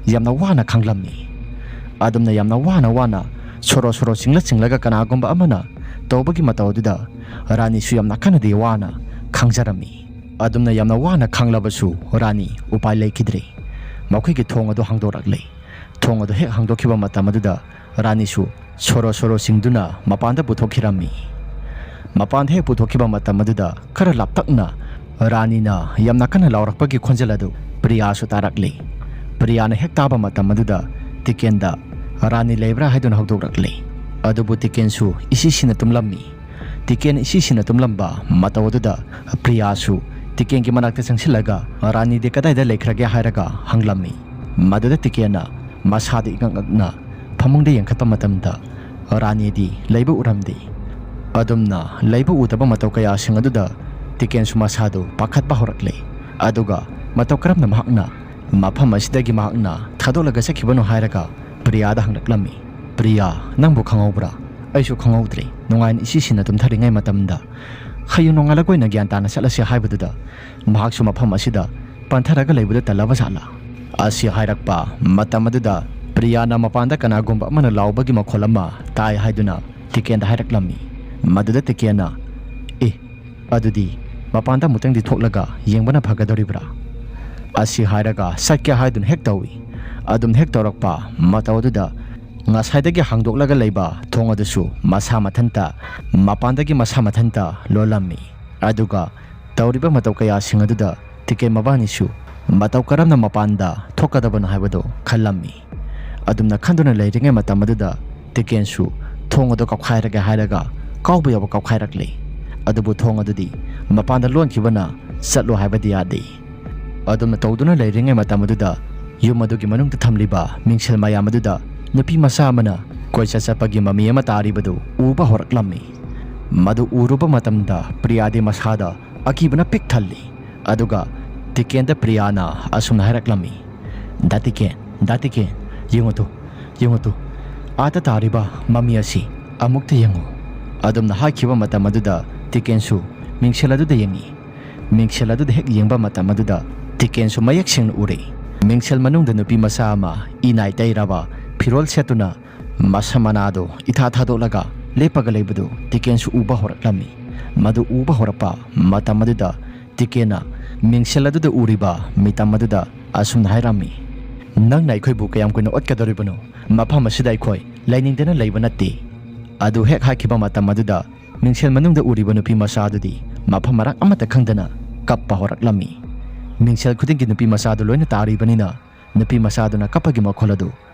ꯌꯥꯝꯅ ꯋꯥꯅ ꯈꯪꯂꯝꯃꯤ꯫ ꯑꯗꯨꯝꯅ ꯌꯥꯝꯅ ꯋꯥꯅ ꯁꯣꯔꯣ ꯆꯤꯡꯂꯒ ꯀꯅꯥꯒꯨꯝꯕ ꯑꯃꯅ ꯇꯧꯕꯒꯤ ꯃꯇꯧ ꯑꯗꯨꯗ ꯔꯥꯅꯤꯁꯨ ꯌꯥꯝꯅ ꯀꯟꯅꯗꯤ ꯋꯥꯅ ꯈꯪꯖꯔꯝꯃꯤ꯫ ꯑꯗꯨꯝꯅ ꯌꯥꯝꯅ ꯋꯥꯅ ꯈꯪꯂꯕꯁꯨ ꯔꯥꯅꯤ ꯎꯄꯥꯏ ꯂꯩꯈꯤꯗ꯭ꯔꯦ꯫ ꯃꯈꯣꯏꯒꯤ ꯊꯣꯡ ꯑꯗꯨ ꯍꯥꯡꯗꯣꯔꯛꯂꯦ꯫ ꯊꯣꯡ ꯑꯗꯨ ꯍꯦꯛ ꯍꯥꯡꯗꯣꯛꯈꯤꯕ ꯃꯇꯝ ꯑꯗꯨꯗ ꯔꯥꯅꯤꯁꯨ ꯁꯣꯔꯣ ꯆꯤꯡꯗꯨꯅ ꯃꯄꯥꯟꯗ ꯄꯨꯊꯣꯛꯈꯤꯔꯝꯃꯤ꯫ ꯃꯄꯥꯟꯗ ꯍꯦꯛ ꯄꯨꯊꯣꯛꯈꯤꯕ ꯃꯇꯝ ꯑꯗꯨꯗ ꯈꯔ ꯂꯥꯞꯇꯛꯅ ꯔꯥꯅꯤꯅ ꯌꯥꯝꯅ ꯀꯟꯅ ꯂꯥꯎꯔꯛꯄꯒꯤ ꯈꯣꯟꯖꯦꯜ ꯑꯗꯨ ꯄ꯭ꯔꯤꯌꯥꯁꯨ ꯇꯥꯔꯛꯂꯦ꯫ ꯄ꯭ꯔꯤꯌꯥꯅ ꯍꯦꯛ ꯇꯥꯕ ꯃꯇꯝ ꯑꯗꯨꯗ ꯇꯤꯀꯦꯟꯗ ꯔꯥꯅꯤ ꯂꯩꯕ꯭ꯔꯥ ꯍꯥꯏꯗꯨꯅ ꯍꯧꯗꯣꯛꯂꯛꯂꯦ꯫ ꯑꯗꯨꯕꯨ ꯇꯤꯀꯦꯟꯁꯨ ꯏꯁꯤꯁꯤꯅ ꯇꯨꯝꯂꯝꯃꯤ꯫ ꯇꯤꯀꯦꯟ ꯏꯁꯤꯁꯤꯅ ꯇꯨꯝꯂꯝꯕ ꯃꯇꯧ ꯑꯗꯨꯗ ꯄ꯭ꯔꯤꯌꯥꯁꯨ ꯇꯤꯀꯦꯟꯒꯤ ꯃꯅꯥꯛꯇ ꯆꯪꯁꯤꯜꯂꯒ ꯔꯥꯅꯤꯗꯤ ꯀꯗꯥꯏꯗ ꯂꯩꯈ꯭ꯔꯒꯦ ꯍꯥꯏꯔꯒ ꯍꯪꯂꯝꯃꯤ꯫ ꯃꯗꯨꯗ ꯇꯤꯀꯦꯟꯅ ꯃꯁꯥꯗ ꯏꯉꯛ ꯐꯃꯨꯡꯗ ꯌꯦꯡꯈꯠꯄ ꯃꯇꯝꯗ ꯔꯥꯅꯤꯗꯤ ꯂꯩꯕ ꯎꯔꯝꯗꯦ꯫ ꯑꯗꯨꯝꯅ ꯂꯩꯕ ꯎꯗꯕ ꯃꯇꯧ ꯀꯌꯥꯁꯤꯡ ꯑꯗꯨꯗ ꯇꯤꯀꯦꯟꯁꯨ ꯃꯁꯥꯗꯨ ꯄꯥꯈꯠꯄ ꯍꯧꯔꯛꯂꯦ꯫ ꯑꯗꯨꯒ ꯃꯇꯧ ꯀꯔꯝꯅ ꯃꯍꯥꯛꯅ ꯃꯐꯝ ꯑꯁꯤꯗꯒꯤ ꯃꯍꯥꯛꯅ ꯊꯥꯗꯣꯛꯂꯒ ꯆꯠꯈꯤꯕꯅꯣ ꯍꯥꯏꯔꯒ ꯄ꯭ꯔꯤꯌꯥꯗ ꯍꯪꯂꯛꯂꯝꯃꯤ꯫ ꯄ꯭ꯔꯤꯌꯥ, ꯅꯪꯕꯨ ꯈꯪꯍꯧꯕ꯭ꯔꯥ? ꯑꯩꯁꯨ ꯈꯪꯍꯧꯗ꯭ꯔꯦ꯫ ꯅꯨꯡꯉꯥꯏꯅ ꯏꯁꯤꯁꯤꯅ ꯇꯨꯝꯊꯔꯤꯉꯩ ꯃꯇꯝꯗ ꯍꯌꯦꯡ ꯅꯣꯡꯉꯥꯜꯂꯒ ꯑꯣꯏꯅ ꯒ꯭ꯌꯥꯟ ꯇꯥꯅ ꯆꯠꯂꯁꯤ ꯍꯥꯏꯕꯗꯨꯗ ꯃꯍꯥꯛꯁꯨ ꯃꯐꯝ ꯑꯁꯤꯗ ꯄꯟꯊꯔꯒ ꯂꯩꯕꯗ ꯇꯜꯂꯕ ꯖꯥꯠꯂꯥ? ꯑꯁꯤ ꯍꯥꯏꯔꯛꯄ ꯃꯇꯝ ꯑꯗꯨꯗ ꯄ꯭ꯔꯤꯌꯥꯅ ꯃꯄꯥꯟꯗ ꯀꯅꯥꯒꯨꯝꯕ ꯑꯃꯅ ꯂꯥꯎꯕꯒꯤ ꯃꯈꯣꯜ ꯑꯃ ꯇꯥꯏ ꯍꯥꯏꯗꯨꯅ ꯇꯤꯀꯦꯟꯗ ꯍꯥꯏꯔꯛꯂꯝꯃꯤ꯫ ꯃꯗꯨꯗ ꯇꯤꯀꯦꯟꯅ ꯑꯗꯨꯗꯤ ꯃꯄꯥꯟꯗ ꯑꯃꯨꯛꯇꯪꯗꯤ ꯊꯣꯛꯂꯒ ꯌꯦꯡꯕꯅ ꯐꯒꯗꯧꯔꯤꯕ꯭ꯔꯥ? ꯑꯁꯤ ꯍꯥꯏꯔꯒ ꯆꯠꯀꯦ ꯍꯥꯏꯗꯨꯅ ꯍꯦꯛ ꯇꯧꯏ꯫ ꯑꯗꯨꯝ ꯍꯦꯛ ꯇꯧꯔꯛꯄ ꯃꯇꯧ ꯑꯗꯨꯗ ꯉꯁꯥꯏꯗꯒꯤ ꯍꯥꯡꯗꯣꯛꯂꯒ ꯂꯩꯕ ꯊꯣꯡ ꯑꯗꯨꯁꯨ ꯃꯄꯥꯟꯗꯒꯤ ꯃꯁꯥ ꯃꯊꯟꯇ ꯂꯣꯜꯂꯝꯃꯤ꯫ ꯑꯗꯨꯒ ꯇꯧꯔꯤꯕ ꯃꯇꯧ ꯀꯌꯥꯁꯤꯡ ꯑꯗꯨꯗ ꯇꯤꯀꯦꯟ ꯃꯕꯥꯅꯤꯁꯨ ꯃꯇꯧ ꯀꯔꯝꯅ ꯃꯄꯥꯟꯗ ꯊꯣꯛꯀꯗꯕꯅꯣ ꯍꯥꯏꯕꯗꯨ ꯈꯜꯂꯝꯃꯤ꯫ ꯑꯗꯨꯝꯅ ꯈꯟꯗꯨꯅ ꯂꯩꯔꯤꯉꯩ ꯃꯇꯝ ꯑꯗꯨꯗ ꯇꯤꯀꯦꯟꯁꯨ ꯊꯣꯡ ꯑꯗꯨ ꯀꯧꯈꯥꯏꯔꯒꯦ ꯍꯥꯏꯔꯒ ꯀꯥꯎꯕ ꯌꯥꯕ ꯀꯧꯈꯥꯏꯔꯛꯂꯦ꯫ ꯑꯗꯨꯕꯨ ꯊꯣꯡ ꯑꯗꯨꯗꯤ ꯃꯄꯥꯟꯗ ꯂꯣꯟꯈꯤꯕꯅ ꯆꯠꯂꯣ ꯍꯥꯏꯕꯗꯤ ꯌꯥꯗꯦ꯫ ꯑꯗꯨꯝꯅ ꯇꯧꯗꯨꯅ ꯂꯩꯔꯤꯉꯩ ꯃꯇꯝ ꯑꯗꯨꯗ ꯌꯨꯝ ꯑꯗꯨꯒꯤ ꯃꯅꯨꯡꯗ ꯊꯝꯂꯤꯕ ꯃꯤꯡꯁꯦꯜ ꯃꯌꯥꯝ ꯑꯗꯨꯗ ꯅꯨꯄꯤ ꯃꯆꯥ ꯑꯃꯅ ꯀꯣꯏꯆꯠ ꯆꯠꯄꯒꯤ ꯃꯃꯤ ꯑꯃ ꯇꯥꯔꯤꯕꯗꯨ ꯎꯕ ꯍꯧꯔꯛꯂꯝꯃꯤ꯫ ꯃꯗꯨ ꯎꯔꯨꯕ ꯃꯇꯝꯗ ꯄ꯭ꯔꯤꯌꯥꯗꯤ ꯃꯁꯥꯗ ꯑꯀꯤꯕꯅ ꯄꯤꯛ ꯊꯜꯂꯤ꯫ ꯑꯗꯨꯒ ꯇꯤꯀꯦꯟꯗ ꯄ꯭ꯔꯤꯌꯥꯅ ꯑꯁꯨꯝꯅ ꯍꯥꯏꯔꯛꯂꯝꯃꯤ꯫ ꯗꯥ ꯇꯤꯀꯦꯟ, ꯌꯦꯡꯉꯨ ꯇꯨ, ꯑꯥꯗ ꯇꯥꯔꯤꯕ ꯃꯃꯤ ꯑꯁꯤ ꯑꯃꯨꯛꯇ ꯌꯦꯡꯉꯨ꯫ ꯑꯗꯨꯝꯅ ꯍꯥꯏꯈꯤꯕ ꯃꯇꯝ ꯑꯗꯨꯗ ꯇꯤꯀꯦꯟꯁꯨ ꯃꯤꯡꯁꯦꯜ ꯑꯗꯨꯗ ꯌꯦꯡꯉꯤ꯫ ꯃꯤꯡꯁꯦꯜ ꯑꯗꯨꯗ ꯍꯦꯛ ꯌꯦꯡꯕ ꯃꯇꯝ ꯑꯗꯨꯗ ꯇꯤꯀꯦꯟꯁꯨ ꯃꯌꯦꯛ ꯁꯦꯡꯅ ꯎꯔꯦ꯫ ꯃꯤꯡꯁꯦꯜ ꯃꯅꯨꯡꯗ ꯅꯨꯄꯤ ꯃꯆꯥ ꯑꯃ ꯏꯅꯥꯏ ꯇꯩꯔꯕ ꯐꯤꯔꯣꯜ ꯁꯦꯠꯇꯨꯅ ꯃꯁꯝ ꯃꯅꯥꯗꯨ ꯏꯊꯥ ꯊꯥꯗꯣꯛꯂꯒ ꯂꯦꯞꯄꯒ ꯂꯩꯕꯗꯨ ꯇꯤꯀꯦꯟꯁꯨ ꯎꯕ ꯍꯧꯔꯛꯂꯝꯃꯤ꯫ ꯃꯗꯨ ꯎꯕ ꯍꯧꯔꯛꯄ ꯃꯇꯝ ꯑꯗꯨꯗ ꯇꯤꯀꯦꯟꯅ ꯃꯤꯡꯁꯦꯜ ꯑꯗꯨꯗ ꯎꯔꯤꯕ ꯃꯤꯇꯝ ꯑꯗꯨꯗ ꯑꯁꯨꯝꯅ ꯍꯥꯏꯔꯝꯃꯤ꯫ ꯅꯪꯅ ꯑꯩꯈꯣꯏꯕꯨ ꯀꯌꯥꯝ ꯀꯨꯏꯅ ꯑꯣꯠꯀꯗꯧꯔꯤꯕꯅꯣ? ꯃꯐꯝ ꯑꯁꯤꯗ ꯑꯩꯈꯣꯏ ꯂꯩꯅꯤꯡꯗꯅ ꯂꯩꯕ ꯅꯠꯇꯦ꯫ ꯑꯗꯨ ꯍꯦꯛ ꯍꯥꯏꯈꯤꯕ ꯃꯇꯝ ꯑꯗꯨꯗ ꯃꯤꯡꯁꯦꯜ ꯃꯅꯨꯡꯗ ꯎꯔꯤꯕ ꯅꯨꯄꯤ ꯃꯆꯥ ꯑꯗꯨꯗꯤ ꯃꯐꯝ ꯃꯔꯥꯡ ꯑꯃꯠꯇ ꯈꯪꯗꯅ ꯀꯞꯄ ꯍꯧꯔꯛꯂꯝꯃꯤ꯫ ꯃꯤꯡꯁꯦꯜ ꯈꯨꯗꯤꯡꯒꯤ ꯅꯨꯄꯤ ꯃꯆꯥꯗꯨ ꯂꯣꯏꯅ ꯇꯥꯔꯤꯕꯅꯤꯅ ꯅꯨꯄꯤ ꯃꯆꯥꯗꯨꯅ ꯀꯞꯄꯒꯤ ꯃꯈꯣꯜ ꯑꯗꯨ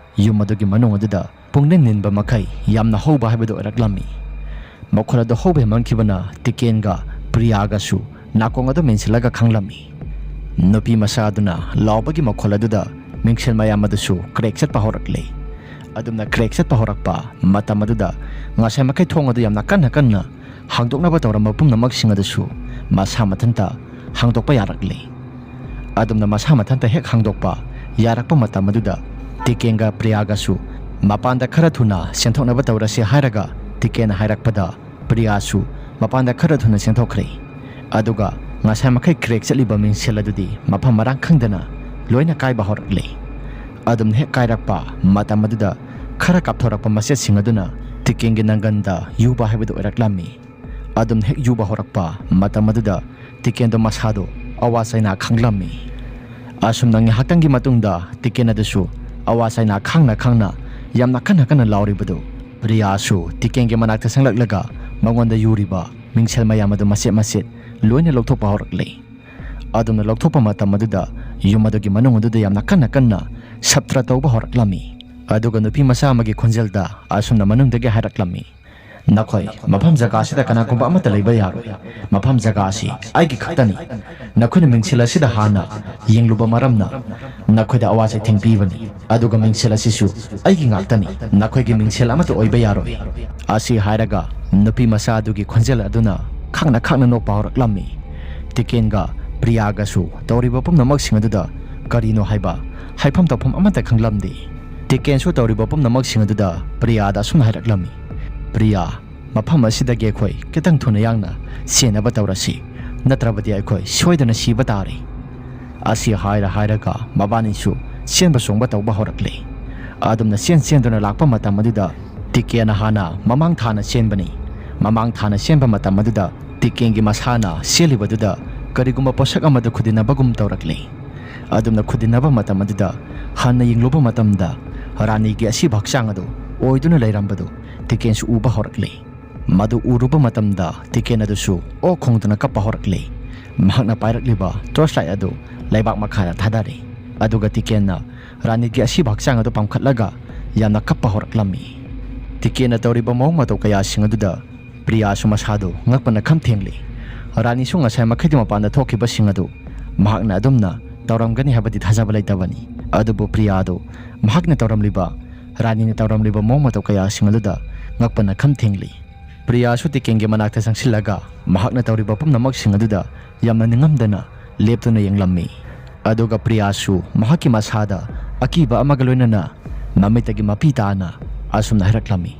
ꯌꯨꯝ ꯑꯗꯨꯒꯤ ꯃꯅꯨꯡ ꯑꯗꯨꯗ ꯄꯨꯡꯅꯤꯡ ꯅꯤꯟꯕ ꯃꯈꯩ ꯌꯥꯝꯅ ꯍꯧꯕ ꯍꯥꯏꯕꯗꯨ ꯑꯣꯏꯔꯛꯂꯝꯃꯤ꯫ ꯃꯈꯣꯜ ꯑꯗꯨ ꯍꯧꯕ ꯍꯦꯟꯃꯟꯈꯤꯕꯅ ꯇꯤꯀꯦꯟꯒ ꯄ꯭ꯔꯤꯌꯥꯒꯁꯨ ꯅꯥꯀꯣꯡ ꯑꯗꯨ ꯃꯦꯟꯁꯤꯜꯂꯒ ꯈꯪꯂꯝꯃꯤ꯫ ꯅꯨꯄꯤ ꯃꯆꯥꯗꯨꯅ ꯂꯥꯎꯕꯒꯤ ꯃꯈꯣꯜ ꯑꯗꯨꯗ ꯃꯤꯡꯁꯦꯜ ꯃꯌꯥꯝ ꯑꯗꯨꯁꯨ ꯀ꯭ꯔꯦꯛ ꯆꯠꯄ ꯍꯧꯔꯛꯂꯦ꯫ ꯑꯗꯨꯝꯅ ꯀ꯭ꯔꯦꯛ ꯆꯠꯄ ꯍꯧꯔꯛꯄ ꯃꯇꯝ ꯑꯗꯨꯗ ꯉꯁꯥꯏ ꯃꯈꯩ ꯊꯣꯡ ꯑꯗꯨ ꯌꯥꯝꯅ ꯀꯟꯅ ꯍꯥꯡꯗꯣꯛꯅꯕ ꯇꯧꯔꯝꯕ ꯄꯨꯝꯅꯃꯛꯁꯤꯡ ꯑꯗꯨꯁꯨ ꯃꯁꯥ ꯃꯊꯟꯇ ꯍꯥꯡꯗꯣꯛꯄ ꯌꯥꯔꯛꯂꯦ꯫ ꯑꯗꯨꯝꯅ ꯃꯁꯥ ꯃꯊꯟꯇ ꯍꯦꯛ ꯍꯥꯡꯗꯣꯛꯄ ꯌꯥꯔꯛꯄ ꯃꯇꯝ ꯑꯗꯨꯗ ꯇꯤꯀꯦꯟꯒ ꯄ꯭ꯔꯤꯌꯥꯒꯁꯨ ꯃꯄꯥꯟꯗ ꯈꯔ ꯊꯨꯅ ꯆꯦꯟꯊꯣꯛꯅꯕ ꯇꯧꯔꯁꯤ ꯍꯥꯏꯔꯒ ꯇꯤꯀꯦꯟꯅ ꯍꯥꯏꯔꯛꯄꯗ ꯄ꯭ꯔꯤꯌꯥꯁꯨ ꯃꯄꯥꯟꯗ ꯈꯔ ꯊꯨꯅ ꯆꯦꯟꯊꯣꯛꯈ꯭ꯔꯦ꯫ ꯑꯗꯨꯒ ꯉꯁꯥꯏ ꯃꯈꯩ ꯀ꯭ꯔꯦꯛ ꯆꯠꯂꯤꯕ ꯃꯤꯡꯁꯦꯜ ꯑꯗꯨꯗꯤ ꯃꯐꯝ ꯃꯔꯥꯡ ꯈꯪꯗꯅ ꯂꯣꯏꯅ ꯀꯥꯏꯕ ꯍꯧꯔꯛꯂꯦ꯫ ꯑꯗꯨꯝ ꯍꯦꯛ ꯀꯥꯏꯔꯛꯄ ꯃꯇꯝ ꯑꯗꯨꯗ ꯈꯔ ꯀꯥꯞꯊꯣꯔꯛꯄ ꯃꯆꯦꯠꯁꯤꯡ ꯑꯗꯨꯅ ꯇꯤꯀꯦꯟꯒꯤ ꯅꯪꯒꯟꯗ ꯌꯨꯕ ꯍꯥꯏꯕꯗꯨ ꯑꯣꯏꯔꯛꯂꯝꯃꯤ꯫ ꯑꯗꯨꯝ ꯍꯦꯛ ꯌꯨꯕ ꯍꯧꯔꯛꯄ ꯃꯇꯝ ꯑꯗꯨꯗ ꯇꯤꯀꯦꯟꯗꯣ ꯃꯁꯥꯗꯣ ꯑꯋꯥ ꯆꯩꯅꯥ ꯈꯪꯂꯝꯃꯤ꯫ ꯑꯁꯨꯝꯅ ꯉꯥꯏꯍꯥꯛꯇꯪꯒꯤ ꯃꯇꯨꯡꯗ ꯇꯤꯀꯦꯟ ꯑꯗꯨꯁꯨ ꯑꯋꯥ ꯆꯩꯅꯥ ꯈꯪꯅ ꯌꯥꯝꯅ ꯀꯟꯅ ꯂꯥꯎꯔꯤꯕꯗꯨ ꯄ꯭ꯔꯤꯌꯥꯁꯨ ꯇꯤꯀꯦꯟꯒꯤ ꯃꯅꯥꯛꯇ ꯆꯪꯂꯛꯂꯒ ꯃꯉꯣꯟꯗ ꯌꯨꯔꯤꯕ ꯃꯤꯡꯁꯦꯜ ꯃꯌꯥꯝ ꯑꯗꯨ ꯃꯆꯦꯠ ꯂꯣꯏꯅ ꯂꯧꯊꯣꯛꯄ ꯍꯧꯔꯛꯂꯦ꯫ ꯑꯗꯨꯝꯅ ꯂꯧꯊꯣꯛꯄ ꯃꯇꯝ ꯑꯗꯨꯗ ꯌꯨꯝ ꯑꯗꯨꯒꯤ ꯃꯅꯨꯡ ꯑꯗꯨꯗ ꯌꯥꯝꯅ ꯀꯟꯅ ꯁꯞꯇ꯭ꯔ ꯇꯧꯕ ꯍꯧꯔꯛꯂꯝꯃꯤ꯫ ꯑꯗꯨꯒ ꯅꯨꯄꯤ ꯃꯆꯥ ꯑꯃꯒꯤ ꯈꯣꯟꯖꯦꯜꯗ ꯑꯁꯨꯝꯅ ꯃꯅꯨꯡꯗꯒꯤ ꯍꯥꯏꯔꯛꯂꯝꯃꯤ꯫ ꯅꯈꯣꯏ ꯃꯐꯝ ꯖꯒꯥꯁꯤꯗ ꯀꯅꯥꯒꯨꯝꯕ ꯑꯃꯠꯇ ꯂꯩꯕ ꯌꯥꯔꯣꯏ꯫ ꯃꯐꯝ ꯖꯒꯥ ꯑꯁꯤ ꯑꯩꯒꯤ ꯈꯛꯇꯅꯤ꯫ ꯅꯈꯣꯏꯅ ꯃꯤꯡꯁꯦꯜ ꯑꯁꯤꯗ ꯍꯥꯟꯅ ꯌꯦꯡꯂꯨꯕ ꯃꯔꯝꯅ ꯅꯈꯣꯏꯗ ꯑꯋꯥ ꯆꯩꯊꯦꯡ ꯄꯤꯕꯅꯤ꯫ ꯑꯗꯨꯒ ꯃꯤꯡꯁꯦꯜ ꯑꯁꯤꯁꯨ ꯑꯩꯒꯤ ꯉꯥꯛꯇꯅꯤ꯫ ꯅꯈꯣꯏꯒꯤ ꯃꯤꯡꯁꯦꯜ ꯑꯃꯠꯇ ꯑꯣꯏꯕ ꯌꯥꯔꯣꯏ꯫ ꯑꯁꯤ ꯍꯥꯏꯔꯒ ꯅꯨꯄꯤ ꯃꯆꯥ ꯑꯗꯨꯒꯤ ꯈꯣꯟꯖꯦꯜ ꯑꯗꯨꯅ ꯈꯪꯅ ꯅꯣꯛꯄ ꯍꯧꯔꯛꯂꯝꯃꯤ꯫ ꯇꯤꯀꯦꯟꯒ ꯄ꯭ꯔꯤꯌꯥꯒꯁꯨ ꯇꯧꯔꯤꯕ ꯄꯨꯝꯅꯃꯛꯁꯤꯡ ꯑꯗꯨꯗ ꯀꯔꯤꯅꯣ ꯍꯥꯏꯕ ꯍꯥꯏꯐꯝ ꯇꯧꯐꯝ ꯑꯃꯠꯇ ꯈꯪꯂꯝꯗꯦ꯫ ꯇꯤꯀꯦꯟꯁꯨ ꯇꯧꯔꯤꯕ ꯄꯨꯝꯅꯃꯛꯁꯤꯡ ꯑꯗꯨꯗ ꯄ꯭ꯔꯤꯌꯥꯗ ꯑꯁꯨꯝꯅ ꯍꯥꯏꯔꯛꯂꯝꯃꯤ꯫ ꯄ꯭ꯔꯤꯌꯥ, ꯃꯐꯝ ꯑꯁꯤꯗꯒꯤ ꯑꯩꯈꯣꯏ ꯈꯤꯇꯪ ꯊꯨꯅ ꯌꯥꯡꯅ ꯆꯦꯟꯅꯕ ꯇꯧꯔꯁꯤ, ꯅꯠꯇ꯭ꯔꯕꯗꯤ ꯑꯩꯈꯣꯏ ꯁꯣꯏꯗꯅ ꯁꯤꯕ ꯇꯥꯔꯦ꯫ ꯑꯁꯤ ꯍꯥꯏꯔꯒ ꯃꯕꯥꯅꯤꯁꯨ ꯆꯦꯟꯕ ꯆꯣꯡꯕ ꯇꯧꯕ ꯍꯧꯔꯛꯂꯦ꯫ ꯑꯗꯨꯝꯅ ꯆꯦꯟꯗꯨꯅ ꯂꯥꯛꯄ ꯃꯇꯝ ꯑꯗꯨꯗ ꯇꯤꯀꯦꯟꯅ ꯍꯥꯟꯅ ꯃꯃꯥꯡ ꯊꯥꯅ ꯆꯦꯟꯕꯅꯤ꯫ ꯃꯃꯥꯡ ꯊꯥꯅ ꯆꯦꯟꯕ ꯃꯇꯝ ꯑꯗꯨꯗ ꯇꯤꯀꯦꯟꯒꯤ ꯃꯁꯥꯅ ꯆꯦꯜꯂꯤꯕꯗꯨꯗ ꯀꯔꯤꯒꯨꯝꯕ ꯄꯣꯠꯁꯛ ꯑꯃꯗ ꯈꯨꯗꯤꯟꯅꯕꯒꯨꯝ ꯇꯧꯔꯛꯂꯦ꯫ ꯑꯗꯨꯝꯅ ꯈꯨꯗꯤꯟꯅꯕ ꯃꯇꯝ ꯑꯗꯨꯗ ꯍꯟꯅ ꯌꯦꯡꯂꯨꯕ ꯃꯇꯝꯗ ꯔꯥꯅꯤꯒꯤ ꯑꯁꯤꯕ ꯍꯛꯆꯥꯡ ꯑꯗꯨ ꯑꯣꯏꯗꯨꯅ ꯂꯩꯔꯝꯕꯗꯨ ꯇꯤꯀꯦꯟꯁꯨ ꯎꯕ ꯍꯧꯔꯛꯂꯦ꯫ ꯃꯗꯨ ꯎꯔꯨꯕ ꯃꯇꯝꯗ ꯇꯤꯀꯦꯟ ꯑꯗꯨꯁꯨ ꯑꯣꯛ ꯈꯣꯡꯗꯨꯅ ꯀꯞꯄ ꯍꯧꯔꯛꯂꯦ꯫ ꯃꯍꯥꯛꯅ ꯄꯥꯏꯔꯛꯂꯤꯕ ꯇꯣꯔꯆ ꯂꯥꯏꯠ ꯑꯗꯨ ꯂꯩꯕꯥꯛ ꯃꯈꯥꯗ ꯊꯥꯗꯔꯦ꯫ ꯑꯗꯨꯒ ꯇꯤꯀꯦꯟꯅ ꯔꯥꯅꯤꯒꯤ ꯑꯁꯤꯕ ꯍꯛꯆꯥꯡ ꯑꯗꯨ ꯄꯥꯝꯈꯠꯂꯒ ꯌꯥꯝꯅ ꯀꯞꯄ ꯍꯧꯔꯛꯂꯝꯃꯤ꯫ ꯇꯤꯀꯦꯟꯅ ꯇꯧꯔꯤꯕ ꯃꯑꯣꯡ ꯃꯇꯧ ꯀꯌꯥꯁꯤꯡ ꯑꯗꯨꯗ ꯄ꯭ꯔꯤꯌꯥꯁꯨ ꯃꯁꯥꯗꯨ ꯉꯛꯄꯅ ꯈꯝ ꯊꯦꯡꯂꯤ꯫ ꯔꯥꯅꯤꯁꯨ ꯉꯁꯥꯏ ꯃꯈꯩꯒꯤ ꯃꯄꯥꯟꯗ ꯊꯣꯛꯈꯤꯕꯁꯤꯡ ꯑꯗꯨ ꯃꯍꯥꯛꯅ ꯑꯗꯨꯝꯅ ꯇꯧꯔꯝꯒꯅꯤ ꯍꯥꯏꯕꯗꯤ ꯊꯥꯖꯕ ꯂꯩꯇꯕꯅꯤ꯫ ꯑꯗꯨꯕꯨ ꯄ꯭ꯔꯤꯌꯥꯗꯨ ꯃꯍꯥꯛꯅ ꯇꯧꯔꯝꯂꯤꯕ, ꯔꯥꯅꯤꯅ ꯇꯧꯔꯝꯂꯤꯕ ꯃꯑꯣꯡ ꯃꯇꯧ ꯀꯌꯥꯁꯤꯡ ꯑꯗꯨꯗ ꯉꯛꯄꯅ ꯈꯝ ꯊꯦꯡꯂꯤ꯫ ꯄ꯭ꯔꯤꯌꯥꯁꯨ ꯇꯤꯀꯦꯟꯒꯤ ꯃꯅꯥꯛꯇ ꯆꯪꯁꯤꯜꯂꯒ ꯃꯍꯥꯛꯅ ꯇꯧꯔꯤꯕ ꯄꯨꯝꯅꯃꯛꯁꯤꯡ ꯑꯗꯨꯗ ꯌꯥꯝꯅ ꯅꯤꯡꯉꯝꯗꯅ ꯂꯦꯞꯇꯨꯅ ꯌꯦꯡꯂꯝꯃꯤ꯫ ꯑꯗꯨꯒ ꯄ꯭ꯔꯤꯌꯥꯁꯨ ꯃꯍꯥꯛꯀꯤ ꯃꯁꯥꯗ ꯑꯀꯤꯕ ꯑꯃꯒ ꯂꯣꯏꯅꯅ ꯃꯃꯤꯠꯇꯒꯤ ꯃꯄꯤ ꯇꯥꯅ ꯑꯁꯨꯝꯅ ꯍꯥꯏꯔꯛꯂꯝꯃꯤ꯫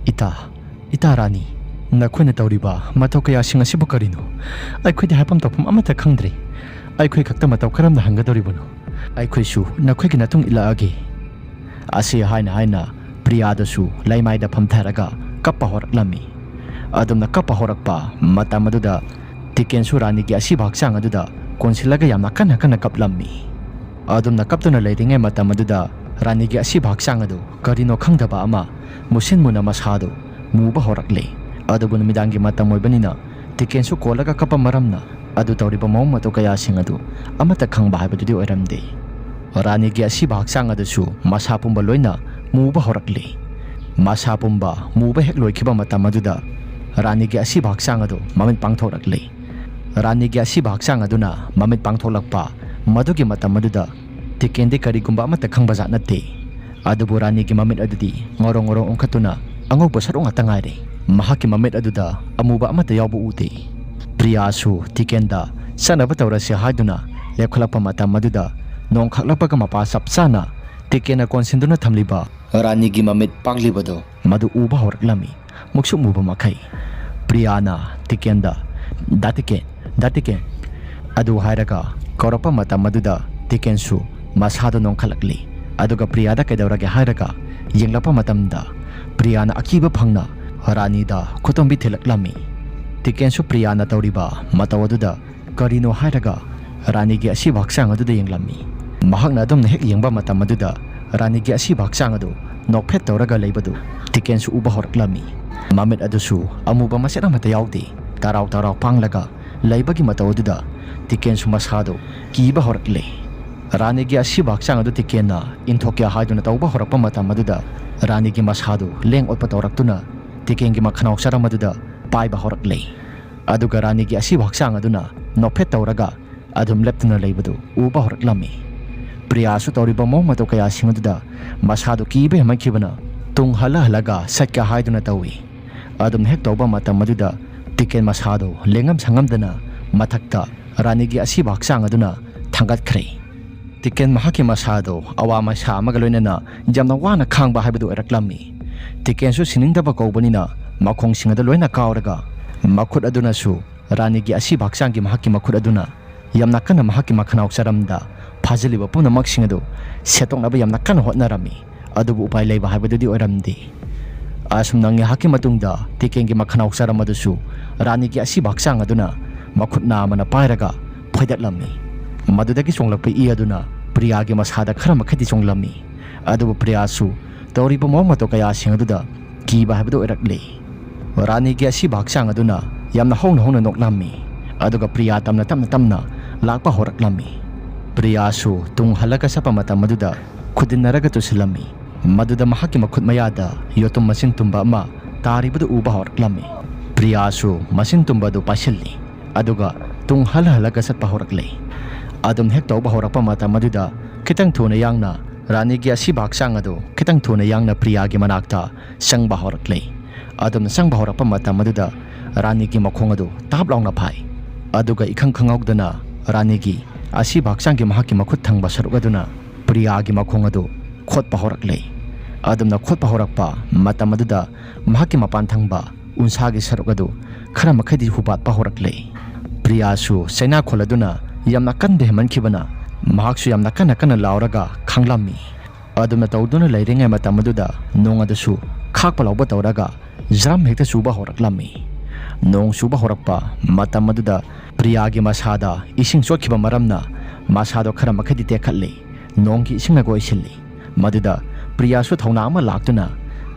ꯏꯇꯥ ꯔꯥꯅꯤ, ꯅꯈꯣꯏꯅ ꯇꯧꯔꯤꯕ ꯃꯇꯧ ꯀꯌꯥꯁꯤꯡ ꯑꯁꯤꯕꯨ ꯀꯔꯤꯅꯣ? ꯑꯩꯈꯣꯏꯗꯤ ꯍꯥꯏꯐꯝ ꯇꯧꯐꯝ ꯑꯃꯠꯇ ꯈꯪꯗ꯭ꯔꯦ꯫ ꯑꯩꯈꯣꯏ ꯈꯛꯇ ꯃꯇꯧ ꯀꯔꯝꯅ ꯍꯟꯒꯗꯧꯔꯤꯕꯅꯣ? ꯑꯩꯈꯣꯏꯁꯨ ꯅꯈꯣꯏꯒꯤ ꯃꯇꯨꯡ ꯏꯜꯂꯛꯑꯒꯦ꯫ ꯑꯁꯤ ꯍꯥꯏꯅ ꯄ꯭ꯔꯤꯌꯥꯗꯁꯨ ꯂꯩꯃꯥꯏꯗ ꯐꯝꯊꯔꯒ ꯀꯞꯄ ꯍꯧꯔꯛꯂꯝꯃꯤ꯫ ꯑꯗꯨꯝꯅ ꯀꯞꯄ ꯍꯧꯔꯛꯄ ꯃꯇꯝ ꯑꯗꯨꯗ ꯇꯤꯀꯦꯟꯁꯨ ꯔꯥꯅꯤꯒꯤ ꯑꯁꯤꯕ ꯍꯛꯆꯥꯡ ꯑꯗꯨꯗ ꯀꯣꯟꯁꯤꯜꯂꯒ ꯌꯥꯝꯅ ꯀꯟꯅ ꯀꯞꯂꯝꯃꯤ꯫ ꯑꯗꯨꯝꯅ ꯀꯞꯇꯨꯅ ꯂꯩꯔꯤꯉꯩ ꯃꯇꯝ ꯑꯗꯨꯗ ꯔꯥꯅꯤꯒꯤ ꯑꯁꯤꯕ ꯍꯛꯆꯥꯡ ꯑꯗꯨ ꯀꯔꯤꯅꯣ ꯈꯪꯗꯕ ꯑꯃ ꯃꯨꯁꯤꯟ ꯃꯨꯅ ꯃꯁꯥꯗꯨ ꯃꯨꯕ ꯍꯧꯔꯛꯂꯦ꯫ ꯑꯗꯨꯕꯨ ꯅꯨꯃꯤꯗꯥꯡꯒꯤ ꯃꯇꯝ ꯑꯣꯏꯕꯅꯤꯅ ꯇꯤꯀꯦꯟꯁꯨ ꯀꯣꯜꯂꯒ ꯀꯞꯄ ꯃꯔꯝꯅ ꯑꯗꯨ ꯇꯧꯔꯤꯕ ꯃꯑꯣꯡ ꯃꯇꯧ ꯀꯌꯥꯁꯤꯡ ꯑꯗꯨ ꯑꯃꯠꯇ ꯈꯪꯕ ꯍꯥꯏꯕꯗꯨꯗꯤ ꯑꯣꯏꯔꯝꯗꯦ꯫ ꯔꯥꯅꯤꯒꯤ ꯑꯁꯤꯕ ꯍꯛꯆꯥꯡ ꯑꯗꯨꯁꯨ ꯃꯁꯥ ꯄꯨꯝꯕ ꯂꯣꯏꯅ ꯃꯨꯕ ꯍꯧꯔꯛꯂꯦ꯫ ꯃꯁꯥ ꯄꯨꯝꯕ ꯃꯨꯕ ꯍꯦꯛ ꯂꯣꯏꯈꯤꯕ ꯃꯇꯝ ꯑꯗꯨꯗ ꯔꯥꯅꯤꯒꯤ ꯑꯁꯤꯕ ꯍꯛꯆꯥꯡ ꯑꯗꯨ ꯃꯃꯤꯠ ꯄꯥꯡꯊꯣꯛꯂꯛꯂꯦ꯫ ꯔꯥꯅꯤꯒꯤ ꯑꯁꯤꯕ ꯍꯛꯆꯥꯡ ꯑꯗꯨꯅ ꯃꯃꯤꯠ ꯄꯥꯡꯊꯣꯛꯂꯛꯄ ꯃꯗꯨꯒꯤ ꯃꯇꯝ ꯑꯗꯨꯗ ꯇꯤꯀꯦꯟꯗꯤ ꯀꯔꯤꯒꯨꯝꯕ ꯑꯃꯠꯇ ꯈꯪꯕꯖꯥꯠ ꯅꯠꯇꯦ꯫ ꯑꯗꯨꯕꯨ ꯔꯥꯅꯤꯒꯤ ꯃꯃꯤꯠ ꯑꯗꯨꯗꯤ ꯉꯧꯔꯣꯡ ꯉꯧꯔꯣꯡ ꯑꯣꯟꯈꯠꯇꯨꯅ ꯑꯉꯧꯕ ꯁꯔꯨꯛ ꯉꯥꯛꯇ ꯉꯥꯏꯔꯦ꯫ ꯃꯍꯥꯛꯀꯤ ꯃꯃꯤꯠ ꯑꯗꯨꯗ ꯑꯃꯨꯕ ꯑꯃꯠꯇ ꯌꯥꯎꯕ ꯎꯗꯦ꯫ ꯄ꯭ꯔꯤꯌꯥꯁꯨ ꯇꯤꯀꯦꯟꯗ ꯆꯠꯅꯕ ꯇꯧꯔꯁꯤ ꯍꯥꯏꯗꯨꯅ ꯂꯦꯞꯈꯠꯂꯛꯄ ꯃꯇꯝ ꯑꯗꯨꯗ ꯅꯣꯡ ꯈꯥꯛꯂꯛꯄꯒ ꯃꯄꯥ ꯆꯞ ꯆꯥꯅ ꯇꯤꯀꯦꯟꯅ ꯀꯣꯟꯁꯤꯟꯗꯨꯅ ꯊꯝꯂꯤꯕ ꯔꯥꯅꯤꯒꯤ ꯃꯃꯤꯠ ꯄꯥꯡꯂꯤꯕꯗꯨ ꯃꯗꯨ ꯎꯕ ꯍꯧꯔꯛꯂꯝꯃꯤ ꯃꯨꯛꯁꯨꯛ ꯃꯨꯕ ꯃꯈꯩ꯫ ꯄ꯭ꯔꯤꯌꯥꯅ ꯇꯤꯀꯦꯟꯗ ꯗꯥ ꯇꯤꯀꯦꯟ ꯑꯗꯨ ꯍꯥꯏꯔꯒ ꯀꯧꯔꯛꯄ ꯃꯇꯝ ꯑꯗꯨꯗ ꯇꯤꯀꯦꯟꯁꯨ ꯃꯁꯥꯗꯨ ꯅꯣꯡꯈꯠꯂꯛꯂꯤ꯫ ꯑꯗꯨꯒ ꯄ꯭ꯔꯤꯌꯥꯗ ꯀꯩꯗꯧꯔꯒꯦ ꯍꯥꯏꯔꯒ ꯌꯦꯡꯂꯛꯄ ꯃꯇꯝꯗ ꯄ꯭ꯔꯤꯌꯥꯅ ꯑꯀꯤꯕ ꯐꯪꯅ ꯔꯥꯅꯤꯗ ꯈꯨꯇꯣꯝꯕꯤ ꯊꯤꯜꯂꯛꯂꯝꯃꯤ꯫ ꯇꯤꯀꯦꯟꯁꯨ ꯄ꯭ꯔꯤꯌꯥꯅ ꯇꯧꯔꯤꯕ ꯃꯇꯧ ꯑꯗꯨꯗ ꯀꯔꯤꯅꯣ ꯍꯥꯏꯔꯒ ꯔꯥꯅꯤꯒꯤ ꯑꯁꯤꯕ ꯍꯛꯆꯥꯡ ꯑꯗꯨꯗ ꯌꯦꯡꯂꯝꯃꯤ꯫ ꯃꯍꯥꯛꯅ ꯑꯗꯨꯝꯅ ꯍꯦꯛ ꯌꯦꯡꯕ ꯃꯇꯝ ꯑꯗꯨꯗ ꯔꯥꯅꯤꯒꯤ ꯑꯁꯤꯕ ꯍꯛꯆꯥꯡ ꯑꯗꯨ ꯅꯣꯛꯐꯦꯠ ꯇꯧꯔꯒ ꯂꯩꯕꯗꯨ ꯇꯤꯀꯦꯟꯁꯨ ꯎꯕ ꯍꯧꯔꯛꯂꯝꯃꯤ꯫ ꯃꯃꯤꯠ ꯑꯗꯨꯁꯨ ꯑꯃꯨꯕ ꯃꯆꯦꯠ ꯑꯃꯠꯇ ꯌꯥꯎꯗꯦ꯫ ꯇꯔꯥꯎ ꯄꯥꯡꯂꯒ ꯂꯩꯕꯒꯤ ꯃꯇꯧ ꯑꯗꯨꯗ ꯇꯤꯀꯦꯟꯁꯨ ꯃꯁꯥꯗꯨ ꯀꯤꯕ ꯍꯧꯔꯛꯂꯦ꯫ ꯔꯥꯅꯤꯒꯤ ꯑꯁꯤꯕ ꯍꯛꯆꯥꯡ ꯑꯗꯨ ꯇꯤꯀꯦꯟꯅ ꯏꯟꯊꯣꯛꯀꯦ ꯍꯥꯏꯗꯨꯅ ꯇꯧꯕ ꯍꯧꯔꯛꯄ ꯃꯇꯝ ꯑꯗꯨꯗ ꯔꯥꯅꯤꯒꯤ ꯃꯁꯥꯗꯨ ꯂꯦꯡ ꯑꯣꯠꯄ ꯇꯧꯔꯛꯇꯨꯅ ꯇꯤꯀꯦꯟꯒꯤ ꯃꯈꯅꯥꯎ ꯆꯔꯝ ꯑꯗꯨꯗ ꯄꯥꯏꯕ ꯍꯧꯔꯛꯂꯦ꯫ ꯑꯗꯨꯒ ꯔꯥꯅꯤꯒꯤ ꯑꯁꯤꯕ ꯍꯛꯆꯥꯡ ꯑꯗꯨꯅ ꯅꯣꯛꯐꯦꯠ ꯇꯧꯔꯒ ꯑꯗꯨꯝ ꯂꯦꯞꯇꯨꯅ ꯂꯩꯕꯗꯨ ꯎꯕ ꯍꯧꯔꯛꯂꯝꯃꯤ꯫ ꯄ꯭ꯔꯤꯌꯥꯁꯨ ꯇꯧꯔꯤꯕ ꯃꯑꯣꯡ ꯃꯇꯧ ꯀꯌꯥꯁꯤꯡ ꯑꯗꯨꯗ ꯃꯁꯥꯗꯨ ꯀꯤꯕ ꯍꯦꯟꯃꯟꯈꯤꯕꯅ ꯇꯨꯡ ꯍꯜꯂꯒ ꯆꯠꯀꯦ ꯍꯥꯏꯗꯨꯅ ꯇꯧꯏ꯫ ꯑꯗꯨꯝ ꯍꯦꯛ ꯇꯧꯕ ꯃꯇꯝ ꯑꯗꯨꯗ ꯇꯤꯀꯦꯟ ꯃꯁꯥꯗꯨ ꯂꯦꯡꯉꯝ ꯁꯪꯉꯝꯗꯅ ꯃꯊꯛꯇ ꯔꯥꯅꯤꯒꯤ ꯑꯁꯤꯕ ꯍꯛꯆꯥꯡ ꯑꯗꯨꯅ ꯊꯥꯡꯒꯠꯈ꯭ꯔꯦ꯫ ꯇꯤꯀꯦꯟ ꯃꯍꯥꯛꯀꯤ ꯃꯁꯥꯗꯨ ꯑꯋꯥ ꯃꯩꯁꯥ ꯑꯃꯒ ꯂꯣꯏꯅꯅ ꯌꯥꯝꯅ ꯋꯥꯅ ꯈꯥꯡꯕ ꯍꯥꯏꯕꯗꯨ ꯑꯣꯏꯔꯛꯂꯝꯃꯤ꯫ ꯇꯤꯀꯦꯟꯁꯨ ꯁꯤꯅꯤꯡꯗꯕ ꯀꯧꯕꯅꯤꯅ ꯃꯈꯣꯡꯁꯤꯡ ꯑꯗꯨ ꯂꯣꯏꯅ ꯀꯥꯎꯔꯒ ꯃꯈꯨꯠ ꯑꯗꯨꯅꯁꯨ ꯔꯥꯅꯤꯒꯤ ꯑꯁꯤꯕ ꯍꯛꯆꯥꯡꯒꯤ ꯃꯍꯥꯛꯀꯤ ꯃꯈꯨꯠ ꯑꯗꯨꯅ ꯌꯥꯝꯅ ꯀꯟꯅ ꯃꯍꯥꯛꯀꯤ ꯃꯈꯅꯥꯎ ꯆꯔꯝꯗ ꯐꯥꯖꯤꯜꯂꯤꯕ ꯄꯨꯝꯅꯃꯛꯁꯤꯡ ꯑꯗꯨ ꯁꯦꯠꯇꯣꯛꯅꯕ ꯌꯥꯝꯅ ꯀꯟꯅ ꯍꯣꯠꯅꯔꯝꯃꯤ꯫ ꯑꯗꯨꯕꯨ ꯎꯄꯥꯏ ꯂꯩꯕ ꯍꯥꯏꯕꯗꯨꯗꯤ ꯑꯣꯏꯔꯝꯗꯦ꯫ ꯑꯁꯨꯝꯅ ꯉꯥꯏꯍꯥꯛꯀꯤ ꯃꯇꯨꯡꯗ ꯇꯤꯀꯦꯟꯒꯤ ꯃꯈꯅꯥꯎ ꯆꯔꯝ ꯑꯗꯨꯁꯨ ꯔꯥꯅꯤꯒꯤ ꯑꯁꯤꯕ ꯍꯛꯆꯥꯡ ꯑꯗꯨꯅ ꯃꯈꯨꯠ ꯅꯥꯝꯃꯅ ꯄꯥꯏꯔꯒ ꯐꯣꯏꯗꯠꯂꯝꯃꯤ꯫ ꯃꯗꯨꯗꯒꯤ ꯆꯣꯡꯂꯛꯄ ꯏ ꯑꯗꯨꯅ ꯄ꯭ꯔꯤꯌꯥꯒꯤ ꯃꯁꯥꯗ ꯈꯔ ꯃꯈꯩꯗꯤ ꯆꯣꯡꯂꯝꯃꯤ꯫ ꯑꯗꯨꯕꯨ ꯄ꯭ꯔꯤꯌꯥꯁꯨ ꯇꯧꯔꯤꯕ ꯃꯑꯣꯡ ꯃꯇꯧ ꯀꯌꯥꯁꯤꯡ ꯑꯗꯨꯗ ꯀꯤꯕ ꯍꯥꯏꯕꯗꯨ ꯑꯣꯏꯔꯛꯂꯦ꯫ ꯔꯥꯅꯤꯒꯤ ꯑꯁꯤꯕ ꯍꯛꯆꯥꯡ ꯑꯗꯨꯅ ꯌꯥꯝꯅ ꯍꯧꯅ ꯅꯣꯛꯂꯝꯃꯤ꯫ ꯑꯗꯨꯒ ꯄ꯭ꯔꯤꯌꯥ ꯇꯞꯅ ꯂꯥꯛꯄ ꯍꯧꯔꯛꯂꯝꯃꯤ꯫ ꯄ꯭ꯔꯤꯌꯥꯁꯨ ꯇꯨꯡ ꯍꯜꯂꯒ ꯆꯠꯄ ꯃꯇꯝ ꯑꯗꯨꯗ ꯈꯨꯗꯤꯟꯅꯔꯒ ꯇꯨꯁꯤꯜꯂꯝꯃꯤ꯫ ꯃꯗꯨꯗ ꯃꯍꯥꯛꯀꯤ ꯃꯈꯨꯠ ꯃꯌꯥꯗ ꯌꯣꯇꯨꯝ ꯃꯁꯤꯡ ꯇꯨꯝꯕ ꯑꯃ ꯇꯥꯔꯤꯕꯗꯨ ꯎꯕ ꯍꯧꯔꯛꯂꯝꯃꯤ꯫ ꯄ꯭ꯔꯤꯌꯥꯁꯨ ꯃꯁꯤꯡ ꯇꯨꯝꯕ ꯑꯗꯨ ꯄꯥꯏꯁꯤꯜꯂꯤ꯫ ꯑꯗꯨꯒ ꯇꯨꯡ ꯍꯜꯂꯒ ꯆꯠꯄ ꯍꯧꯔꯛꯂꯦ꯫ ꯑꯗꯨꯝ ꯍꯦꯛ ꯇꯧꯕ ꯍꯧꯔꯛꯄ ꯃꯇꯝ ꯑꯗꯨꯗ ꯈꯤꯇꯪ ꯊꯨꯅ ꯌꯥꯡꯅ ꯔꯥꯅꯤꯒꯤ ꯑꯁꯤꯕ ꯍꯛꯆꯥꯡ ꯑꯗꯨ ꯈꯤꯇꯪ ꯊꯨꯅ ꯌꯥꯡꯅ ꯄ꯭ꯔꯤꯌꯥꯒꯤ ꯃꯅꯥꯛꯇ ꯆꯪꯕ ꯍꯧꯔꯛꯂꯦ꯫ ꯑꯗꯨꯝꯅ ꯆꯪꯕ ꯍꯧꯔꯛꯄ ꯃꯇꯝ ꯑꯗꯨꯗ ꯔꯥꯅꯤꯒꯤ ꯃꯈꯣꯡ ꯑꯗꯨ ꯇꯥꯞ ꯂꯥꯎꯅ ꯐꯥꯏ꯫ ꯑꯗꯨꯒ ꯏꯈꯪ ꯈꯪꯍꯧꯗꯅ ꯔꯥꯅꯤꯒꯤ ꯑꯁꯤꯕ ꯍꯛꯆꯥꯡꯒꯤ ꯃꯍꯥꯛꯀꯤ ꯃꯈꯨꯠ ꯊꯪꯕ ꯁꯔꯨꯛ ꯑꯗꯨꯅ ꯄ꯭ꯔꯤꯌꯥꯒꯤ ꯃꯈꯣꯡ ꯑꯗꯨ ꯈꯣꯠꯄ ꯍꯧꯔꯛꯂꯦ ꯑꯗꯨꯝꯅ ꯈꯣꯠꯄ ꯍꯧꯔꯛꯄ ꯃꯇꯝ ꯑꯗꯨꯗ ꯃꯍꯥꯛꯀꯤ ꯃꯄꯥꯟ ꯊꯪꯕ ꯎꯟꯁꯥꯒꯤ ꯁꯔꯨꯛ ꯑꯗꯨ ꯈꯔ ꯃꯈꯩꯗꯤ ꯍꯨꯕꯥꯠꯄ ꯍꯧꯔꯛꯂꯦ ꯄ꯭ꯔꯤꯌꯥꯁꯨ ꯆꯩꯅꯥ ꯈꯣꯜꯂꯗꯨꯅ ꯌꯥꯝꯅ ꯀꯟꯕ ꯍꯦꯟꯃꯟꯈꯤꯕꯅ ꯃꯍꯥꯛꯁꯨ ꯌꯥꯝꯅ ꯀꯟꯅ ꯂꯥꯎꯔꯒ ꯈꯥꯡꯂꯝꯃꯤ ꯑꯗꯨꯝꯅ ꯇꯧꯗꯨꯅ ꯂꯩꯔꯤꯉꯩ ꯃꯇꯝ ꯑꯗꯨꯗ ꯅꯣꯡ ꯑꯗꯨꯁꯨ ꯈꯥꯛꯄ ꯂꯥꯎꯕ ꯇꯧꯔꯒ ꯖ꯭ꯔꯝ ꯍꯦꯛꯇ ꯆꯨꯕ ꯍꯧꯔꯛꯂꯝꯃꯤ ꯅꯣꯡ ꯆꯨꯕ ꯍꯧꯔꯛꯄ ꯃꯇꯝ ꯑꯗꯨꯗ ꯄ꯭ꯔꯤꯌꯥꯒꯤ ꯃꯁꯥꯗ ꯏꯁꯤꯡ ꯆꯣꯠꯈꯤꯕ ꯃꯔꯝꯅ ꯃꯁꯥꯗꯣ ꯈꯔ ꯃꯈꯩꯗꯤ ꯇꯦꯛꯈꯠꯂꯤ ꯅꯣꯡꯒꯤ ꯏꯁꯤꯡꯅ ꯀꯣꯏꯁꯤꯜꯂꯤ ꯃꯗꯨꯗ ꯄ꯭ꯔꯤꯌꯥꯁꯨ ꯊꯧꯅꯥ ꯑꯃ ꯂꯥꯛꯇꯨꯅ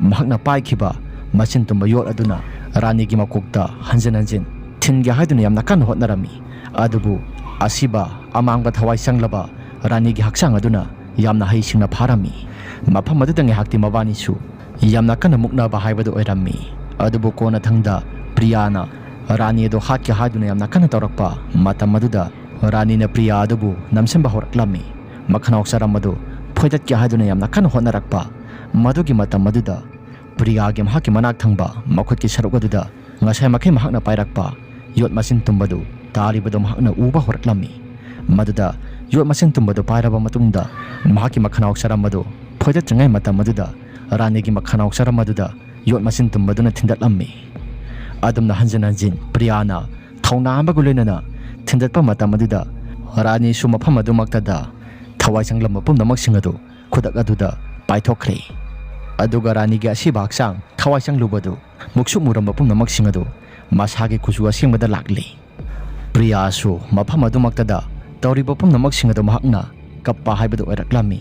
ꯃꯍꯥꯛꯅ ꯄꯥꯏꯈꯤꯕ ꯃꯆꯤꯟ ꯇꯨꯝꯕ ꯌꯣꯠ ꯑꯗꯨꯅ ꯔꯥꯅꯤꯒꯤ ꯃꯀꯣꯛꯇ ꯍꯟꯖꯤꯟ ꯊꯤꯟꯒꯦ ꯍꯥꯏꯗꯨꯅ ꯌꯥꯝꯅ ꯀꯟꯅ ꯍꯣꯠꯅꯔꯝꯃꯤ ꯑꯗꯨꯕꯨ ꯑꯁꯤꯕ ꯑꯃꯥꯡꯕ ꯊꯋꯥꯏ ꯆꯪꯂꯕ ꯔꯥꯅꯤꯒꯤ ꯍꯛꯆꯥꯡ ꯑꯗꯨꯅ ꯌꯥꯝꯅ ꯍꯩꯁꯤꯡꯅ ꯐꯥꯔꯝꯃꯤ ꯃꯐꯝ ꯑꯗꯨꯗ ꯉꯥꯏꯍꯥꯛꯇꯤ ꯃꯕꯥꯅꯤꯁꯨ ꯌꯥꯝꯅ ꯀꯟꯅ ꯃꯨꯛꯅꯕ ꯍꯥꯏꯕꯗꯨ ꯑꯣꯏꯔꯝꯃꯤ ꯑꯗꯨꯕꯨ ꯀꯣꯟꯅꯊꯪꯗ ꯄ꯭ꯔꯤꯌꯥꯅ ꯔꯥꯅꯤ ꯑꯗꯨ ꯍꯥꯠꯀꯦ ꯍꯥꯏꯗꯨꯅ ꯌꯥꯝꯅ ꯀꯟꯅ ꯇꯧꯔꯛꯄ ꯃꯇꯝ ꯑꯗꯨꯗ ꯔꯥꯅꯤꯅ ꯄ꯭ꯔꯤꯌꯥ ꯑꯗꯨꯕꯨ ꯅꯝꯁꯤꯟꯕ ꯍꯧꯔꯛꯂꯝꯃꯤ ꯃꯈꯅꯥꯎ ꯆꯔꯝ ꯑꯗꯨ ꯐꯣꯏꯗꯠꯀꯦ ꯍꯥꯏꯗꯨꯅ ꯌꯥꯝꯅ ꯀꯟꯅ ꯍꯣꯠꯅꯔꯛꯄ ꯃꯗꯨꯒꯤ ꯃꯇꯝ ꯑꯗꯨꯗ ꯄ꯭ꯔꯤꯌꯥꯒꯤ ꯃꯍꯥꯛꯀꯤ ꯃꯅꯥꯛ ꯊꯪꯕ ꯃꯈꯨꯠꯀꯤ ꯁꯔꯨꯛ ꯑꯗꯨꯗ ꯉꯁꯥꯏ ꯃꯈꯩ ꯃꯍꯥꯛꯅ ꯄꯥꯏꯔꯛꯄ ꯌꯣꯠ ꯃꯆꯤꯟ ꯇꯨꯝꯕꯗꯨ ꯇꯥꯔꯤꯕꯗꯨ ꯃꯍꯥꯛꯅ ꯎꯕ ꯍꯧꯔꯛꯂꯝꯃꯤ ꯃꯗꯨꯗ ꯌꯣꯠ ꯃꯆꯤꯟ ꯇꯨꯝꯕꯗꯨ ꯄꯥꯏꯔꯕ ꯃꯇꯨꯡꯗ ꯃꯍꯥꯛꯀꯤ ꯃꯈꯅꯥꯎ ꯆꯔꯝ ꯑꯗꯨ ꯐꯣꯏꯗꯠꯇ꯭ꯔꯤꯉꯩ ꯃꯇꯝ ꯑꯗꯨꯗ ꯔꯥꯅꯤꯒꯤ ꯃꯈꯅꯥꯎ ꯆꯔꯝ ꯑꯗꯨꯗ ꯌꯣꯠ ꯃꯆꯤꯟ ꯇꯨꯝꯕꯗꯨꯅ ꯊꯤꯟꯗꯠꯂꯝꯃꯤ ꯑꯗꯨꯝꯅ ꯍꯟꯖꯤꯟ ꯄ꯭ꯔꯤꯌꯥꯅ ꯊꯧꯅꯥ ꯑꯃꯒ ꯂꯣꯏꯅꯅ ꯊꯤꯟꯗꯠꯄ ꯃꯇꯝ ꯑꯗꯨꯗ ꯔꯥꯅꯤꯁꯨ ꯃꯐꯝ ꯑꯗꯨꯃꯛꯇꯗ ꯊꯋꯥꯏ ꯆꯪꯂꯝꯕ ꯄꯨꯝꯅꯃꯛꯁꯤꯡ ꯑꯗꯨ ꯈꯨꯗꯛ ꯑꯗꯨꯗ ꯄꯥꯏꯊꯣꯛꯈ꯭ꯔꯦ ꯑꯗꯨꯒ ꯔꯥꯅꯤꯒꯤ ꯑꯁꯤꯕ ꯍꯛꯆꯥꯡ ꯊꯋꯥꯏ ꯆꯪꯂꯨꯕꯗꯨ ꯃꯨꯛꯁꯨꯛ ꯃꯨꯔꯝꯕ ꯄꯨꯝꯅꯃꯛꯁꯤꯡ ꯑꯗꯨ ꯃꯁꯥꯒꯤ ꯀꯨꯆꯨ ꯑꯁꯦꯡꯕꯗ ꯂꯥꯛꯂꯤ ꯄ꯭ꯔꯤꯌꯥꯁꯨ ꯃꯐꯝ ꯑꯗꯨꯃꯛꯇꯗ ꯇꯧꯔꯤꯕ ꯄꯨꯝꯅꯃꯛꯁꯤꯡ ꯑꯗꯨ ꯃꯍꯥꯛꯅ ꯀꯞꯄ ꯍꯥꯏꯕꯗꯨ ꯑꯣꯏꯔꯛꯂꯝꯃꯤ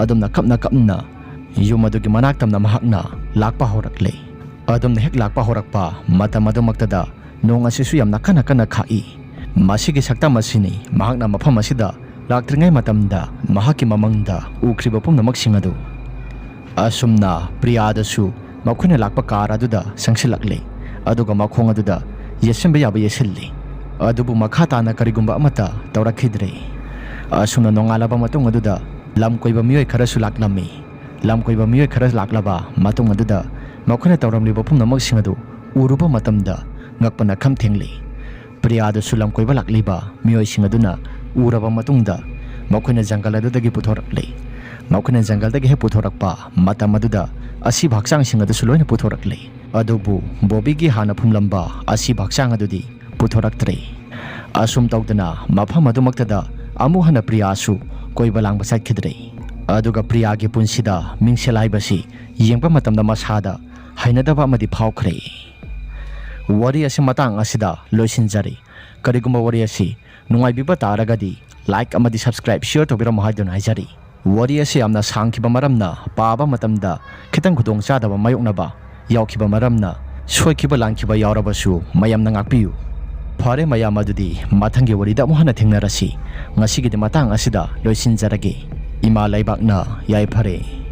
ꯑꯗꯨꯝꯅ ꯀꯞꯅ ꯌꯨꯝ ꯑꯗꯨꯒꯤ ꯃꯅꯥꯛ ꯇꯝꯅ ꯃꯍꯥꯛꯅ ꯂꯥꯛꯄ ꯍꯧꯔꯛꯂꯦ ꯑꯗꯨꯝꯅ ꯍꯦꯛ ꯂꯥꯛꯄ ꯍꯧꯔꯛꯄ ꯃꯇꯝ ꯑꯗꯨꯃꯛꯇꯗ ꯅꯣꯡ ꯑꯁꯤꯁꯨ ꯌꯥꯝꯅ ꯀꯟꯅ ꯈꯥꯛꯏ ꯃꯁꯤꯒꯤ ꯁꯛꯇꯝ ꯑꯁꯤꯅꯤ ꯃꯍꯥꯛꯅ ꯃꯐꯝ ꯑꯁꯤꯗ ꯂꯥꯛꯇ꯭ꯔꯤꯉꯩ ꯃꯇꯝꯗ ꯃꯍꯥꯛꯀꯤ ꯃꯃꯪꯗ ꯎꯈ꯭ꯔꯤꯕ ꯄꯨꯝꯅꯃꯛꯁꯤꯡ ꯑꯗꯨ ꯑꯁꯨꯝꯅ ꯄ꯭ꯔꯤꯌꯥꯗꯁꯨ ꯃꯈꯣꯏꯅ ꯂꯥꯛꯄ ꯀꯥꯔ ꯑꯗꯨꯗ ꯆꯪꯁꯤꯜꯂꯛꯂꯦ ꯑꯗꯨꯒ ꯃꯈꯣꯡ ꯑꯗꯨꯗ ꯌꯦꯠꯁꯤꯟꯕ ꯌꯥꯕ ꯌꯦꯠꯁꯤꯜꯂꯤ ꯑꯗꯨꯕꯨ ꯃꯈꯥ ꯇꯥꯅ ꯀꯔꯤꯒꯨꯝꯕ ꯑꯃꯠꯇ ꯇꯧꯔꯛꯈꯤꯗ꯭ꯔꯦ ꯑꯁꯨꯝꯅ ꯅꯣꯡꯉꯥꯜꯂꯕ ꯃꯇꯨꯡ ꯑꯗꯨꯗ ꯂꯝ ꯀꯣꯏꯕ ꯃꯤꯑꯣꯏ ꯈꯔꯁꯨ ꯂꯥꯛꯂꯝꯃꯤ ꯂꯝ ꯀꯣꯏꯕ ꯃꯤꯑꯣꯏ ꯈꯔ ꯂꯥꯛꯂꯕ ꯃꯇꯨꯡ ꯑꯗꯨꯗ ꯃꯈꯣꯏꯅ ꯇꯧꯔꯝꯂꯤꯕ ꯄꯨꯝꯅꯃꯛꯁꯤꯡ ꯑꯗꯨ ꯎꯔꯨꯕ ꯃꯇꯝꯗ ꯉꯛꯄꯅ ꯈꯝ ꯊꯦꯡꯂꯤ ꯄ꯭ꯔꯤꯌꯥꯗꯁꯨ ꯂꯝ ꯀꯣꯏꯕ ꯂꯥꯛꯂꯤꯕ ꯃꯤꯑꯣꯏꯁꯤꯡ ꯑꯗꯨꯅ ꯎꯔꯕ ꯃꯇꯨꯡꯗ ꯃꯈꯣꯏꯅ ꯖꯪꯒꯜ ꯑꯗꯨꯗꯒꯤ ꯄꯨꯊꯣꯔꯛꯂꯤ ꯃꯈꯣꯏꯅ ꯖꯪꯒꯜꯗꯒꯤ ꯍꯦꯛ ꯄꯨꯊꯣꯔꯛꯄ ꯃꯇꯝ ꯑꯗꯨꯗ ꯑꯁꯤꯕ ꯍꯛꯆꯥꯡꯁꯤꯡ ꯑꯗꯨꯁꯨ ꯂꯣꯏꯅ ꯄꯨꯊꯣꯔꯛꯂꯤ ꯑꯗꯨꯕꯨ ꯕꯣꯕꯤꯒꯤ ꯍꯥꯟꯅ ꯐꯨꯝꯂꯝꯕ ꯑꯁꯤꯕ ꯍꯛꯆꯥꯡ ꯑꯗꯨꯗꯤ ꯄꯨꯊꯣꯔꯛꯇ꯭ꯔꯦ ꯑꯁꯨꯝ ꯇꯧꯗꯅ ꯃꯐꯝ ꯑꯗꯨꯃꯛꯇꯗ ꯑꯃꯨꯛ ꯍꯟꯅ ꯄ꯭ꯔꯤꯌꯥꯁꯨ ꯀꯣꯏꯕ ꯂꯥꯡꯕ ꯆꯠꯈꯤꯗ꯭ꯔꯦ ꯑꯗꯨꯒ ꯄ꯭ꯔꯤꯌꯥꯒꯤ ꯄꯨꯟꯁꯤꯗ ꯃꯤꯡꯁꯦꯜ ꯍꯥꯏꯕꯁꯤ ꯌꯦꯡꯕ ꯃꯇꯝꯗ ꯃꯁꯥꯗ ꯍꯩꯅꯗꯕ ꯑꯃꯗꯤ ꯐꯥꯎꯈ꯭ꯔꯦ ꯋꯥꯔꯤ ꯑꯁꯤ ꯃꯇꯥꯡ ꯑꯁꯤꯗ ꯂꯣꯏꯁꯤꯟꯖꯔꯤ ꯀꯔꯤꯒꯨꯝꯕ ꯋꯥꯔꯤ ꯑꯁꯤ ꯅꯨꯡꯉꯥꯏꯕꯤꯕ ꯇꯥꯔꯒꯗꯤ ꯂꯥꯏꯛ ꯑꯃꯗꯤ ꯁꯕꯁꯀ꯭ꯔꯥꯏꯕ ꯁꯤꯌꯔ ꯇꯧꯕꯤꯔꯝꯃꯨ ꯍꯥꯏꯗꯨꯅ ꯍꯥꯏꯖꯔꯤ ꯋꯥꯔꯤ ꯑꯁꯤ ꯌꯥꯝꯅ ꯁꯥꯡꯈꯤꯕ ꯃꯔꯝꯅ ꯄꯥꯕ ꯃꯇꯝꯗ ꯈꯤꯇꯪ ꯈꯨꯗꯣꯡꯆꯥꯗꯕ ꯃꯥꯌꯣꯛꯅꯕ ꯌꯥꯎꯈꯤꯕ ꯃꯔꯝꯅ ꯁꯣꯏꯈꯤꯕ ꯂꯥꯟꯈꯤꯕ ꯌꯥꯎꯔꯕꯁꯨ ꯃꯌꯥꯝꯅ ꯉꯥꯛꯄꯤꯌꯨ ꯐꯔꯦ ꯃꯌꯥꯝ ꯑꯗꯨꯗꯤ ꯃꯊꯪꯒꯤ ꯋꯥꯔꯤꯗ ꯑꯃꯨꯛ ꯍꯟꯅ ꯊꯦꯡꯅꯔꯁꯤ ꯉꯁꯤꯒꯤꯗꯤ ꯃꯇꯥꯡ ꯑꯁꯤꯗ ꯂꯣꯏꯁꯤꯟꯖꯔꯒꯦ ꯏꯃꯥ ꯂꯩꯕꯥꯛꯅ ꯌꯥꯏꯐꯔꯦ